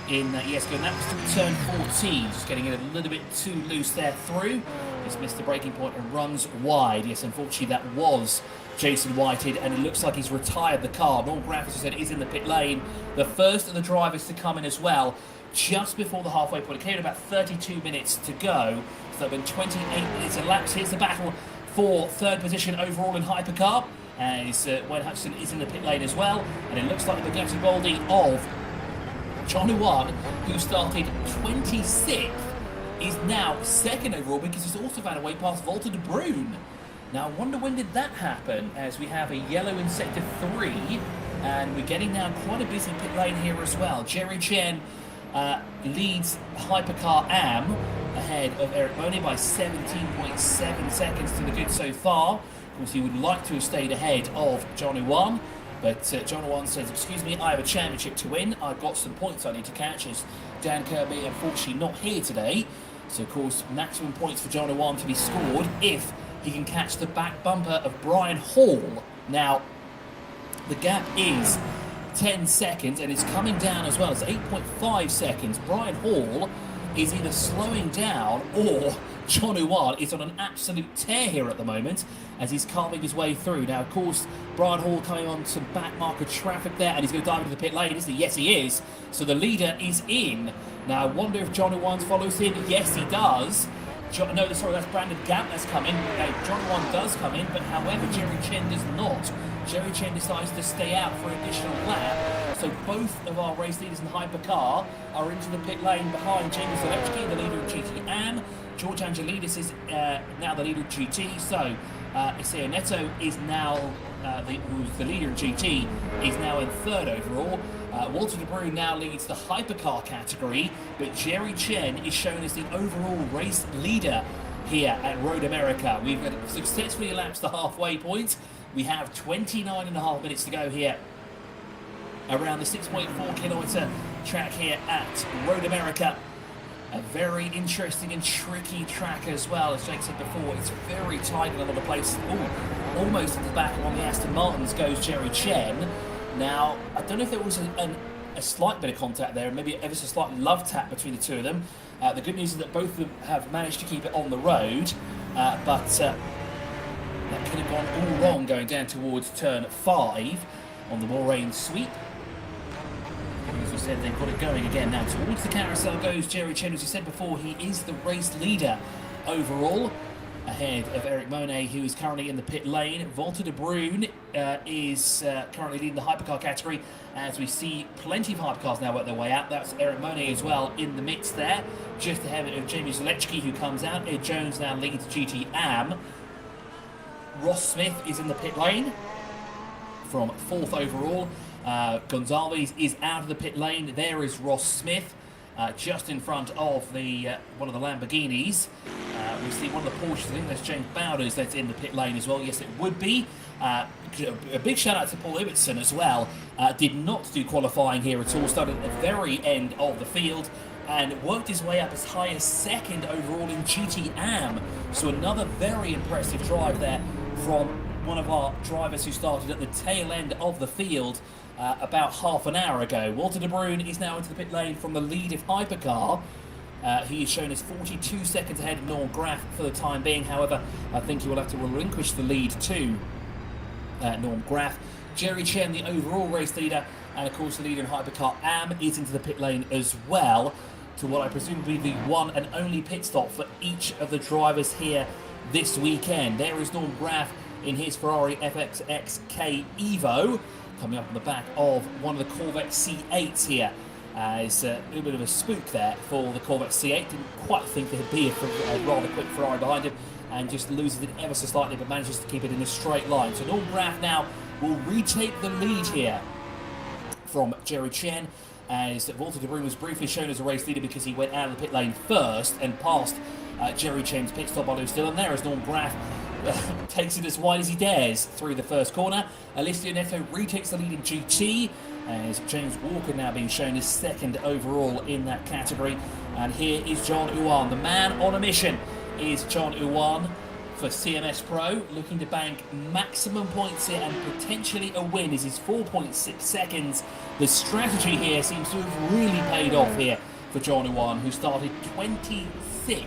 in that yes go, and that was to turn 14, just getting it a little bit too loose there through. Just missed the braking point and runs wide. Yes, unfortunately, that was Jason Whitehead, and it looks like he's retired the car. Norm Graff, as I said, is in the pit lane. The first of the drivers to come in as well, just before the halfway point. It came in about 32 minutes to go. So there have been 28 minutes elapsed. Here's the battle for 3rd position overall in Hypercar, as Wayne Hudson is in the pit lane as well. And it looks like the Garibaldi of Johnny One, who started 26th, is now 2nd overall, because he's also found a way past Walter de Bruyn. Now I wonder when did that happen, as we have a yellow in Sector 3, and we're getting now quite a busy pit lane here as well. Jerry Chen leads Hypercar AM ahead of Eric Boney by 17.7 seconds to the good so far. Of course, he would like to have stayed ahead of Johnny One, but Johnny One says, excuse me, I have a championship to win. I've got some points I need to catch, as Dan Kirby unfortunately not here today. So of course, maximum points for Johnny One to be scored if he can catch the back bumper of Brian Hall. Now, the gap is 10 seconds, and it's coming down as well. It's 8.5 seconds. Brian Hall is either slowing down or John Uwan is on an absolute tear here at the moment as he's carving his way through. Now, of course, Brian Hall coming on some back marker traffic there, and he's going to dive into the pit lane, isn't he? Yes, he is. So the leader is in. Now, I wonder if John Uwan follows him. Yes, he does. No, sorry, that's Brandon Gamp that's come in. John Uwan does come in, but however, Jerry Chen does not. Jerry Chen decides to stay out for an additional lap. So both of our race leaders in Hypercar are into the pit lane behind James Zalewski, the leader of GT AM. George Angelidis is now the leader of GT. So Isaiah Neto is now, who's the leader of GT, is now in third overall. Walter De Bruyne now leads the Hypercar category, but Jerry Chen is shown as the overall race leader here at Road America. We've successfully elapsed the halfway point. We have 29.5 minutes to go here around the 6.4 kilometre track here at Road America. A very interesting and tricky track as well, as Jake said before. It's very tight in a lot of places. Ooh, almost at the back of one of the Aston Martins goes Jerry Chen. Now, I don't know if there was a slight bit of contact there, maybe ever so slight love tap between the two of them. The good news is that both of them have managed to keep it on the road, but that could have gone all wrong going down towards turn 5 on the Moraine sweep. As we said, they've got it going again. Now towards the carousel goes Jerry Chen. As we said before, he is the race leader overall, ahead of Eric Monet, who is currently in the pit lane. Walter De Bruyne is currently leading the Hypercar category, as we see plenty of Hypercars now work their way out. That's Eric Monet as well in the midst there, just ahead of Jamie Zalewski, who comes out. Ed Jones now leads GT AM. Ross Smith is in the pit lane from 4th overall. Gonzalez is out of the pit lane. There is Ross Smith, just in front of the one of the Lamborghinis. We see one of the Porsches. I think that's James Bowders that's in the pit lane as well. Yes, it would be. A big shout out to Paul Ibbotson as well. Did not do qualifying here at all. Started at the very end of the field and worked his way up as high as 2nd overall in GT AM. So another very impressive drive there from one of our drivers who started at the tail end of the field about half an hour ago. Walter De Bruyne is now into the pit lane from the lead of Hypercar. He is shown as 42 seconds ahead of Norm Graff for the time being. However, I think he will have to relinquish the lead to Norm Graff. Jerry Chen, the overall race leader, and of course the leader in Hypercar AM, is into the pit lane as well, to what I presume will be the one and only pit stop for each of the drivers here this weekend. There is Norm Graff in his Ferrari FXXK Evo, coming up on the back of one of the Corvette C8s here. It's a little bit of a spook there for the Corvette C8. Didn't quite think there'd be a rather quick Ferrari behind him, and just loses it ever so slightly, but manages to keep it in a straight line. So Norm Graff now will retake the lead here from Jerry Chen, as Walter De Bruyne was briefly shown as a race leader because he went out of the pit lane first and passed Jerry Chen's pit stop while he was still in there, as Norm Graff takes it as wide as he dares through the first corner. Alessio Neto retakes the lead in GT, as James Walker now being shown as 2nd overall in that category. And here is John Uwan. The man on a mission is John Uwan for CMS Pro, looking to bank maximum points here and potentially a win. Is his 4.6 seconds. The strategy here seems to have really paid off here for John Uwan, who started 26th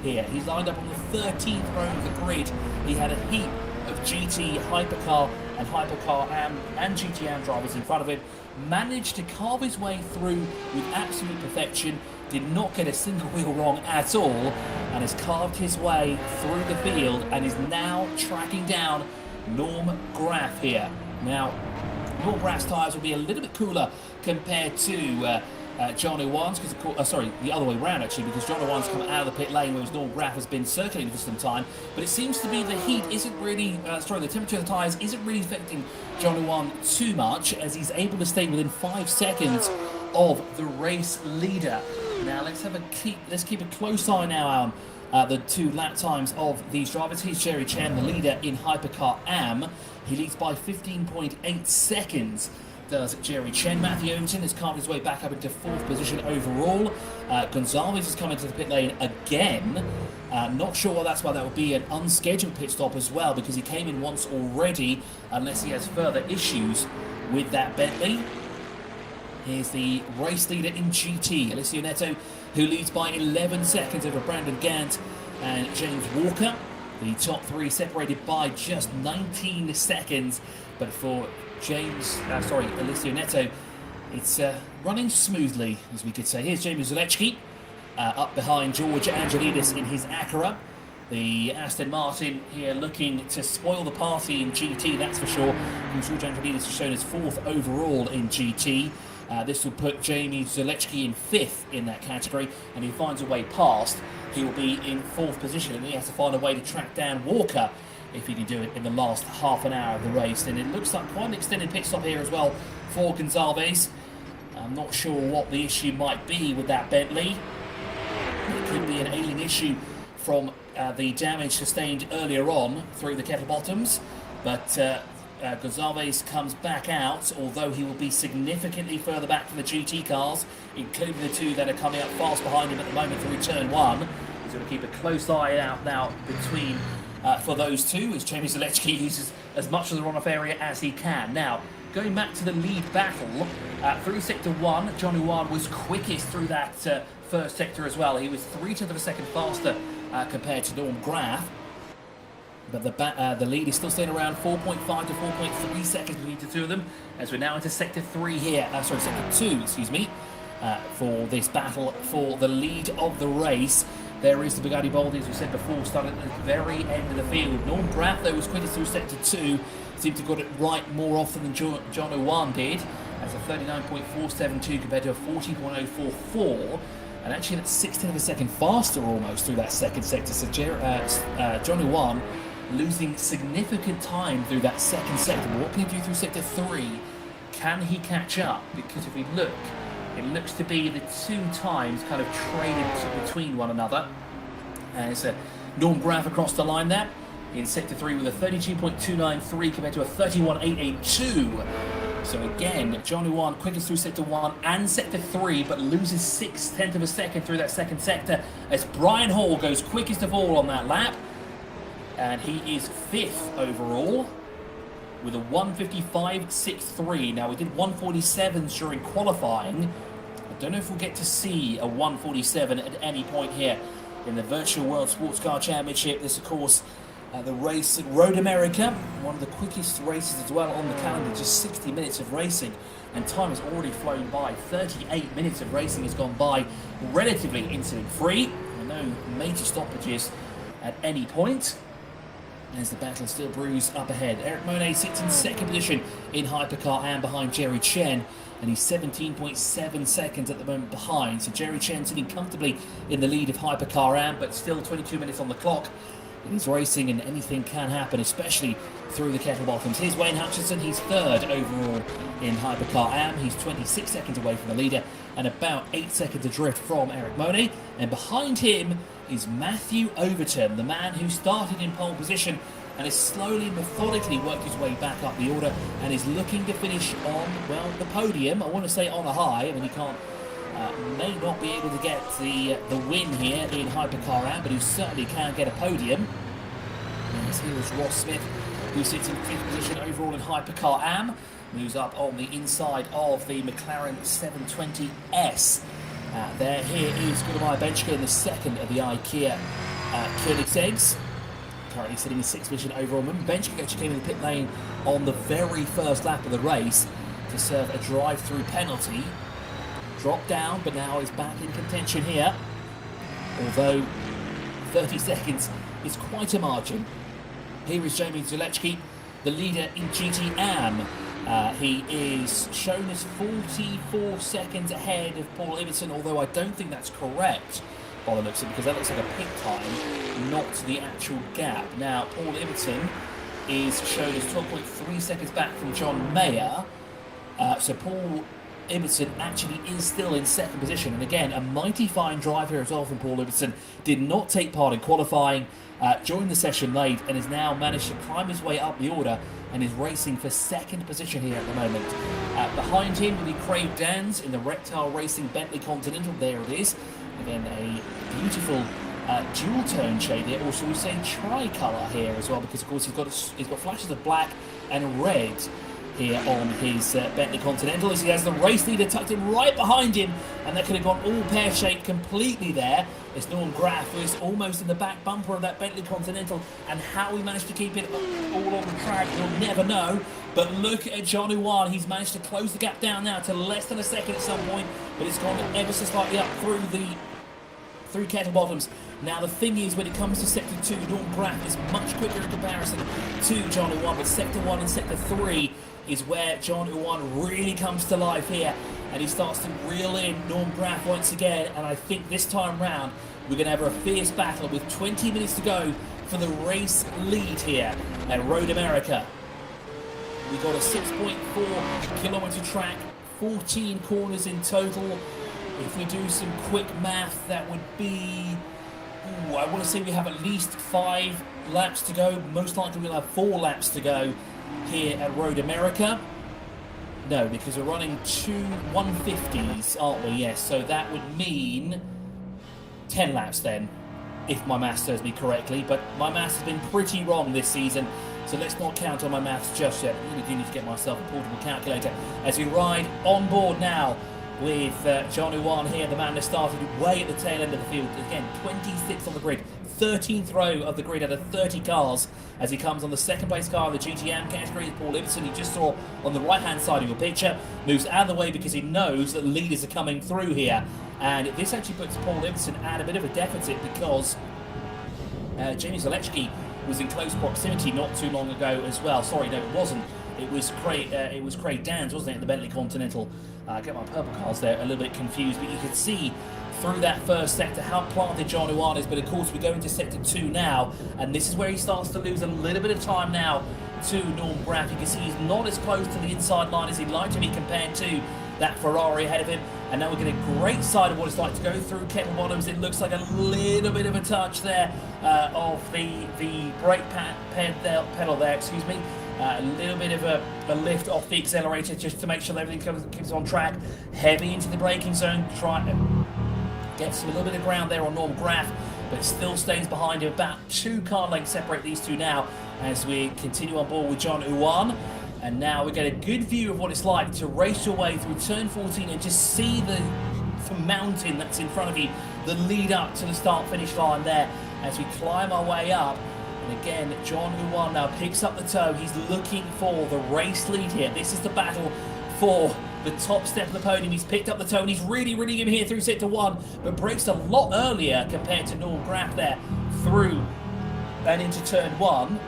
here. He's lined up on the 13th row of the grid. He had a heap of GT, Hypercar and Hypercar AM and GT AM drivers in front of him. Managed to carve his way through with absolute perfection. Did not get a single wheel wrong at all, and has carved his way through the field and is now tracking down Norm Graff here. Now, Norm Graff's tyres will be a little bit cooler compared to John Uwan's, because sorry, the other way around actually, because John Uwan's come out of the pit lane, whereas Norm Graff has been circulating for some time. But it seems to be the heat isn't really, the temperature of the tyres isn't really affecting John Uwan too much, as he's able to stay within 5 seconds of the race leader. Now let's keep a close eye now on the 2 lap times of these drivers. Here's Jerry Chen, the leader in Hypercar AM. He leads by 15.8 seconds. Does Jerry Chen. Matthew Overton has carved his way back up into 4th position overall. Gonzalez has come into the pit lane again. Not sure why that's why that would be an unscheduled pit stop as well, because he came in once already, unless he has further issues with that Bentley. Here's the race leader in GT. Alessio Neto who leads by 11 seconds over Brandon Gant and James Walker. The top three separated by just 19 seconds. But for Alessio Neto, it's running smoothly, as we could say. Here's Jamie Zalewski up behind George Angelidis in his Acura. The Aston Martin here looking to spoil the party in GT, that's for sure. And George Angelidis has shown as 4th overall in GT. This will put Jamie Zalewski in 5th in that category, and he finds a way past. He will be in 4th position, and he has to find a way to track down Walker if he can do it in the last half an hour of the race. And it looks like quite an extended pit stop here as well for Gonçalves. I'm not sure what the issue might be with that Bentley. It could be an ailing issue from the damage sustained earlier on through the kettle bottoms, but Gonçalves comes back out, although he will be significantly further back from the GT cars, including the two that are coming up fast behind him at the moment through turn 1. He's going to keep a close eye out now between for those two, as Jamie Zalewski uses as much of the runoff area as he can. Now, going back to the lead battle, through sector 1, John Huard was quickest through that first sector as well. He was 0.3 of a second faster compared to Norm Graf. But the lead is still staying around 4.5 to 4.3 seconds between the two of them, as we're now into sector 3 here, sector 2, excuse me, for this battle for the lead of the race. There is the Bugatti Bolide, as we said before, starting at the very end of the field. Norm Graf, though, was quickest through sector 2, seemed to have got it right more often than John Owan did, as a 39.472 compared to a 40.044. And actually that's 1/16 of a second faster almost through that second sector. So John Owan losing significant time through that second sector. But what can he do through sector 3? Can he catch up? Because if we look, it looks to be the two times kind of traded between one another. And it's Norm Graf across the line there in sector 3 with a 32.293 compared to a 31.882. So again, John Owan quickest through sector 1 and sector 3, but loses 0.6 of a second through that second sector, as Brian Hall goes quickest of all on that lap. And he is 5th overall with a 1:55.63. Now, we did 1:47s during qualifying. I don't know if we'll get to see a 1:47 at any point here in the Virtual World Sports Car Championship. This, of course, the race at Road America, one of the quickest races as well on the calendar, just 60 minutes of racing, and time has already flown by. 38 minutes of racing has gone by relatively incident-free, and no major stoppages at any point, as the battle still brews up ahead. Eric Monet sits in second position in Hypercar and behind Jerry Chen, and he's 17.7 seconds at the moment behind. So Jerry Chen sitting comfortably in the lead of Hypercar Am, but still 22 minutes on the clock. It is racing and anything can happen, especially through the kettle bottoms. Here's Wayne Hutchinson, he's 3rd overall in Hypercar Am. He's 26 seconds away from the leader and about 8 seconds adrift from Eric Monet. And behind him is Matthew Overton, the man who started in pole position and has slowly, methodically worked his way back up the order and is looking to finish on, well, the podium. I want to say on a high. I mean, he can't, may not be able to get the win here in Hypercar Am, but he certainly can get a podium. And here is Ross Smith, who sits in 5th position overall in Hypercar Am, moves up on the inside of the McLaren 720S. Here is Gudemar Benchke in the 2nd of the IKEA Koenigseggs, currently sitting in 6th position overall. Benchke actually came in the pit lane on the very first lap of the race to serve a drive-through penalty. Dropped down, but now is back in contention here, although 30 seconds is quite a margin. Here is Jamie Zalewski, the leader in GT Am. He is shown as 44 seconds ahead of Paul Ibbotson, although I don't think that's correct by the looks of it, because that looks like a pit time, not the actual gap. Now, Paul Ibbotson is shown as 12.3 seconds back from John Mayer, so Paul Ibbotson actually is still in 2nd position, and again, a mighty fine drive here as well from Paul Ibbotson. Did not take part in qualifying, joined the session late, and has now managed to climb his way up the order and is racing for 2nd position here at the moment. Behind him will be Craig Dans in the Reptile Racing Bentley Continental. There it is. Again, a beautiful dual-tone shade here. Also, we say tricolour here as well, because of course he's got flashes of black and red here on his Bentley Continental, as he has the race leader tucked in right behind him, and that could have gone all pear-shaped completely there. As Norm Graff was almost in the back bumper of that Bentley Continental, and how he managed to keep it all on the track, we'll never know. But look at John Uwan, he's managed to close the gap down now to less than a second at some point, but it's gone ever so slightly up through Kettle Bottoms. Now the thing is, when it comes to Sector 2, Norm Graff is much quicker in comparison to John Uwan, but Sector 1 and Sector 3 is where John Uwan really comes to life here, and he starts to reel in Norm Graff once again. And I think this time round we're going to have a fierce battle with 20 minutes to go for the race lead here at Road America. We've got a 6.4 kilometer track, 14 corners in total. If we do some quick math, that would be, I want to say we have at least 5 laps to go. Most likely we'll have 4 laps to go here at Road America. No, because we're running 2 150s, aren't we? Yes, so that would mean 10 laps then, if my maths serves me correctly. But my maths has been pretty wrong this season, so let's not count on my maths just yet. I really do need to get myself a portable calculator as we ride on board now with John Uwan here, the man that started way at the tail end of the field. Again, 26th on the grid, 13th row of the grid out of 30 cars, as he comes on the second place car in the GTM category. Paul Ibbotson, you just saw on the right hand side of your picture, moves out of the way because he knows that leaders are coming through here. And this actually puts Paul Ibbotson at a bit of a deficit, because Jamie Zalewski was in close proximity not too long ago as well. Sorry, no, it wasn't. It was Craig Dans, wasn't it, in the Bentley Continental? I get my purple cars there a little bit confused, but you could see through that first sector how planted John Uwan is. But of course we go into sector 2 now, and this is where he starts to lose a little bit of time now to Norm Graff. You can see he's not as close to the inside line as he'd like to be compared to that Ferrari ahead of him. And now we're getting a great side of what it's like to go through Kettle Bottoms. It looks like a little bit of a touch there of the brake pedal there, excuse me. A little bit of a lift off the accelerator just to make sure that everything keeps on track. Heavy into the braking zone, try to get a little bit of ground there on Norm Graff, but it still stays behind him. About 2 car lengths separate these two now as we continue on board with John Uwan. And now we get a good view of what it's like to race your way through turn 14 and just see the mountain that's in front of you, the lead up to the start-finish line there as we climb our way up. And again, John Uwan now picks up the toe. He's looking for the race lead here. This is the battle for the top step of the podium. He's picked up the toe, and he's really giving here through sector 1, but breaks a lot earlier compared to Norm Graff there through and into turn 1,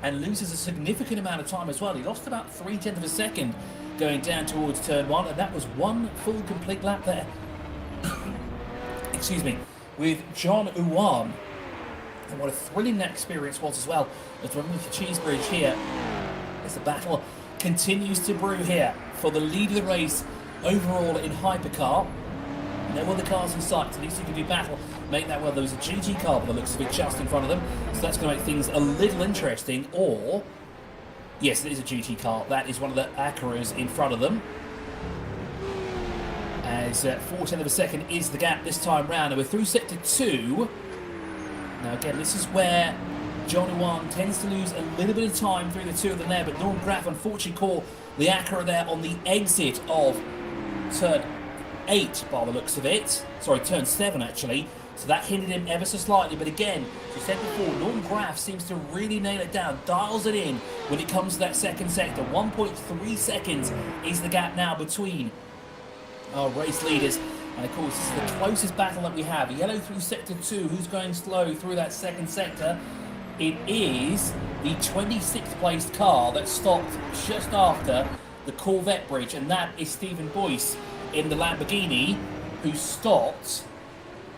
and loses a significant amount of time as well. He lost about 0.3 of a second going down towards turn 1, and that was 1 full complete lap there. Excuse me, with John Uwan. And what a thrilling that experience was as well, as we're moving to Cheese Bridge here, as the battle continues to brew here for the lead of the race overall in Hypercar. No other cars in sight, so these two can do battle. Make that well, there was a GT car by the looks of it just in front of them, so that's going to make things a little interesting. Or, yes, it is a GT car. That is one of the Acuras in front of them. As 0.4 of a second is the gap this time round, and we're through sector 2. Now again, this is where John Uwan tends to lose a little bit of time through the two of them there, but Norm Graff unfortunately caught the Acura there on the exit of turn 8 by the looks of it. Sorry, turn 7 actually. So that hindered him ever so slightly, but again, as I said before, Norm Graff seems to really nail it down, dials it in when it comes to that second sector. 1.3 seconds is the gap now between our race leaders. And of course, this is the closest battle that we have. Yellow through sector 2. Who's going slow through that second sector? It is the 26th placed car that stopped just after the Corvette bridge, and that is Stephen Boyce in the Lamborghini, who stopped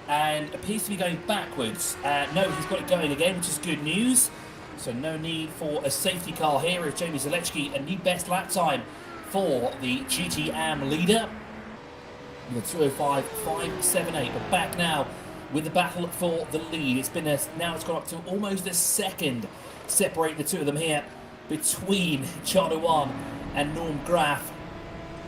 and appears to be going backwards. No, he's got it going again, which is good news. So no need for a safety car here. Is Jamie Zalewski, a new best lap time for the GT-AM leader. The 2:05.578. But back now with the battle for the lead. It's been now it's gone up to almost a second separating the two of them here between John Uwan and Norm Graff.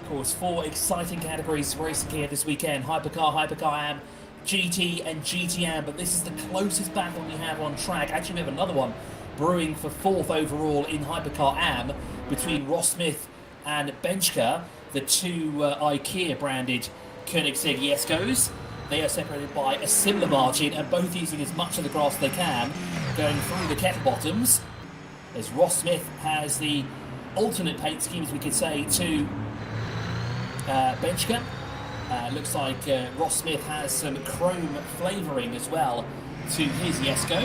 Of course, 4 exciting categories racing here this weekend: Hypercar, Hypercar AM, GT and GT-AM. But this is the closest battle we have on track. Actually, we have another one brewing for 4th overall in Hypercar AM between Ross Smith and Benchka, the two IKEA branded Koenigsegg Jeskos. They are separated by a similar margin and both using as much of the grass as they can, going through the kettle bottoms. As Ross Smith has the alternate paint scheme, as we could say, to Benchka. Looks like Ross Smith has some chrome flavouring as well to his Jesko.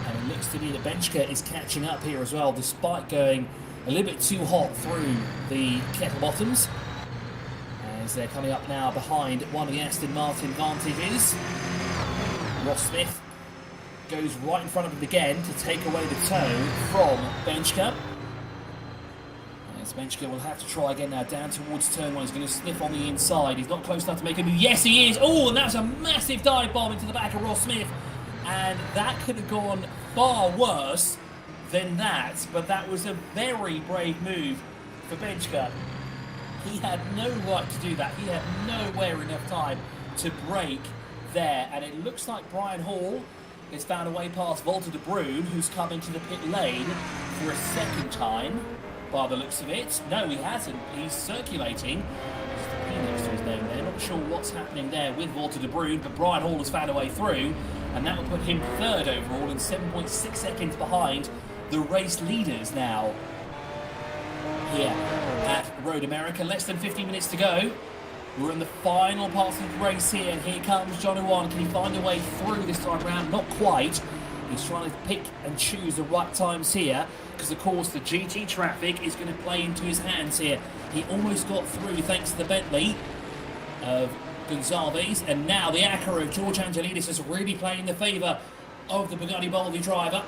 And it looks to me that Benchka is catching up here as well, despite going a little bit too hot through the kettle bottoms. As they're coming up now behind one of the Aston Martin Vantages. Ross Smith goes right in front of him again to take away the toe from Benchka. As Benchka will have to try again now, down towards turn 1. He's going to sniff on the inside. He's not close enough to make a move. Yes, he is! Oh, and that's a massive dive bomb into the back of Ross Smith. And that could have gone far worse than that. But that was a very brave move for Benchka. He had no right to do that. He had nowhere enough time to brake there. And it looks like Brian Hall has found a way past Walter de Bruyn, who's come into the pit lane for a second time, by the looks of it. No, he hasn't. He's circulating. There's a P next to his name there. Not sure what's happening there with Walter de Bruyn, but Brian Hall has found a way through, and that will put him third overall and 7.6 seconds behind the race leaders now. Here at Road America, less than 15 minutes to go. We're in the final part of the race here, and here comes Johnny One. Can he find a way through this time round? Not quite. He's trying to pick and choose the right times here, because of course the GT traffic is going to play into his hands here. He almost got through thanks to the Bentley of Gonzalez, and now the Acura of George Angelidis is really playing in the favour of the Bugatti Boldy driver.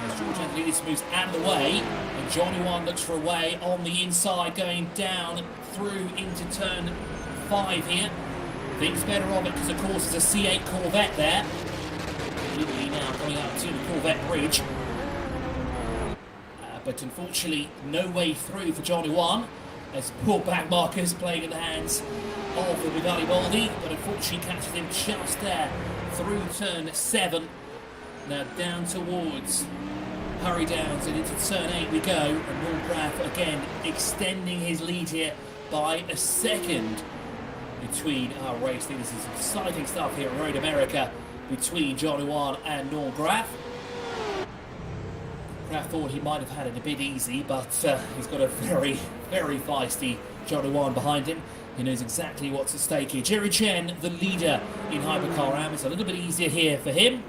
As George Angelidis moves out of the way, and Johnny One looks for a way on the inside, going down through into turn 5 here. Thinks better of it because, of course, there's a C8 Corvette there. Literally now coming up to the Corvette bridge. But unfortunately, no way through for Johnny One, as poor back markers playing in the hands of the Bugatti Boldy, but unfortunately catches him just there through turn 7. Now down towards Hurry Downs and into turn 8 we go, and Norm Graff again extending his lead here by a second between our race. This is exciting stuff here at Road America between Johnny One and Norm Graff. Graff thought he might have had it a bit easy, but he's got a very, very feisty Johnny One behind him. He knows exactly what's at stake here. Jerry Chen, the leader in Hypercar AM. It's a little bit easier here for him.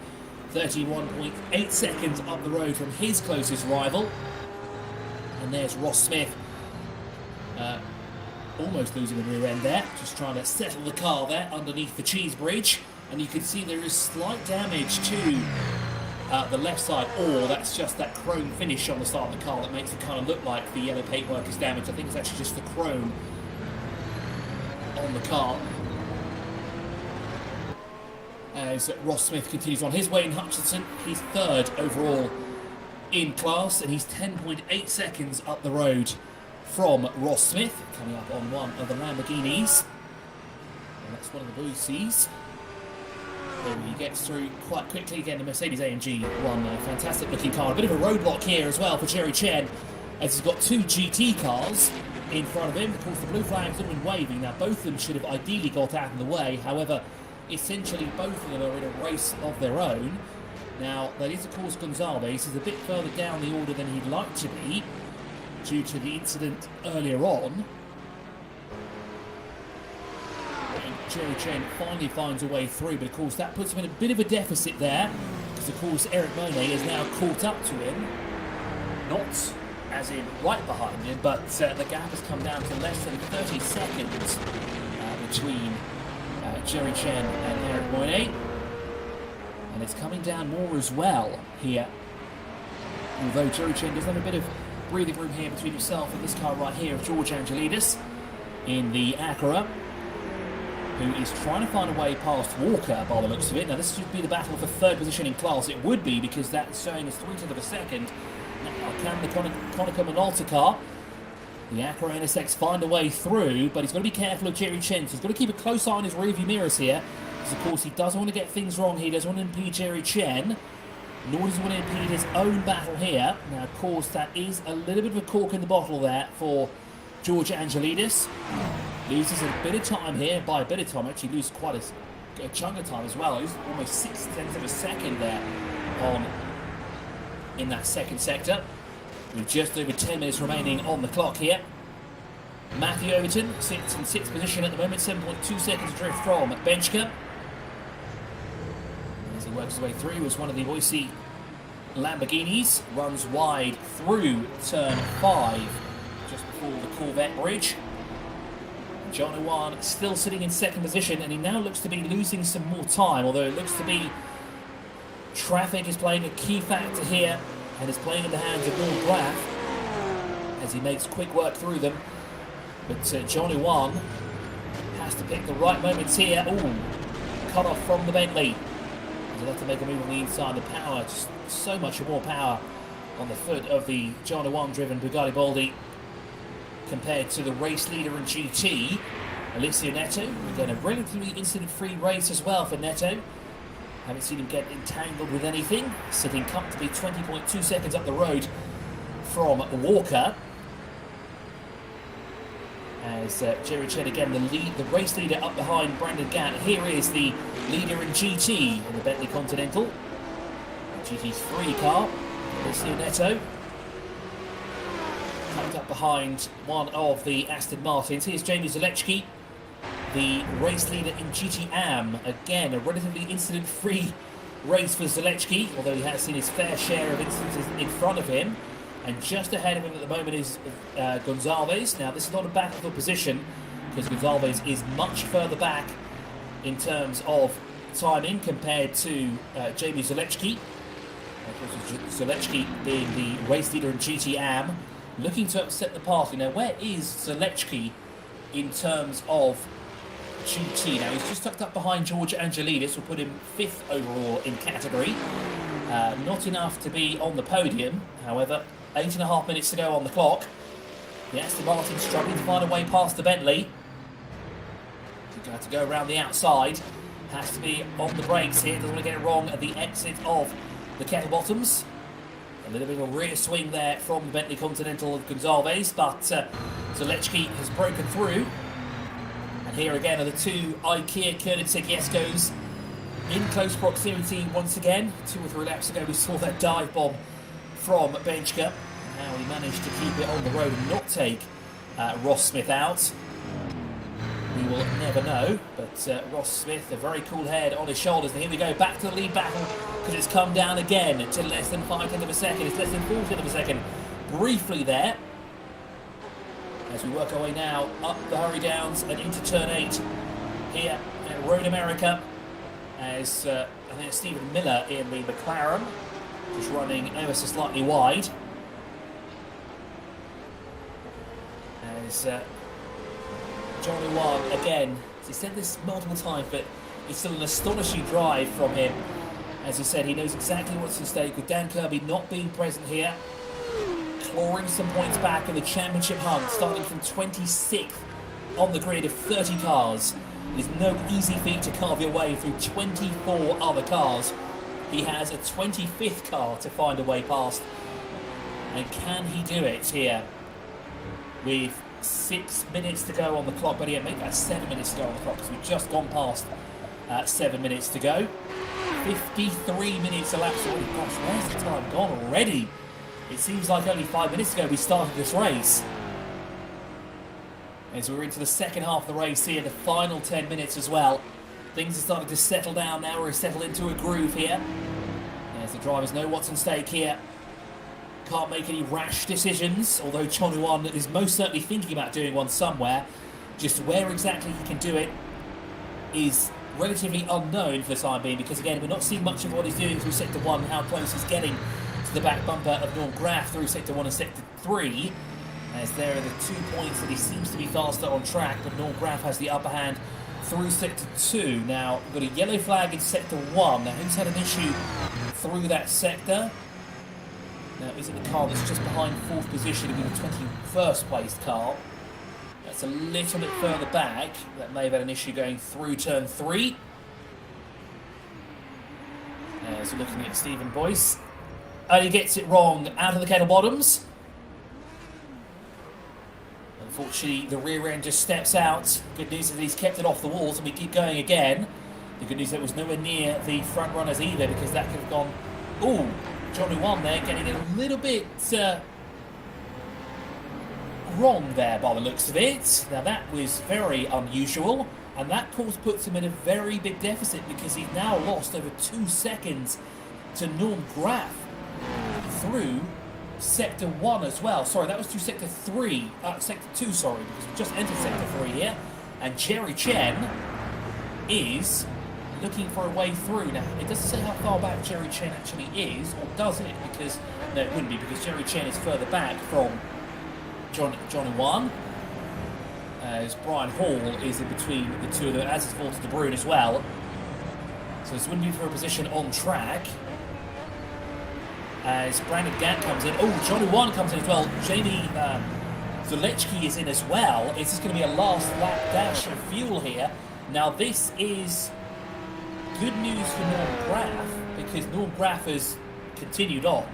31.8 seconds up the road from his closest rival. And there's Ross Smith. Almost losing the rear end there. Just trying to settle the car there underneath the cheese bridge. And you can see there is slight damage to the left side, or that's just that chrome finish on the start of the car that makes it kind of look like the yellow paintwork is damaged. I think it's actually just the chrome on the car. As Ross Smith continues on his way in Hutchinson, he's third overall in class, and he's 10.8 seconds up the road from Ross Smith, coming up on one of the Lamborghinis. And that's one of the WSCs. He gets through quite quickly. Again, the Mercedes-AMG one, a fantastic looking car. A bit of a roadblock here as well for Jerry Chen, as he's got two GT cars in front of him. Of course, the blue flags have been waving. Now, both of them should have ideally got out of the way. However, essentially both of them are in a race of their own. Now, that is, of course, Gonzalez. He's a bit further down the order than he'd like to be due to the incident earlier on. Jerry Chen finally finds a way through, but of course that puts him in a bit of a deficit there, because of course Eric Monet is now caught up to him, not as in right behind him, but the gap has come down to less than 30 seconds between Jerry Chen and Eric Monet, and it's coming down more as well here, although Jerry Chen does have a bit of breathing room here between himself and this car right here of George Angelidis in the Acura, who is trying to find a way past Walker by the looks of it. Now, this should be the battle for third position in class. It would be, because that's showing us 0.3 of a second. Now, can the Konica Minolta car, the Acura NSX, find a way through? But he's got to be careful of Jerry Chen. So he's got to keep a close eye on his rearview mirrors here, because, of course, he doesn't want to get things wrong. He doesn't want to impede Jerry Chen. nor does he want to impede his own battle here. Now, of course, that is a little bit of a cork in the bottle there for George Angelidis. Loses a bit of time here. By a bit of time, actually loses quite a chunk of time as well. He's almost 6/10 of a second there in that second sector. With just over 10 minutes remaining on the clock here. Matthew Overton sits in 6th position at the moment, 7.2 seconds drift from Benchka. As he works his way through, was one of the Boise Lamborghinis, runs wide through turn 5, just before the Corvette bridge. John Owan still sitting in 2nd position, and he now looks to be losing some more time, although it looks to be traffic is playing a key factor here, and is playing in the hands of Norm Graff as he makes quick work through them. But John Owan has to pick the right moments here. Ooh, cut off from the Bentley. He'll have to make a move on the inside. The power, just so much more power on the foot of the John Owan driven Bugatti Baldi compared to the race leader in GT, Alessio Neto. Again, a relatively incident-free race as well for Neto. Haven't seen him get entangled with anything. Sitting comfortably 20.2 seconds up the road from Walker. As Jerry Chen again, the race leader up behind Brandon Gatt. Here is the leader in GT in the Bentley Continental. The GT3 car, Alessio Neto. Tucked up behind one of the Aston Martins. Here's Jamie Zalewski, the race leader in GT Am. Again, a relatively incident-free race for Zalewski, although he has seen his fair share of incidents in front of him. And just ahead of him at the moment is Gonzalez. Now, this is not a battle for position, because Gonzalez is much further back in terms of timing compared to Jamie Zalewski. Of course, Zalewski being the race leader in GT Am, looking to upset the party. Now, where is Zalewski in terms of GT? Now, he's just tucked up behind George Angelidis. We'll put him 5th overall in category. Not enough to be on the podium, however. 8.5 minutes to go on the clock. The Aston Martin struggling to find a way past the Bentley. He's going to go around the outside. Has to be on the brakes here. Doesn't want to get it wrong at the exit of the Kettle Bottoms. A little bit of a rear swing there from the Bentley Continental of Gonzalez, but Zalewski has broken through. And here again are the two IKEA Koenigsegg Jeskos in close proximity once again. 2 or 3 laps ago we saw that dive bomb from Benchka. Now he managed to keep it on the road and not take Ross Smith out. We will never know, but Ross Smith, a very cool head on his shoulders. And here we go, back to the lead battle, because it's come down again to less than 5/10 of a second. It's less than 4/10 of a second. Briefly there, as we work our way now up the Hurry Downs and into turn 8 here at Road America, as I think it's Stephen Miller in the McLaren, just running ever so slightly wide. As John Owan, again, as he said this multiple times, but it's still an astonishing drive from him. As he said, he knows exactly what's at stake, with Dan Kirby not being present here, clawing some points back in the championship hunt, starting from 26th on the grid of 30 cars. It is no easy feat to carve your way through 24 other cars. He has a 25th car to find a way past. And can he do it here with 6 minutes to go on the clock? But yeah, make that 7 minutes to go on the clock, because we've just gone past 7 minutes to go. 53 minutes elapsed already. Gosh, where's the time gone already? It seems like only 5 minutes ago we started this race. As we're into the second half of the race here, the final 10 minutes as well. Things are starting to settle down now. We're settled into a groove here. As the drivers know what's at stake here. Can't make any rash decisions, although John Owan is most certainly thinking about doing one somewhere. Just where exactly he can do it is relatively unknown for the time being, because again, we're not seeing much of what he's doing through Sector 1, how close he's getting to the back bumper of Norm Graff through Sector 1 and Sector 3. As there are the 2 points that he seems to be faster on track, but Norm Graff has the upper hand through Sector 2. Now, we've got a yellow flag in Sector 1. Now, who's had an issue through that sector? Now, is it the car that's just behind 4th position? It'll be the 21st placed car. That's a little bit further back. That may have had an issue going through turn 3. As we're looking at Stephen Boyce. Only gets it wrong out of the kettle bottoms. Unfortunately, the rear end just steps out. Good news is he's kept it off the walls, and we keep going again. The good news that it was nowhere near the front runners either, because that could have gone... Ooh, Johnny 1 there, getting a little bit wrong there by the looks of it. Now that was very unusual, and that of course puts him in a very big deficit, because he's now lost over 2 seconds to Norm Graf through Sector 1 as well. Sorry, that was through Sector 3. Sector 2, sorry, because we just entered Sector 3 here. And Jerry Chen is looking for a way through. Now, it doesn't say how far back Jerry Chen actually is, or does it? Because, no, it wouldn't be, because Jerry Chen is further back from Johnny 1. As Brian Hall is in between the two of them, as is Walter de Bruin as well. So this wouldn't be for a position on track. As Brandon Gant comes in. Oh, Johnny 1 comes in as well. Jamie Zalechki is in as well. It's just going to be a last lap dash of fuel here. Now this is good news for Norm Graf, because Norm Graf has continued on.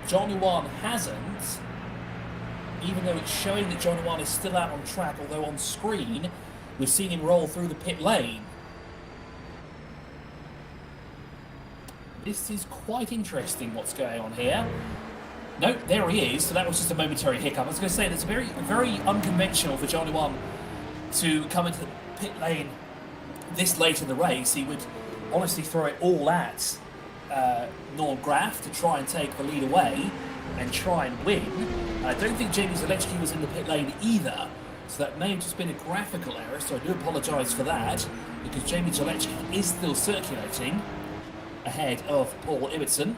Johnny 1 hasn't, even though it's showing that Johnny 1 is still out on track, although on screen we've seen him roll through the pit lane. This is quite interesting what's going on here. Nope, there he is. So that was just a momentary hiccup. I was going to say, that's very, very unconventional for Johnny 1 to come into the pit lane this late in the race. He would honestly throw it all at Norm Graf to try and take the lead away and try and win. I don't think Jamie Zalechki was in the pit lane either, so that may have just been a graphical error, so I do apologise for that, because Jamie Zalechki is still circulating ahead of Paul Ibbotson,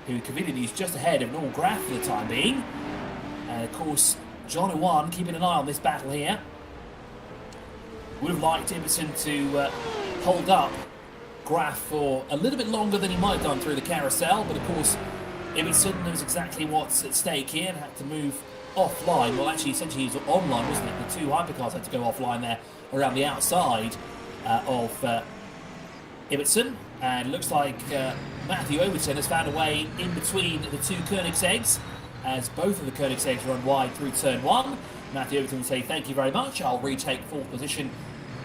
who conveniently is just ahead of Norm Graf for the time being. And of course, Johnny 1 keeping an eye on this battle here. Would have liked Ibbotson to hold up Graf for a little bit longer than he might have done through the carousel, but of course Ibbotson knows exactly what's at stake here and had to move offline. Well, actually, essentially he was online, wasn't it? The two hypercars had to go offline there around the outside of Ibbotson. And it looks like Matthew Overton has found a way in between the two Koenigsegg's, as both of the Koenigsegg's run wide through turn 1. Matthew Overton will say, thank you very much, I'll retake 4th position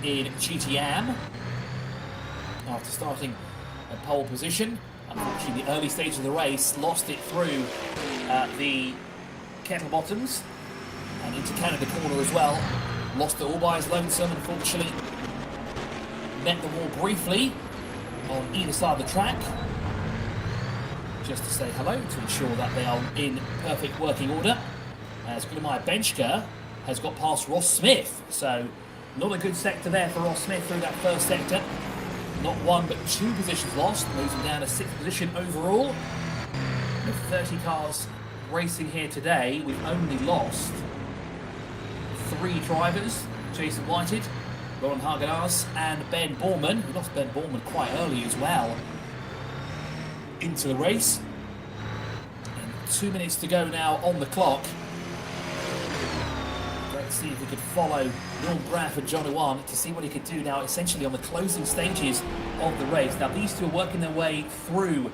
in GTM after starting at pole position. Unfortunately, the early stage of the race lost it through the kettle bottoms and into Canada corner as well. Lost it all by his lonesome, unfortunately. Met the wall briefly on either side of the track, just to say hello, to ensure that they are in perfect working order. As Gulimaya Benchka has got past Ross Smith, so not a good sector there for Ross Smith through that first sector. Not 1 but 2 positions lost, losing down to 6th position overall. With 30 cars racing here today, we've only lost 3 drivers: Jason Whited, Lauren Hagenars and Ben Borman. We lost Ben Borman quite early as well into the race. And 2 minutes to go now on the clock. Let's see if we could follow Norm Graf and Johnny 1 to see what he could do now, essentially on the closing stages of the race. Now these two are working their way through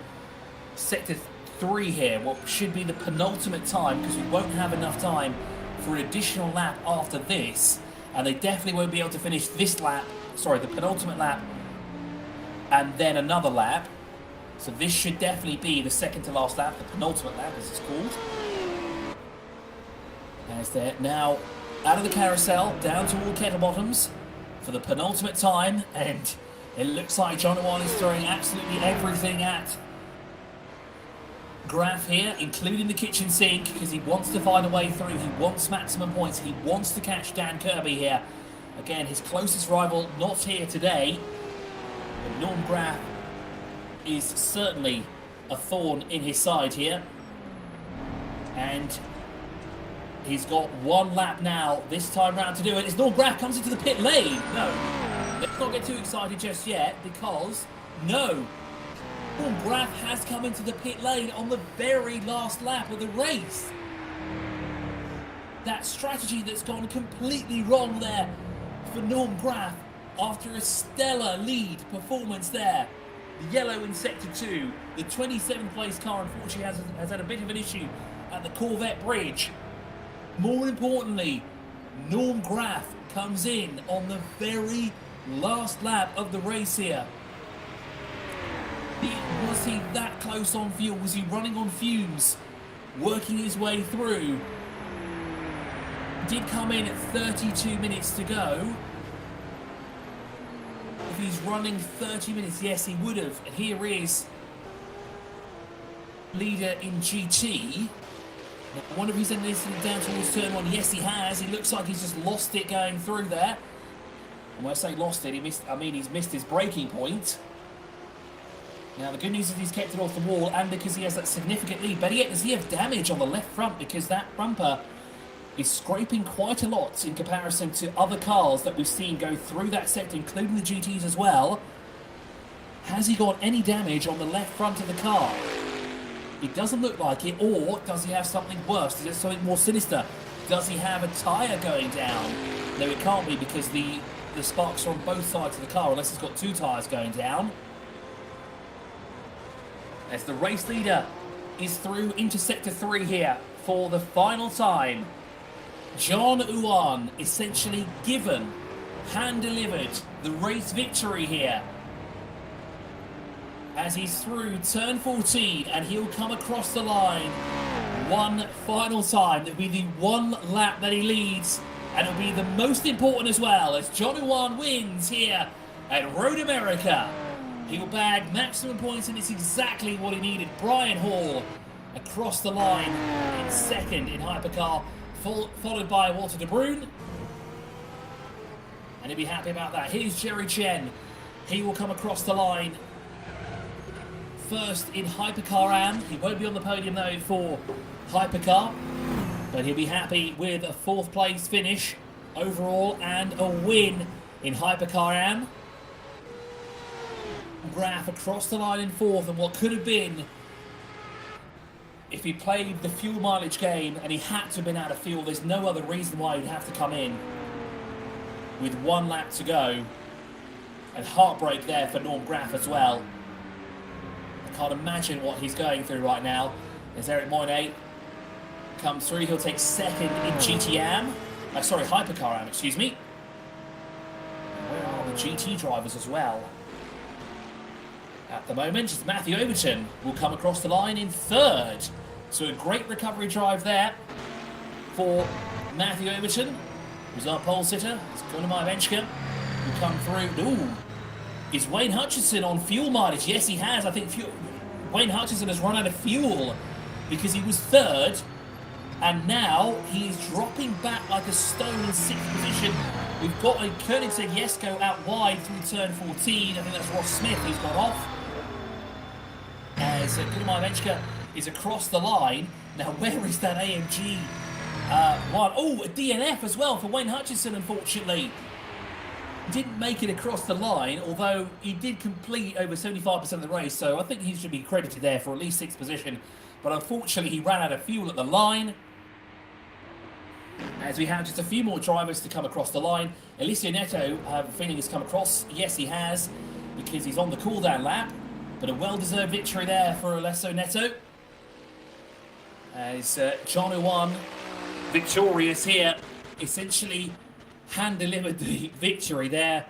Sector 3 here, what should be the penultimate time, because we won't have enough time for an additional lap after this. And they definitely won't be able to finish this lap, sorry, the penultimate lap, and then another lap. So this should definitely be the second to last lap, the penultimate lap as it's called. As they're now out of the carousel, down to all kettle bottoms for the penultimate time, and it looks like Johnny 1 is throwing absolutely everything at Graf here, including the kitchen sink, because he wants to find a way through. He wants maximum points. He wants to catch Dan Kirby here. Again, his closest rival not here today. But Norm Graf is certainly a thorn in his side here. And he's got 1 lap now this time round to do it. As Norm Graf comes into the pit lane. No, let's not get too excited just yet, because no, Norm Graf has come into the pit lane on the very last lap of the race. That strategy that's gone completely wrong there for Norm Graf after a stellar lead performance there. yellow in Sector 2. The 27th place car, unfortunately, has had a bit of an issue at the Corvette Bridge. More importantly, Norm Graf comes in on the very last lap of the race here. Was he that close on fuel? Was he running on fumes, working his way through? Did come in at 32 minutes to go. If he's running 30 minutes, yes, he would have. And here is leader in GT. Now, I wonder if he's listening down towards turn 1. Yes, he has. He looks like he's just lost it going through there. And when I say lost it, he's missed his braking point. Now, the good news is he's kept it off the wall, and because he has that significant lead. Better yet, does he have damage on the left front? Because that bumper is scraping quite a lot in comparison to other cars that we've seen go through that sector, including the GTs as well. Has he got any damage on the left front of the car? It doesn't look like it. Or does he have something worse? Is there something more sinister? Does he have a tyre going down? No, it can't be, because the sparks are on both sides of the car, unless it's got 2 tyres going down. As the race leader is through into Sector 3 here for the final time. John Uwan essentially given, hand-delivered the race victory here. As he's through turn 14, and he'll come across the line one final time. It'll be the one lap that he leads, and it'll be the most important as well, as John Uwan wins here at Road America. He'll bag maximum points, and it's exactly what he needed. Brian Hall across the line in second in Hypercar, followed by Walter De Bruyn. And he'll be happy about that. Here's Jerry Chen. He will come across the line first in Hypercar Am. He won't be on the podium though for Hypercar, but he'll be happy with a 4th place finish overall and a win in Hypercar Am. Graf across the line in 4th, and what could have been, if he played the fuel mileage game and he had to have been out of fuel, there's no other reason why he'd have to come in with 1 lap to go. And heartbreak there for Norm Graf as well. I can't imagine what he's going through right now. As Eric Moynier comes through, he'll take 2nd in GT Am. Hypercar Am, excuse me. Where are the GT drivers as well? At the moment, it's Matthew Overton will come across the line in 3rd. So a great recovery drive there for Matthew Overton, who's our pole sitter. It's Gunnar Benchka will come through. Ooh, is Wayne Hutchinson on fuel mileage? Yes, he has. I think Wayne Hutchinson has run out of fuel because he was 3rd, and now he is dropping back like a stone in 6th position. We've got a Koenigsegg Jesko out wide through turn 14. I think that's Ross Smith who's gone off. As Gunnar Benchka is across the line. Now, where is that AMG one? Oh, a DNF as well for Wayne Hutchinson, unfortunately. Didn't make it across the line, although he did complete over 75% of the race, so I think he should be credited there for at least 6th position. But unfortunately, he ran out of fuel at the line. As we have just a few more drivers to come across the line. Alessio Neto, I have a feeling, has come across. Yes, he has, because he's on the cool-down lap. But a well-deserved victory there for Alessio Neto. As John Uwan, victorious here, essentially hand-delivered the victory there.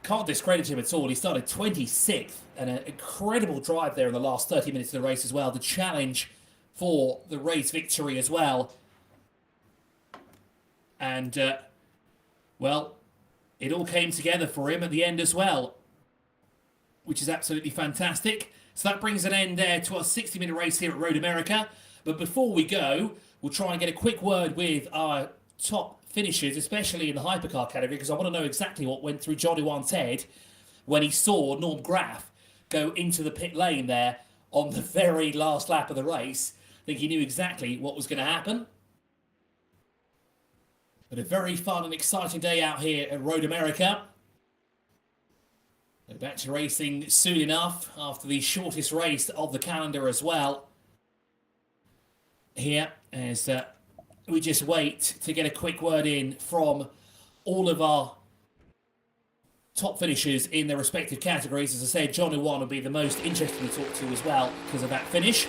Can't discredit him at all. He started 26th, and an incredible drive there in the last 30 minutes of the race as well. The challenge for the race victory as well. And, it all came together for him at the end as well, which is absolutely fantastic. So that brings an end there to our 60-minute race here at Road America. But before we go, we'll try and get a quick word with our top finishers, especially in the hypercar category, because I want to know exactly what went through Johnny Uwan's head when he saw Norm Graf go into the pit lane there on the very last lap of the race. I think he knew exactly what was going to happen. But a very fun and exciting day out here at Road America. We're back to racing soon enough after the shortest race of the calendar as well. Here, as we just wait to get a quick word in from all of our top finishers in their respective categories. As I said, John Iwan will be the most interesting to talk to as well because of that finish.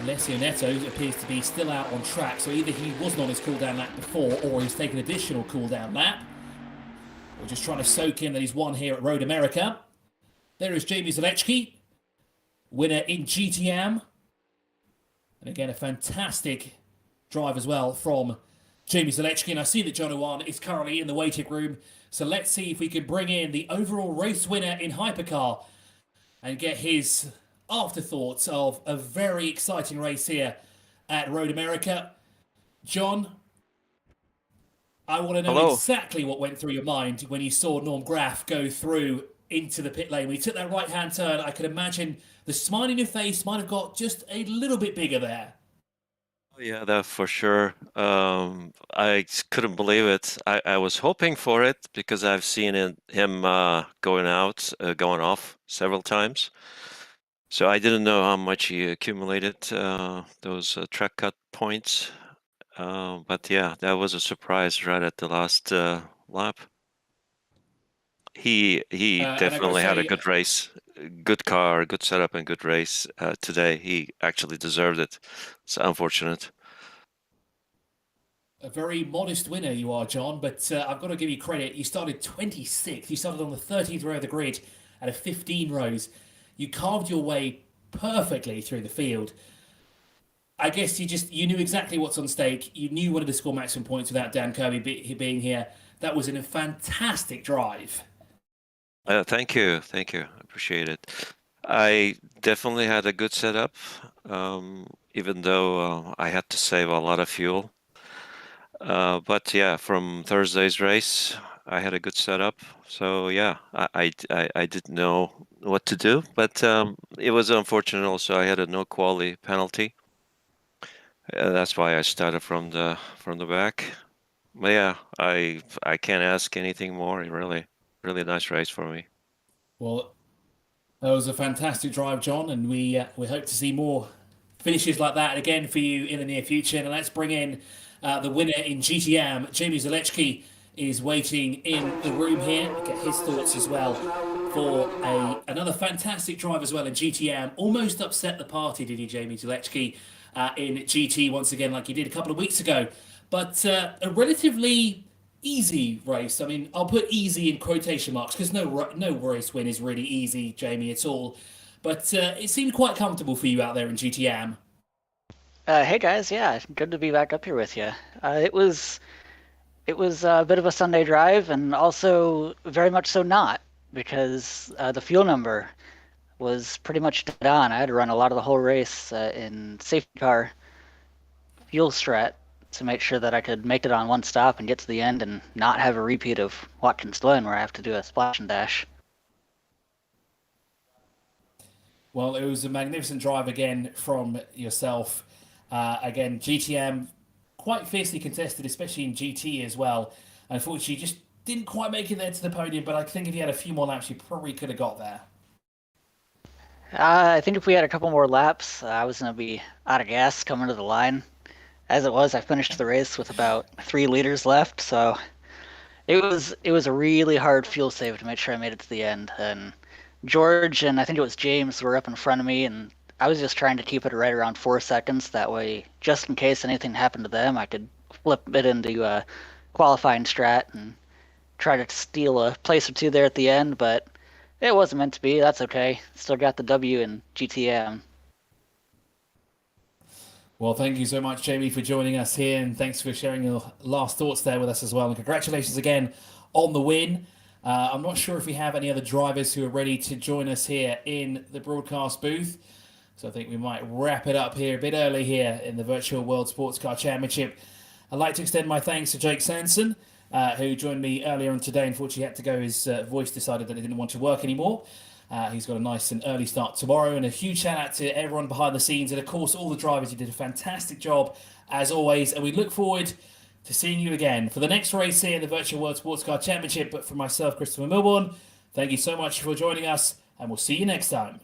Alessio Neto appears to be still out on track, so either he wasn't on his cool-down lap before or he's taken an additional cool-down lap. We're just trying to soak in that he's won here at Road America. There is Jamie Zaleczki, winner in GTM. And again, a fantastic drive as well from Jamie Zaleczki. And I see that John Iwan is currently in the waiting room. So let's see if we can bring in the overall race winner in Hypercar and get his afterthoughts of a very exciting race here at Road America. John, I want to know exactly what went through your mind when you saw Norm Graff go through into the pit lane. When he took that right-hand turn, I could imagine the smile in your face might have got just a little bit bigger there. Yeah, that for sure. I couldn't believe it. I was hoping for it because I've seen him going off several times. So I didn't know how much he accumulated those track cut points. But yeah, that was a surprise right at the last lap. He definitely had a good race, good car, good setup, and good race today. He actually deserved it. It's unfortunate. A very modest winner you are, John, but I've got to give you credit. You started 26th. You started on the 13th row of the grid out of 15 rows. You carved your way perfectly through the field. I guess you knew exactly what's on stake. You knew you wanted to score maximum points without Dan Kirby being here. That was a fantastic drive. Thank you. I appreciate it. I definitely had a good setup, even though I had to save a lot of fuel. But yeah, from Thursday's race, I had a good setup. So yeah, I didn't know what to do, but it was unfortunate also. I had a no quality penalty. That's why I started from the back. But yeah, I can't ask anything more. Really nice race for me. Well, that was a fantastic drive, John, and we hope to see more finishes like that again for you in the near future. And let's bring in the winner in GTM. Jamie Zaleczki is waiting in the room here. Get his thoughts as well for another fantastic drive as well in GTM. Almost upset the party, did he, Jamie Zaleczki, in GT once again, like he did a couple of weeks ago. But a relatively easy race. I mean, I'll put easy in quotation marks because no race win is really easy, Jamie, at all. But it seemed quite comfortable for you out there in GTM. Hey guys, yeah, good to be back up here with you. It was a bit of a Sunday drive, and also very much so not, because the fuel number was pretty much dead on. I had to run a lot of the whole race in safety car fuel strat to make sure that I could make it on one stop and get to the end and not have a repeat of Watkins Glen where I have to do a splash and dash. Well, it was a magnificent drive again from yourself. Again, GTM quite fiercely contested, especially in GT as well. Unfortunately, you just didn't quite make it there to the podium, but I think if you had a few more laps, you probably could have got there. I think if we had a couple more laps, I was going to be out of gas coming to the line. As it was, I finished the race with about 3 liters left, so it was a really hard fuel save to make sure I made it to the end. And George and I think it was James were up in front of me, and I was just trying to keep it right around 4 seconds. That way, just in case anything happened to them, I could flip it into a qualifying strat and try to steal a place or two there at the end, but it wasn't meant to be. That's okay. Still got the W in GTM. Well, thank you so much, Jamie, for joining us here, and thanks for sharing your last thoughts there with us as well. And congratulations again on the win. I'm not sure if we have any other drivers who are ready to join us here in the broadcast booth. So I think we might wrap it up here a bit early here in the Virtual World Sports Car Championship. I'd like to extend my thanks to Jake Sanson, who joined me earlier on today. Unfortunately, he had to go. His voice decided that it didn't want to work anymore. He's got a nice and early start tomorrow. And a huge shout out to everyone behind the scenes. And of course, all the drivers. You did a fantastic job, as always. And we look forward to seeing you again for the next race here in the Virtual World Sports Car Championship. But for myself, Christopher Milbourne, thank you so much for joining us. And we'll see you next time.